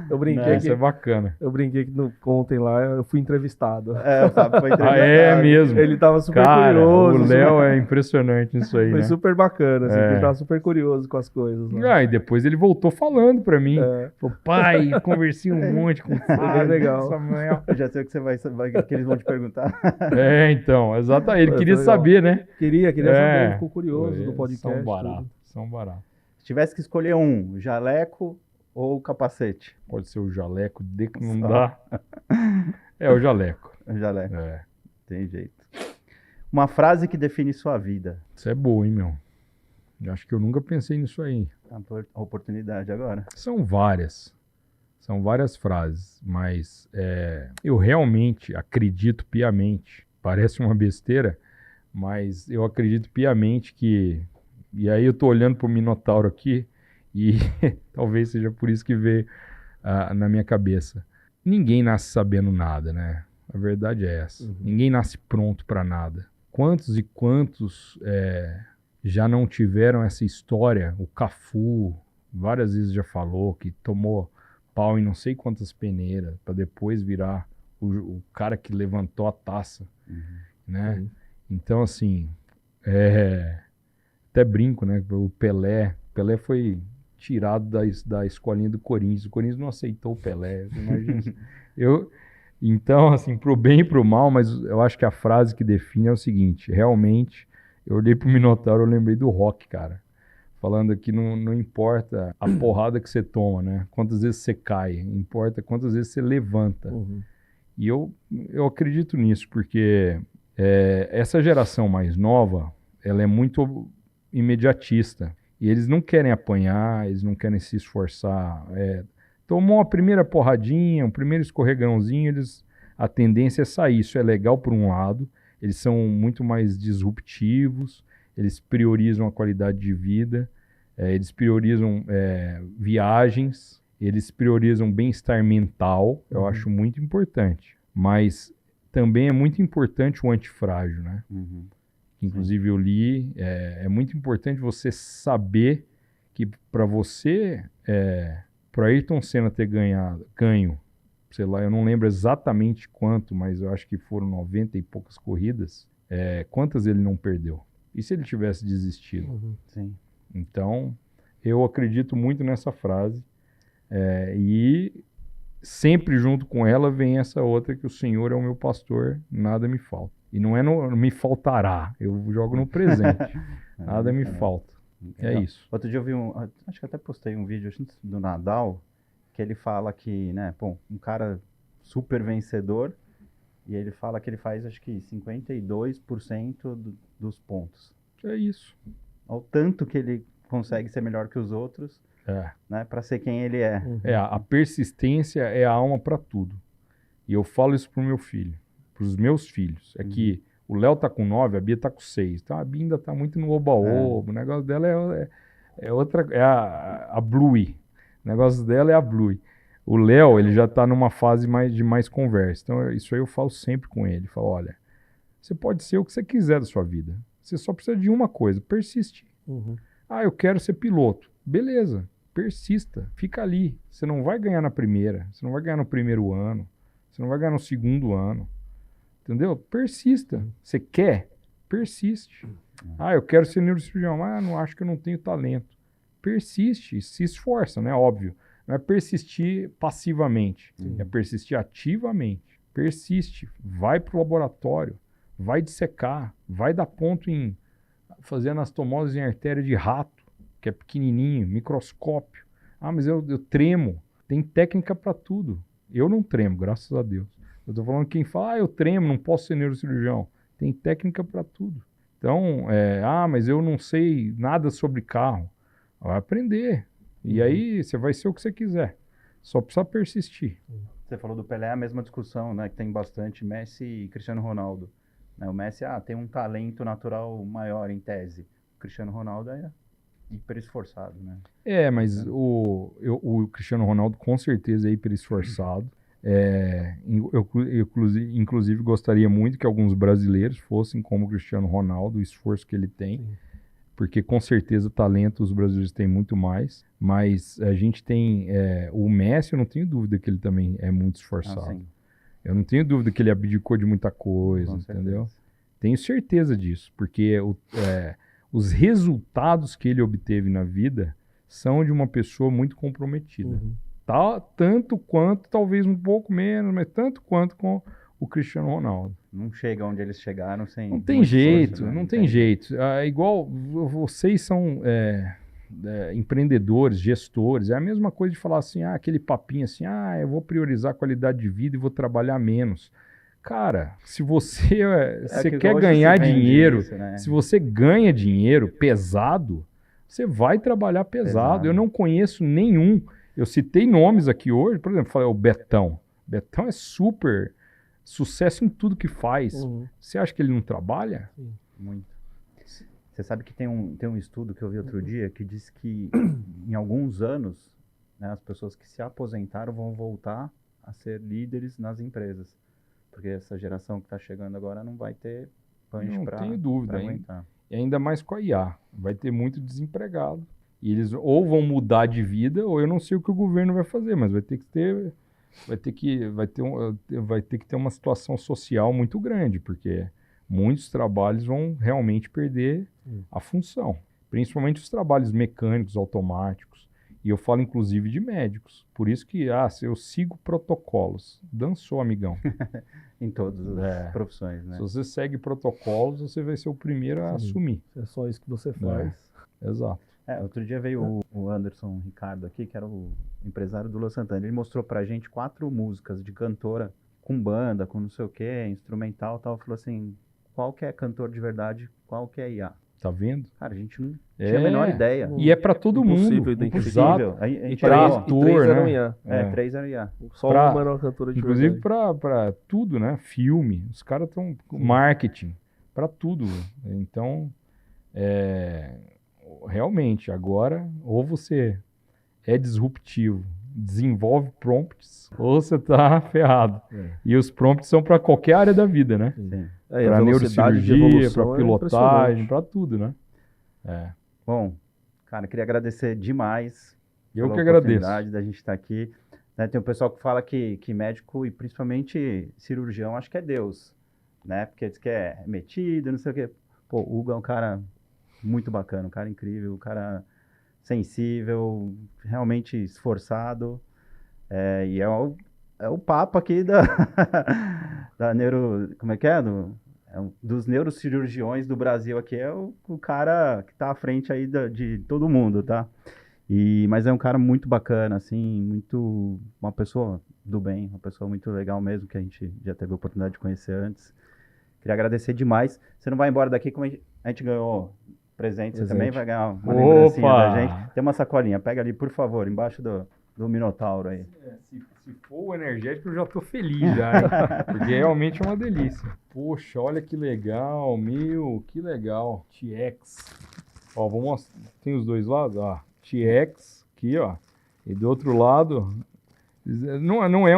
Eu brinquei isso é bacana. Eu brinquei que ontem lá eu fui entrevistado. O Fábio foi entrevistado. É mesmo? Ele tava super curioso. O Léo é impressionante nisso aí, Foi super bacana, assim, ele tava super curioso com as coisas. E depois ele voltou falando pra mim. Falou, pai, conversei um monte com o Fábio, legal. Samuel. Eu já sei o que que eles vão te perguntar. Então, exatamente. Ele queria saber, né? Queria saber, ele ficou curioso do podcast. São baratos. Se tivesse que escolher um, jaleco ou capacete? Pode ser o jaleco, que não dá. O jaleco. O jaleco. Tem jeito. Uma frase que define sua vida. Isso é boa, hein, meu? Eu acho que eu nunca pensei nisso aí. A oportunidade agora. São várias frases, mas eu realmente acredito piamente, parece uma besteira, mas eu acredito piamente que... E aí eu tô olhando pro Minotauro aqui e talvez seja por isso que veio na minha cabeça. Ninguém nasce sabendo nada, né? A verdade é essa. Ninguém nasce pronto para nada. Quantos e quantos já não tiveram essa história? O Cafu várias vezes já falou que tomou pau em não sei quantas peneiras para depois virar o cara que levantou a taça, né? Então, assim, até brinco, né? O Pelé foi tirado da escolinha do Corinthians. O Corinthians não aceitou o Pelé. Imagina. Então, assim, pro bem e pro mal, mas eu acho que a frase que define é o seguinte: realmente, eu olhei pro Minotauro, eu lembrei do Rock, cara. Falando que não importa a porrada que você toma, né? Quantas vezes você cai, importa quantas vezes você levanta. E eu acredito nisso, porque essa geração mais nova, ela é muito imediatista. E eles não querem apanhar, eles não querem se esforçar. Tomou a primeira porradinha, o primeiro escorregãozinho, a tendência é sair. Isso é legal por um lado, eles são muito mais disruptivos, eles priorizam a qualidade de vida, eles priorizam viagens, eles priorizam bem-estar mental, eu acho muito importante. Mas também é muito importante o antifrágil, né? Inclusive eu li, é muito importante você saber que para você, para Ayrton Senna ter ganho, sei lá, eu não lembro exatamente quanto, mas eu acho que foram 90 e poucas corridas, quantas ele não perdeu? E se ele tivesse desistido? Sim. Então, eu acredito muito nessa frase, e sempre junto com ela vem essa outra, que o Senhor é o meu pastor, nada me falta. E não me faltará, eu jogo no presente, nada me falta. É isso. Outro dia eu vi acho que até postei um vídeo do Nadal, que ele fala que, né, um cara super vencedor, E ele fala que ele faz, acho que 52% dos pontos. É isso. Ao tanto que ele consegue ser melhor que os outros, né, para ser quem ele é. A persistência é a alma para tudo. E eu falo isso pro meu filho, pros meus filhos. É que o Léo tá com 9, a Bia tá com 6. Então a Bia ainda tá muito no oba-oba. O negócio dela é outra, é a Bluey. O negócio dela é a Bluey. O Léo, ele já tá numa fase de mais conversa. Então isso aí eu falo sempre com ele. Falo, olha, você pode ser o que você quiser da sua vida. Você só precisa de uma coisa, persistir. Eu quero ser piloto. Beleza, persista, fica ali. Você não vai ganhar na primeira, você não vai ganhar no primeiro ano, você não vai ganhar no segundo ano. Entendeu? Persista. Você quer? Persiste. Eu quero ser neurocirurgião, mas não acho que eu não tenho talento. Persiste, se esforça, né? Óbvio. Não é persistir passivamente, é persistir ativamente. Persiste, vai pro laboratório, vai dissecar, vai dar ponto em fazer anastomose em artéria de rato, que é pequenininho, microscópio. Mas eu tremo. Tem técnica para tudo. Eu não tremo, graças a Deus. Eu tô falando quem fala, eu tremo, não posso ser neurocirurgião. Tem técnica para tudo. Então, mas eu não sei nada sobre carro. Vai aprender. E aí você vai ser o que você quiser. Só precisa persistir. Você falou do Pelé, a mesma discussão, né? Que tem bastante Messi e Cristiano Ronaldo. Né? O Messi tem um talento natural maior em tese. O Cristiano Ronaldo é hiper esforçado, né? Mas o Cristiano Ronaldo com certeza é hiper esforçado. Eu inclusive gostaria muito que alguns brasileiros fossem como o Cristiano Ronaldo, o esforço que ele tem. Sim. Porque com certeza talento os brasileiros têm muito mais, mas a gente tem o Messi, eu não tenho dúvida que ele também é muito esforçado. Eu não tenho dúvida que ele abdicou de muita coisa, entendeu? Tenho certeza disso, porque os resultados que ele obteve na vida são de uma pessoa muito comprometida. Tanto quanto, talvez um pouco menos, mas tanto quanto com o Cristiano Ronaldo. Não chega onde eles chegaram sem... Não tem jeito, não tem jeito. Igual vocês são empreendedores, gestores, é a mesma coisa de falar assim, aquele papinho assim, eu vou priorizar a qualidade de vida e vou trabalhar menos. Cara, se você quer ganhar dinheiro, isso, né? Se você ganha dinheiro pesado, você vai trabalhar pesado. Eu não conheço nenhum. Eu citei nomes aqui hoje, por exemplo, falei o Betão. Betão é super sucesso em tudo que faz. Você acha que ele não trabalha? Sim. Muito. Você sabe que tem um estudo que eu vi outro dia que diz que em alguns anos, né, as pessoas que se aposentaram vão voltar a ser líderes nas empresas. Porque essa geração que está chegando agora não vai ter punch para aguentar. Não tenho dúvida. E ainda mais com a IA. Vai ter muito desempregado. E eles ou vão mudar de vida, ou eu não sei o que o governo vai fazer, mas vai ter que ter uma situação social muito grande, porque muitos trabalhos vão realmente perder a função. Principalmente os trabalhos mecânicos, automáticos. E eu falo inclusive de médicos. Por isso que eu sigo protocolos. Dançou, amigão. Em todas as profissões, né? Se você segue protocolos, você vai ser o primeiro a assumir. É só isso que você faz. Exato. Outro dia veio o Anderson Ricardo aqui, que era o empresário do Lua Santana. Ele mostrou pra gente 4 músicas de cantora com banda, com não sei o que, instrumental e tal. Falou assim, qual que é cantor de verdade, qual que é IA? Tá vendo? Cara, a gente não tinha a menor ideia. E é pra todo mundo. Impossível. E 3 eram IA. 3 eram IA. Só uma era uma cantora de inclusive verdade. pra tudo, né? Filme. Os caras estão com marketing. Pra tudo. Então, realmente, agora, ou você é disruptivo, desenvolve prompts, ou você tá ferrado. E os prompts são para qualquer área da vida, né? Para neurocirurgia, para pilotagem, para tudo, né? Bom, cara, queria agradecer demais. Eu que agradeço. Da gente estar aqui. Né, tem um pessoal que fala que médico e principalmente cirurgião, acho que é Deus, né? Porque diz que é metido, não sei o quê. Pô, o Hugo é um cara muito bacana, um cara incrível, um cara sensível, realmente esforçado. E é o papo aqui da neuro... Como é que é? Dos neurocirurgiões do Brasil aqui. É o cara que tá à frente aí de todo mundo, tá? Mas é um cara muito bacana, assim, uma pessoa do bem, uma pessoa muito legal mesmo, que a gente já teve a oportunidade de conhecer antes. Queria agradecer demais. Você não vai embora daqui, como a gente ganhou presente, você também vai ganhar uma lembrancinha da gente. Tem uma sacolinha, pega ali, por favor, embaixo do Minotauro aí. Se for o energético, eu já tô feliz já, hein? Porque realmente é uma delícia. Poxa, olha que legal, meu, que legal. TX. Ó, vou mostrar. Tem os dois lados, ó. TX aqui, ó. E do outro lado, não é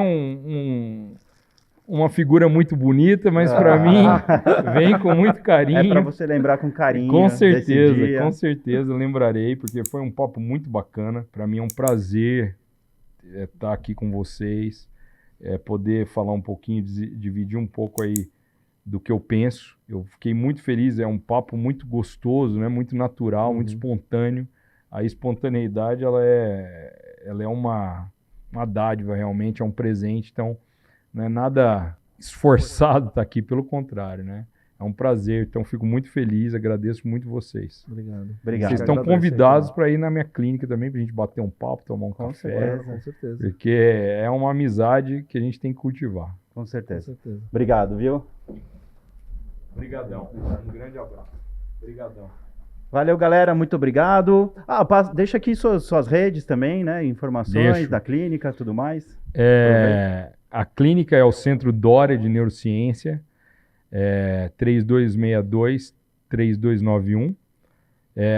uma figura muito bonita, mas para mim vem com muito carinho. É para você lembrar com carinho. Com certeza lembrarei, porque foi um papo muito bacana. Para mim é um prazer estar aqui com vocês, poder falar um pouquinho, dividir um pouco aí do que eu penso. Eu fiquei muito feliz, é um papo muito gostoso, né? Muito natural, muito espontâneo. A espontaneidade, ela é uma dádiva realmente, é um presente, então não é nada esforçado estar aqui, pelo contrário, né? É um prazer, então fico muito feliz, agradeço muito vocês. Obrigado. Vocês estão convidados para ir na minha clínica também, para a gente bater um papo, tomar um café. Com certeza. Porque é uma amizade que a gente tem que cultivar. Com certeza. Obrigado, viu? Obrigadão. Um grande abraço. Obrigadão. Valeu, galera. Muito obrigado. Deixa aqui suas redes também, né? Informações da clínica, tudo mais. A clínica é o Centro Doria de Neurociência, 3262-3291.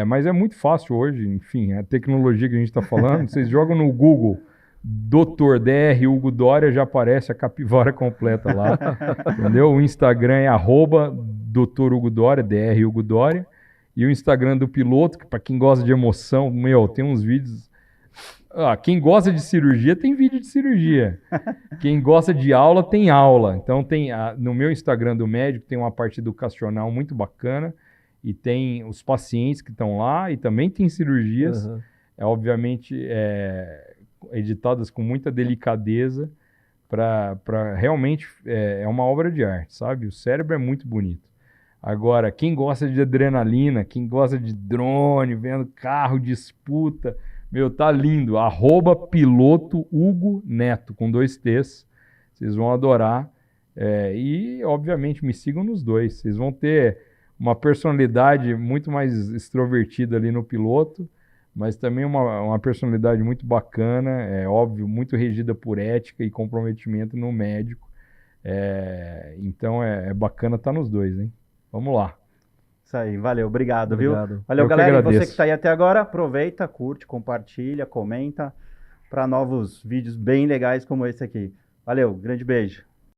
Mas é muito fácil hoje, enfim, a tecnologia que a gente está falando, vocês jogam no Google Dr. Dr. Hugo Doria, já aparece a capivara completa lá, entendeu? O Instagram é @Dr. Hugo Doria, Dr. Hugo Doria, e o Instagram do piloto, que para quem gosta de emoção, tem uns vídeos. Quem gosta de cirurgia tem vídeo de cirurgia. Quem gosta de aula tem aula. Então no meu Instagram do médico tem uma parte educacional muito bacana e tem os pacientes que estão lá e também tem cirurgias, obviamente editadas com muita delicadeza para realmente é uma obra de arte, sabe? O cérebro é muito bonito. Agora, quem gosta de adrenalina, quem gosta de drone, vendo carro, disputa, tá lindo. @piloto Hugo Neto, com 2 T's. Vocês vão adorar. E, obviamente, me sigam nos dois. Vocês vão ter uma personalidade muito mais extrovertida ali no piloto, mas também uma personalidade muito bacana, óbvio, muito regida por ética e comprometimento no médico. Então, é bacana estar nos dois, hein? Vamos lá. Isso aí, valeu, obrigado, viu? Valeu, Eu galera. E você que está aí até agora, aproveita, curte, compartilha, comenta para novos vídeos bem legais como esse aqui. Valeu, grande beijo.